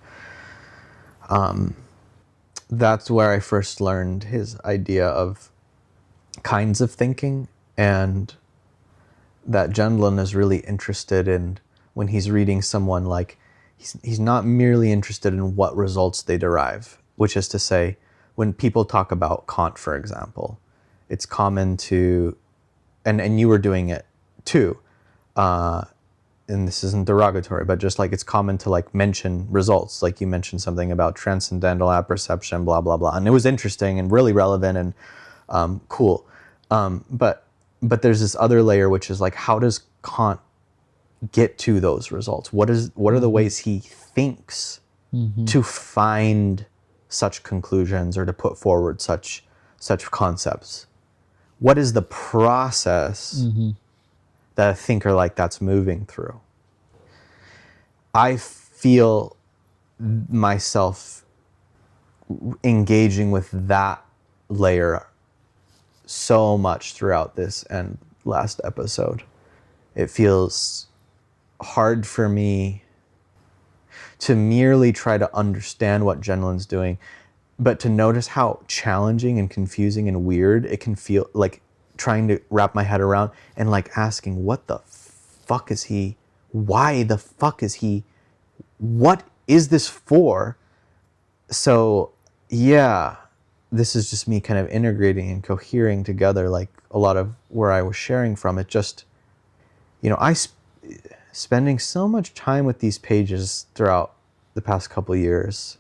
That's where I first learned his idea of kinds of thinking, and that Gendlin is really interested in, when he's reading someone, like he's not merely interested in what results they derive, which is to say, when people talk about Kant, for example, it's common to, and you were doing it too, and this isn't derogatory, but just like it's common to like mention results. Like you mentioned something about transcendental apperception, blah, blah, blah. And it was interesting and really relevant and cool. But there's this other layer, which is like, how does Kant get to those results? What are the ways he thinks to find such conclusions or to put forward such concepts? What is the process that a thinker like that's moving through? I feel myself engaging with that layer so much throughout this and last episode. It feels hard for me to merely try to understand what Gendlin's doing, but to notice how challenging and confusing and weird it can feel, like trying to wrap my head around and like asking, what the fuck is he? Why the fuck is he? What is this for? So yeah, this is just me kind of integrating and cohering together like a lot of where I was sharing from. It just, spending so much time with these pages throughout the past couple of years,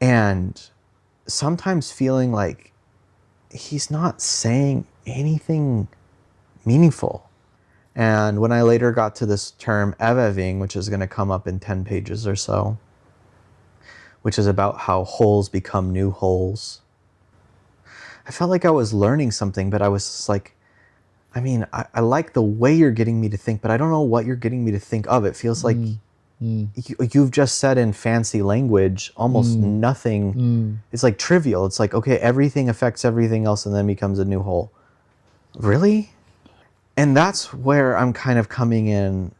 and sometimes feeling like he's not saying anything meaningful. And when I later got to this term eveving, which is going to come up in 10 pages or so, which is about how wholes become new wholes, I felt like I was learning something, but I was just like, I like the way you're getting me to think, but I don't know what you're getting me to think of. It feels like you've just said in fancy language almost nothing. It's like trivial. It's like, okay, everything affects everything else and then becomes a new whole. Really? And that's where I'm kind of coming in,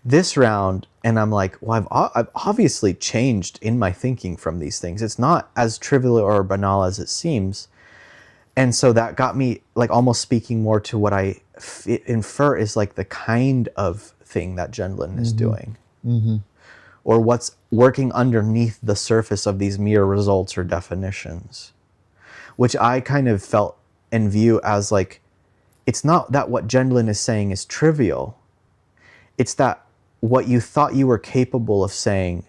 this round, and I'm like, well, I've obviously changed in my thinking from these things. It's not as trivial or banal as it seems. And so that got me like almost speaking more to what I infer is like the kind of thing that Gendlin is doing, or what's working underneath the surface of these mere results or definitions, which I kind of felt and view as like, it's not that what Gendlin is saying is trivial. It's that what you thought you were capable of saying,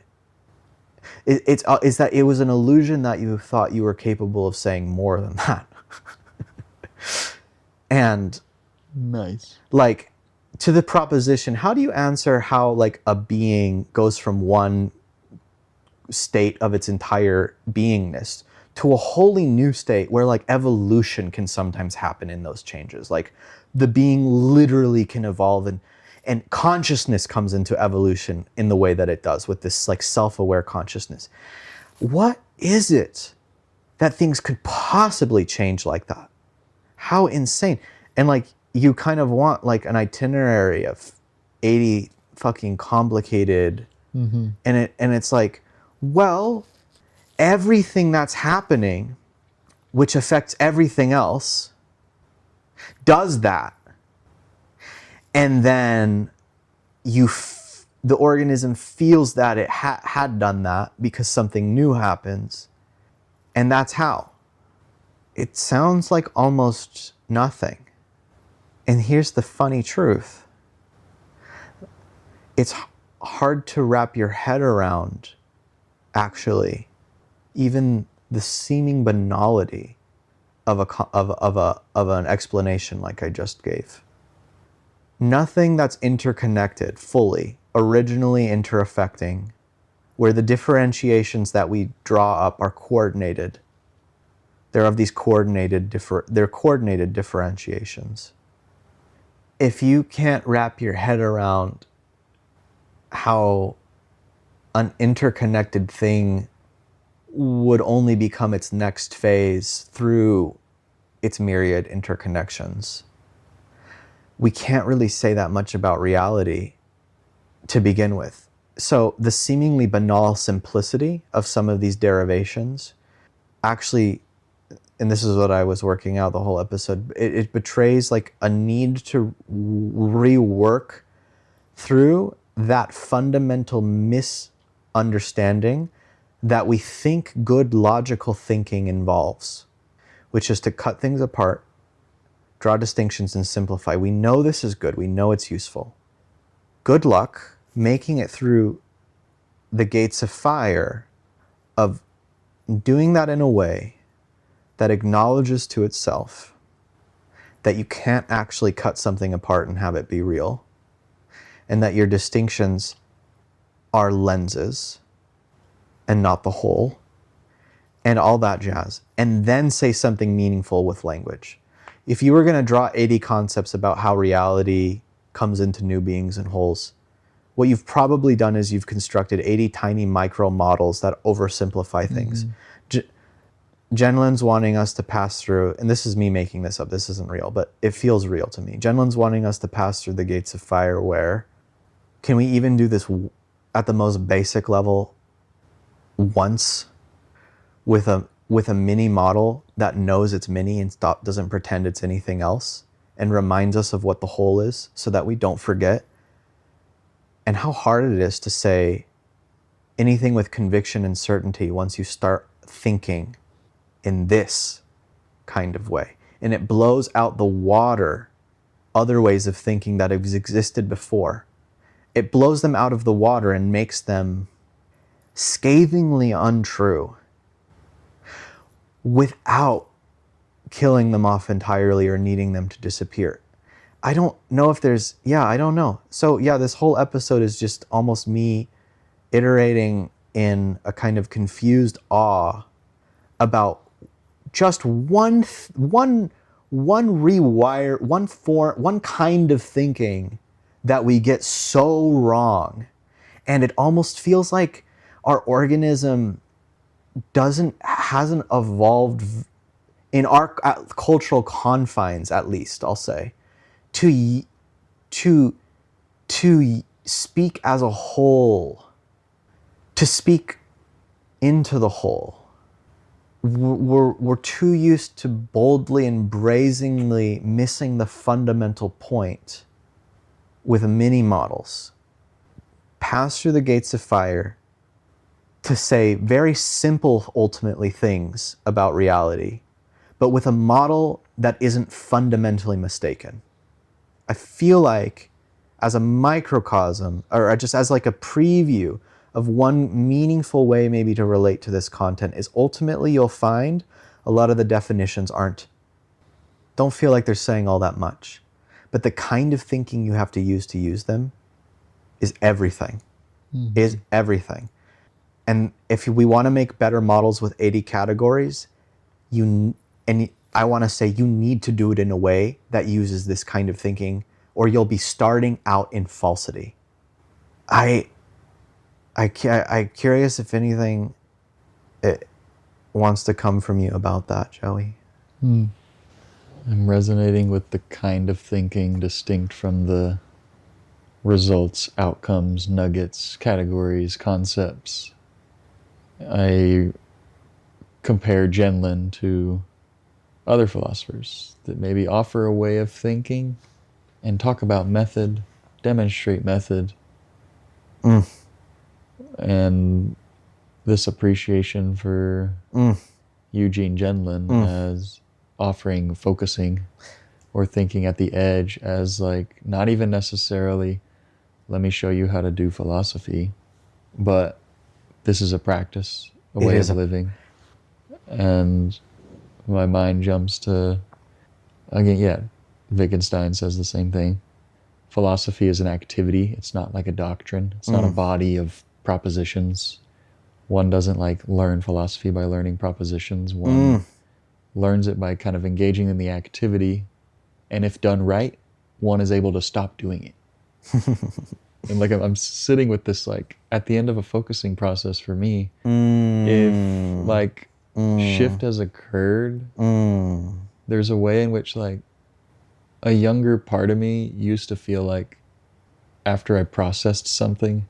it's that it was an illusion that you thought you were capable of saying more than that. And Nice. like, to the proposition, how do you answer how like a being goes from one state of its entire beingness to a wholly new state where like evolution can sometimes happen in those changes? Like the being literally can evolve, and consciousness comes into evolution in the way that it does with this like self-aware consciousness. What is it that things could possibly change like that? How insane. And like, you kind of want like an itinerary of 80 fucking complicated, and it's like, well, everything that's happening, which affects everything else, does that. And then the organism feels that it had done that because something new happens. And that's how. It sounds like almost nothing. And here's the funny truth. It's hard to wrap your head around, actually, even the seeming banality of an explanation like I just gave. Nothing that's interconnected fully, originally interaffecting, where the differentiations that we draw up are coordinated. They're of these coordinated differentiations. If you can't wrap your head around how an interconnected thing would only become its next phase through its myriad interconnections, we can't really say that much about reality to begin with. So the seemingly banal simplicity of some of these derivations actually, and this is what I was working out the whole episode, it betrays like a need to rework through that fundamental misunderstanding that we think good logical thinking involves, which is to cut things apart, draw distinctions, and simplify. We know this is good. We know it's useful. Good luck making it through the gates of fire of doing that in a way that acknowledges to itself that you can't actually cut something apart and have it be real, and that your distinctions are lenses and not the whole, and all that jazz, and then say something meaningful with language. If you were going to draw 80 concepts about how reality comes into new beings and wholes, what you've probably done is you've constructed 80 tiny micro models that oversimplify things. Gendlin's wanting us to pass through, and this is me making this up, this isn't real, but it feels real to me. Gendlin's wanting us to pass through the gates of fire where, can we even do this at the most basic level once with a mini model that knows it's mini and doesn't pretend it's anything else, and reminds us of what the whole is so that we don't forget? And how hard it is to say anything with conviction and certainty once you start thinking in this kind of way. And it blows out the water other ways of thinking that have existed before. It blows them out of the water and makes them scathingly untrue without killing them off entirely or needing them to disappear. I don't know if there's, I don't know. So this whole episode is just almost me iterating in a kind of confused awe about just one rewire, one kind of thinking that we get so wrong. And it almost feels like our organism hasn't evolved in our cultural confines, at least, I'll say, to speak as a whole, to speak into the whole. We're too used to boldly and brazenly missing the fundamental point with mini models. Pass through the gates of fire to say very simple, ultimately, things about reality, but with a model that isn't fundamentally mistaken. I feel like as a microcosm, or just as like a preview of one meaningful way maybe to relate to this content, is ultimately you'll find a lot of the definitions don't feel like they're saying all that much. But the kind of thinking you have to use them is everything. Is everything. And if we want to make better models with 80 categories, I want to say you need to do it in a way that uses this kind of thinking, or you'll be starting out in falsity. I'm curious if anything it wants to come from you about that, Joey. I'm resonating with the kind of thinking distinct from the results, outcomes, nuggets, categories, concepts. I compare Gendlin to other philosophers that maybe offer a way of thinking and talk about method, demonstrate method, and this appreciation for Eugene Gendlin as offering focusing or thinking at the edge as like not even necessarily let me show you how to do philosophy, but this is a practice, a way of living. And my mind jumps to, again, Wittgenstein says the same thing. Philosophy is an activity. It's not like a doctrine. It's not a body of propositions. One doesn't like learn philosophy by learning propositions. One learns it by kind of engaging in the activity. And if done right, one is able to stop doing it. And like I'm sitting with this, like at the end of a focusing process for me, if like shift has occurred, there's a way in which like a younger part of me used to feel like after I processed something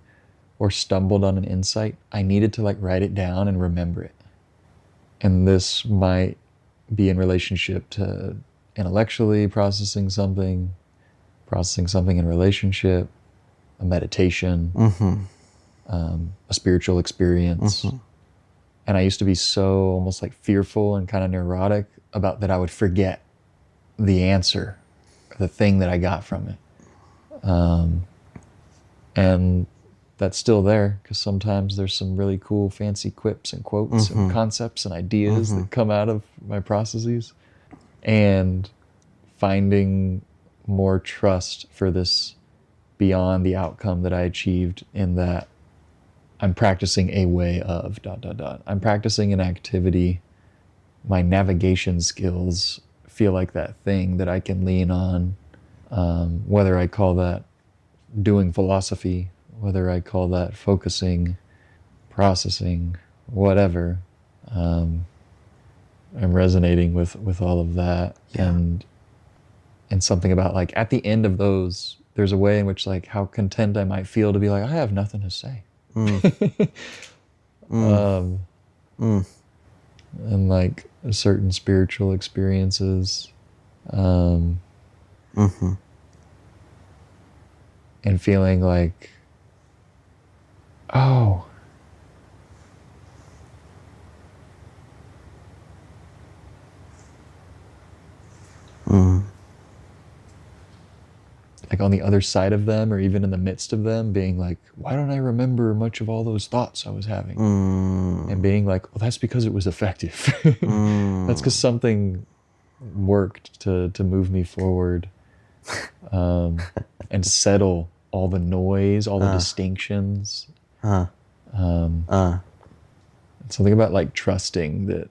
or stumbled on an insight, I needed to like write it down and remember it. And this might be in relationship to intellectually processing something in relationship, a meditation, a spiritual experience. And I used to be so almost like fearful and kind of neurotic about that I would forget the answer, the thing that I got from it. And that's still there because sometimes there's some really cool fancy quips and quotes and concepts and ideas that come out of my processes. And finding more trust for this beyond the outcome that I achieved in that I'm practicing a way of ... I'm practicing an activity. My navigation skills feel like that thing that I can lean on, whether I call that doing philosophy, whether I call that focusing, processing, whatever. I'm resonating with all of that. And something about like at the end of those, there's a way in which like how content I might feel to be like, I have nothing to say. And like certain spiritual experiences, and feeling like, oh, like on the other side of them or even in the midst of them being like, why don't I remember much of all those thoughts I was having? And being like, well, that's because it was effective. That's because something worked to move me forward, and settle all the noise, all the distinctions. Something about like trusting that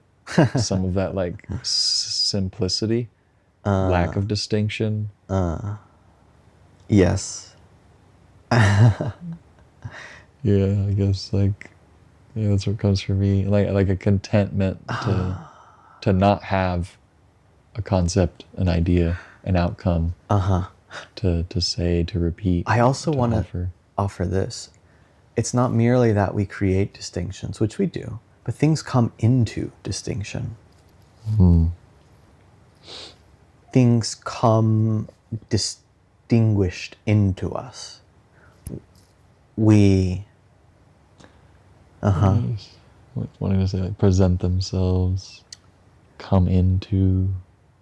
some of that like simplicity, lack of distinction. Yes. Yeah, I guess like, yeah, that's what comes for me. Like a contentment to not have a concept, an idea, an outcome, to say, to repeat. I also want to offer this. It's not merely that we create distinctions, which we do, but things come into distinction. Things come distinguished into us. We Wanting to say like present themselves. come into.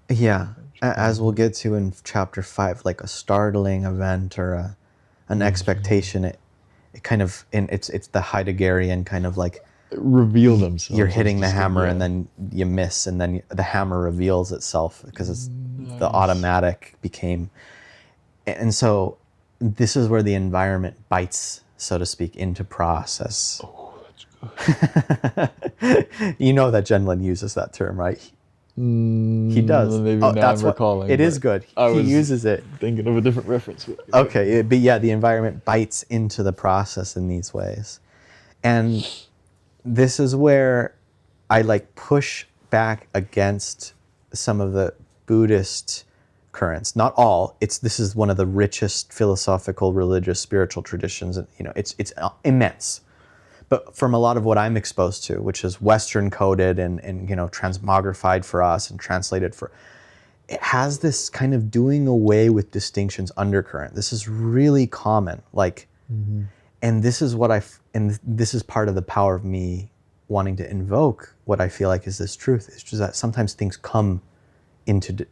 Yeah, as we'll get to in chapter 5, like a startling event or an expectation, it kind of, and it's the Heideggerian kind of like Reveal themselves. you're hitting the as hammer distinct, and then you miss, and then the hammer reveals itself because it's the Nice. automatic became. And so this is where the environment bites, so to speak, into process. Oh, that's good. You know that Gendlin uses that term, right? He does. Maybe Oh, now that's I'm what recalling. it is but good. I He was uses it. thinking of a different reference. Okay, but yeah, the environment bites into the process in these ways. And this is where I like push back against some of the Buddhist currents. Not all. This is one of the richest philosophical, religious, spiritual traditions. You know, it's immense. But from a lot of what I'm exposed to, which is Western coded and you know, transmogrified for us and translated for, it has this kind of doing away with distinctions undercurrent. This is really common. Like, and this is what and this is part of the power of me wanting to invoke what I feel like is this truth. It's just that sometimes things come into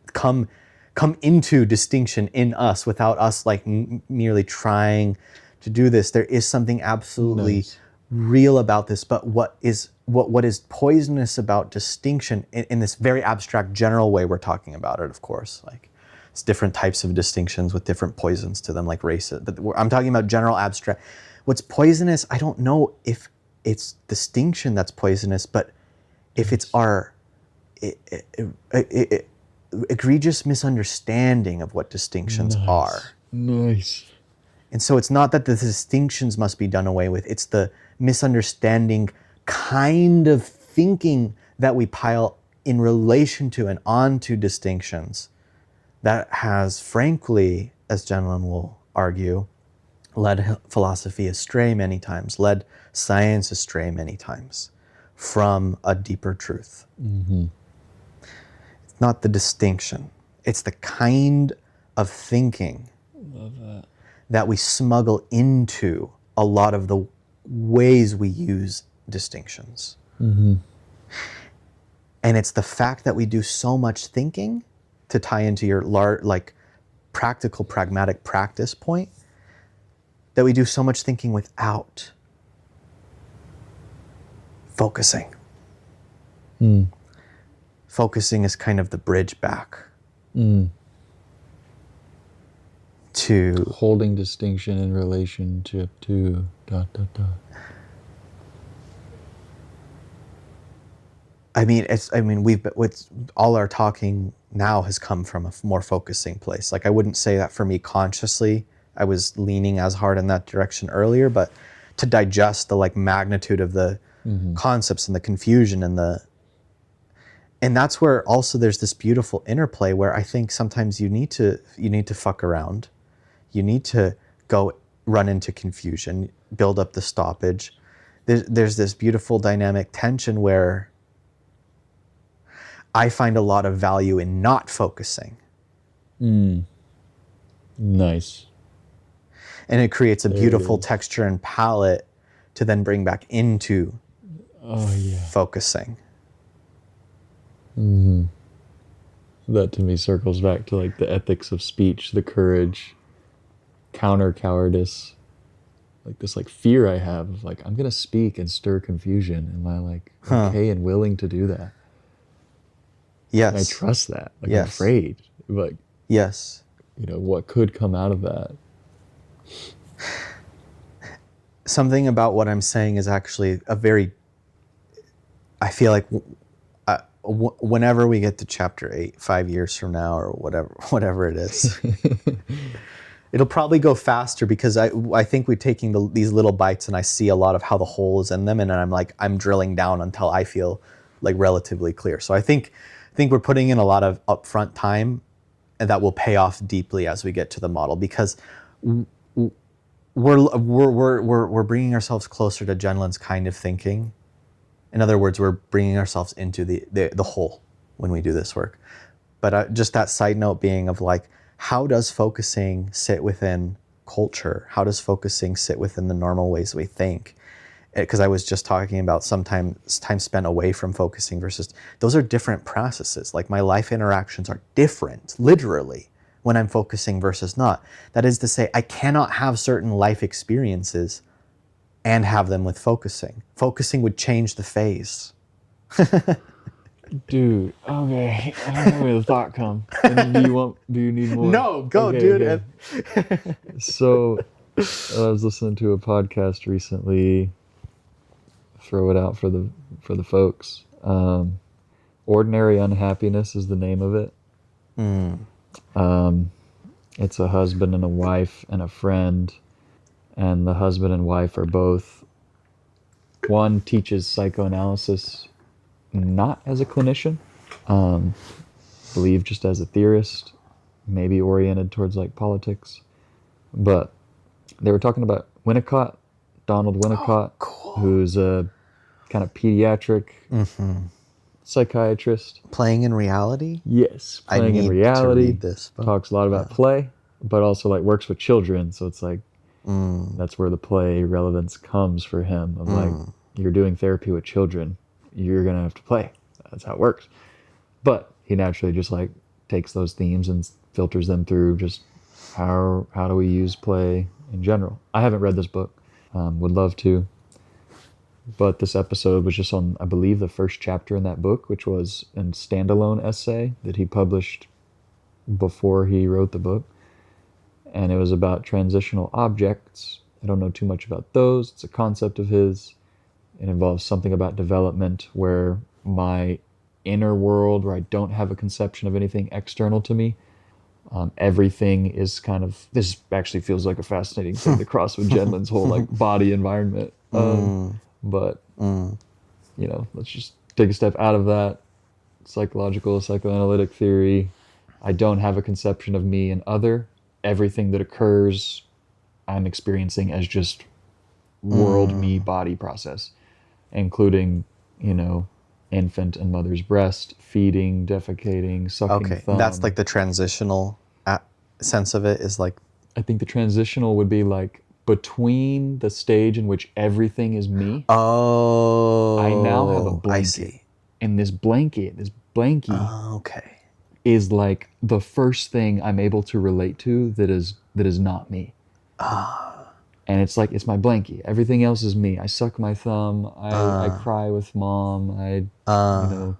distinction in us without us like merely trying to do this. There is something absolutely Nice. real about this, but what is poisonous about distinction in this very abstract general way we're talking about it, of course, like it's different types of distinctions with different poisons to them, like race, but I'm talking about general abstract. What's poisonous, I don't know if it's distinction that's poisonous, but if it's our egregious misunderstanding of what distinctions are. Nice. And so it's not that the distinctions must be done away with, it's the misunderstanding kind of thinking that we pile in relation to and onto distinctions that has, frankly, as Gendlin will argue, led philosophy astray many times, led science astray many times from a deeper truth. It's not the distinction, it's the kind of thinking that we smuggle into a lot of the ways we use distinctions. And it's the fact that we do so much thinking, to tie into your like practical, pragmatic practice point, that we do so much thinking without focusing. Focusing is kind of the bridge back to Holding distinction in relationship to ... all our talking now has come from a more focusing place. Like, I wouldn't say that for me consciously, I was leaning as hard in that direction earlier, but to digest the like magnitude of the concepts and the confusion and that's where also there's this beautiful interplay where I think sometimes you need to fuck around. You need to go run into confusion, build up the stoppage. There's this beautiful dynamic tension where I find a lot of value in not focusing. Nice. And it creates a beautiful texture and palette to then bring back into focusing. That to me circles back to like the ethics of speech, the courage, counter cowardice, like this like fear I have of like, I'm gonna speak and stir confusion. Am I like okay and willing to do that? Yes. And I trust that. Like Yes. I'm afraid. Like, Yes. you know, what could come out of that? Something about what I'm saying is actually I feel like whenever we get to chapter 8, 5 years from now or whatever it is, it'll probably go faster because I think we're taking these little bites and I see a lot of how the whole is in them, and I'm drilling down until I feel like relatively clear. So I think we're putting in a lot of upfront time, and that will pay off deeply as we get to the model, because we're bringing ourselves closer to Gendlin's kind of thinking. In other words, we're bringing ourselves into the whole when we do this work. But just that side note being of like, how does focusing sit within culture? How does focusing sit within the normal ways we think? because I was just talking about sometimes time spent away from focusing versus, those are different processes. Like my life interactions are different, literally, when I'm focusing versus not. That is to say, I cannot have certain life experiences and have them with focusing. Focusing would change the phase. Dude, okay. I don't know where the thought come. And do you need more? No, go, Okay, dude. okay. So, I was listening to a podcast recently. Throw it out for the folks. Ordinary Unhappiness is the name of it. It's a husband and a wife and a friend, and the husband and wife are both, one teaches psychoanalysis not as a clinician, believe just as a theorist, maybe oriented towards like politics. But they were talking about Winnicott, Donald Winnicott, cool. who's a kind of pediatric psychiatrist. Playing in Reality? Yes, I playing in need to reality. read this book. Talks a lot about play, but also like works with children. So it's like that's where the play relevance comes for him. Of like, you're doing therapy with children, you're gonna have to play. That's how it works. But he naturally just like takes those themes and filters them through just how do we use play in general. I haven't read this book, would love to, but this episode was just on, I believe, the first chapter in that book, which was a standalone essay that he published before he wrote the book, and it was about transitional objects. I don't know too much about those. It's a concept of his. It involves something about development where my inner world, where I don't have a conception of anything external to me, everything is kind of, this actually feels like a fascinating thing to cross with Gendlin's whole like body environment. But, you know, let's just take a step out of that. Psychological, psychoanalytic theory. I don't have a conception of me and other. Everything that occurs, I'm experiencing as just world, me, body process, including, you know, infant and mother's breast, feeding, defecating, sucking thumb. That's like the transitional sense of it, is like... I think the transitional would be like between the stage in which everything is me. Oh, I now have a blanket. I see. And this blankie Okay. is like the first thing I'm able to relate to that is not me. And it's like, it's my blankie. Everything else is me. I suck my thumb. I cry with mom. You know,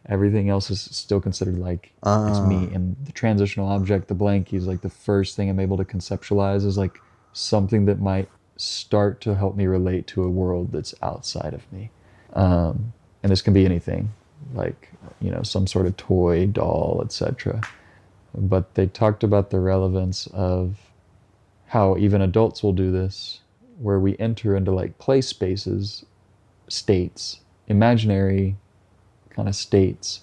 everything else is still considered like it's me. And the transitional object, the blankie, is like the first thing I'm able to conceptualize as like something that might start to help me relate to a world that's outside of me. And this can be anything, like, you know, some sort of toy, doll, etc. But they talked about the relevance of how even adults will do this, where we enter into like play spaces, states, imaginary kind of states,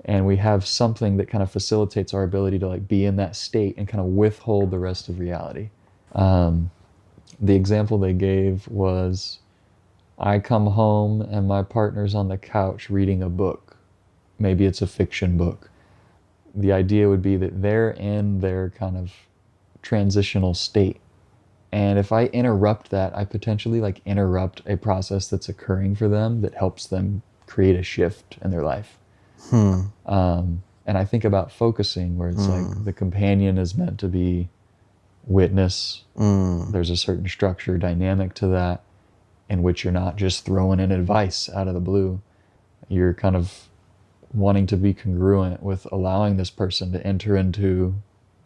and we have something that kind of facilitates our ability to like be in that state and kind of withhold the rest of reality. The example they gave was, I come home and my partner's on the couch reading a book. Maybe it's a fiction book. The idea would be that they're in their kind of transitional state. And if I interrupt that, I potentially like interrupt a process that's occurring for them that helps them create a shift in their life. And I think about focusing, where it's like the companion is meant to be witness. There's a certain structure, dynamic to that, in which you're not just throwing in advice out of the blue. You're kind of wanting to be congruent with allowing this person to enter into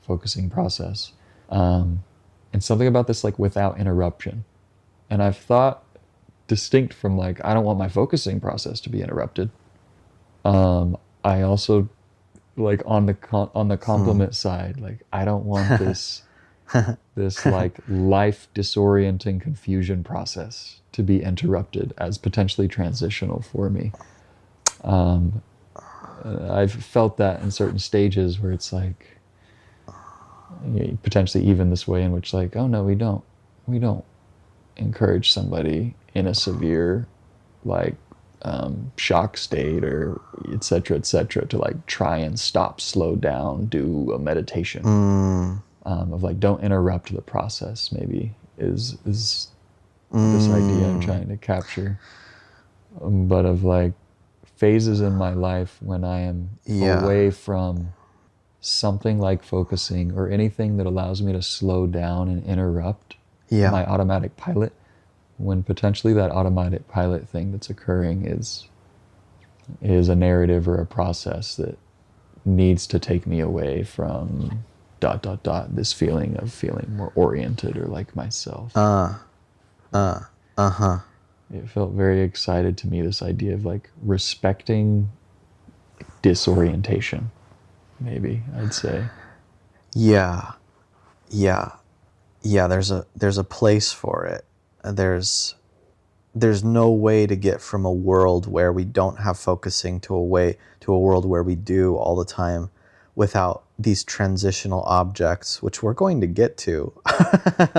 focusing process. And something about this, like, without interruption. And I've thought, distinct from like, I don't want my focusing process to be interrupted. I also, like, on the compliment side, like, I don't want this this like life disorienting confusion process to be interrupted as potentially transitional for me. I've felt that in certain stages where it's like, potentially even this way in which like, oh no, we don't encourage somebody in a severe like shock state or et cetera, to like try and stop, slow down, do a meditation. Of like, don't interrupt the process, maybe is this idea I'm trying to capture, but of like phases in my life when I am away from something like focusing or anything that allows me to slow down and interrupt my automatic pilot, when potentially that automatic pilot thing that's occurring is a narrative or a process that needs to take me away from ... this feeling of feeling more oriented or like myself. It felt very excited to me, this idea of like respecting disorientation, maybe I'd say. Yeah. There's a place for it. There's no way to get from a world where we don't have focusing to a world where we do all the time, without these transitional objects, which we're going to get to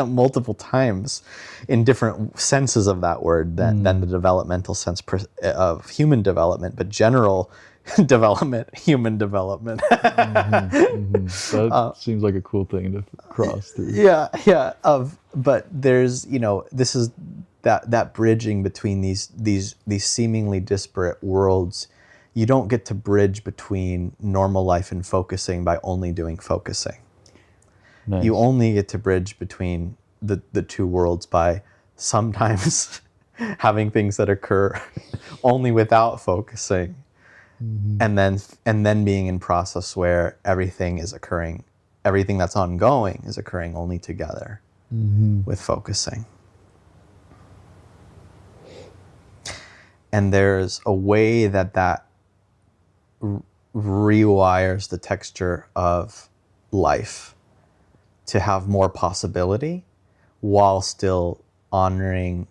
multiple times in different senses of that word than the developmental sense of human development, but general development, human development. That seems like a cool thing to cross through. But there's, this is that bridging between these seemingly disparate worlds. You don't get to bridge between normal life and focusing by only doing focusing. Nice. You only get to bridge between the two worlds by sometimes having things that occur only without focusing, and then being in process where everything that's ongoing is occurring only together with focusing. And there's a way that rewires the texture of life to have more possibility while still honoring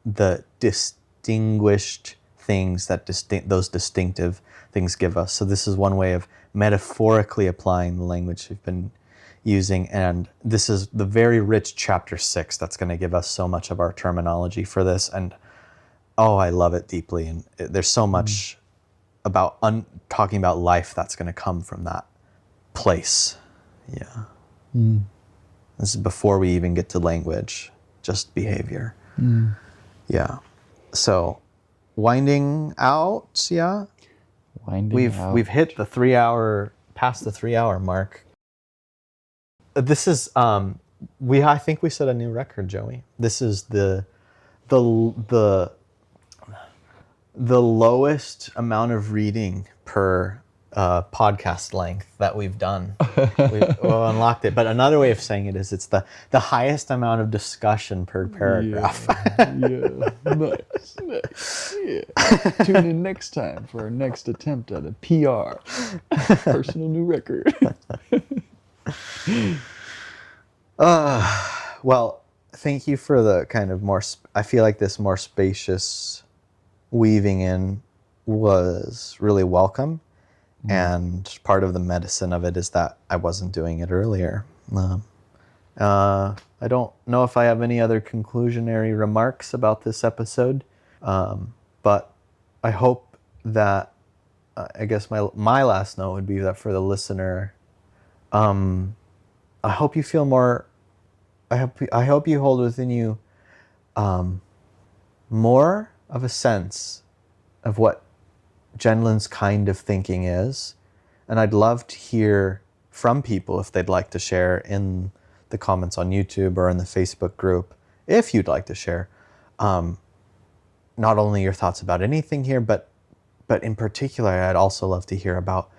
the distinguished things that those distinctive things give us. So this is one way of metaphorically applying the language we've been using, and this is the very rich chapter 6 that's going to give us so much of our terminology for this. And I love it deeply, and there's so much about talking about life that's going to come from that place. This is before we even get to language, just behavior. So winding out. We've hit the 3 hour, past the 3 hour mark. This is I think we set a new record, Joey. This is the lowest amount of reading per podcast length that we've done. We've unlocked it. But another way of saying it is it's the highest amount of discussion per paragraph. Nice. Yeah. Tune in next time for our next attempt at a PR, personal new record. Well, thank you for the kind of more, I feel like this more spacious weaving in was really welcome. And part of the medicine of it is that I wasn't doing it earlier. I don't know if I have any other conclusionary remarks about this episode, but I hope that, I guess my last note would be that for the listener, I hope you feel more, I hope you hold within you more of a sense of what Gendlin's kind of thinking is. And I'd love to hear from people if they'd like to share in the comments on YouTube or in the Facebook group, if you'd like to share not only your thoughts about anything here, but in particular, I'd also love to hear about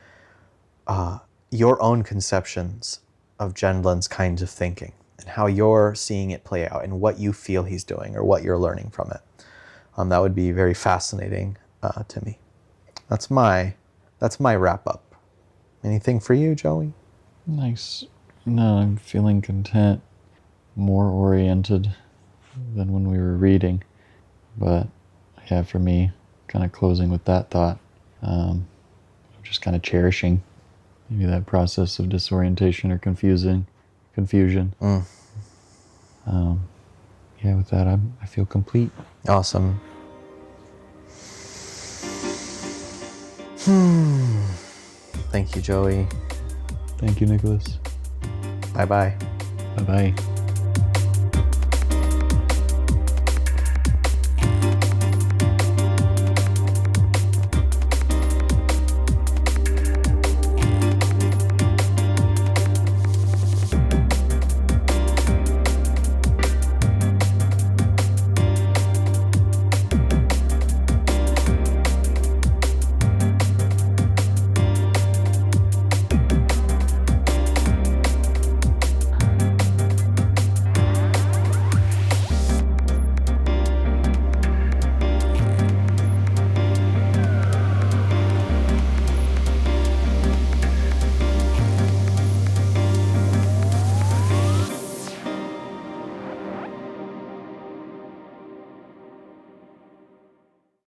your own conceptions of Gendlin's kinds of thinking and how you're seeing it play out and what you feel he's doing or what you're learning from it. That would be very fascinating to me. That's my wrap up. Anything for you, Joey? Nice. No, I'm feeling content, more oriented than when we were reading. But yeah, for me, kind of closing with that thought, just kind of cherishing maybe that process of disorientation or confusion. Yeah, with that, I feel complete. Awesome. Thank you, Joey. Thank you, Nicholas. Bye-bye. Bye-bye.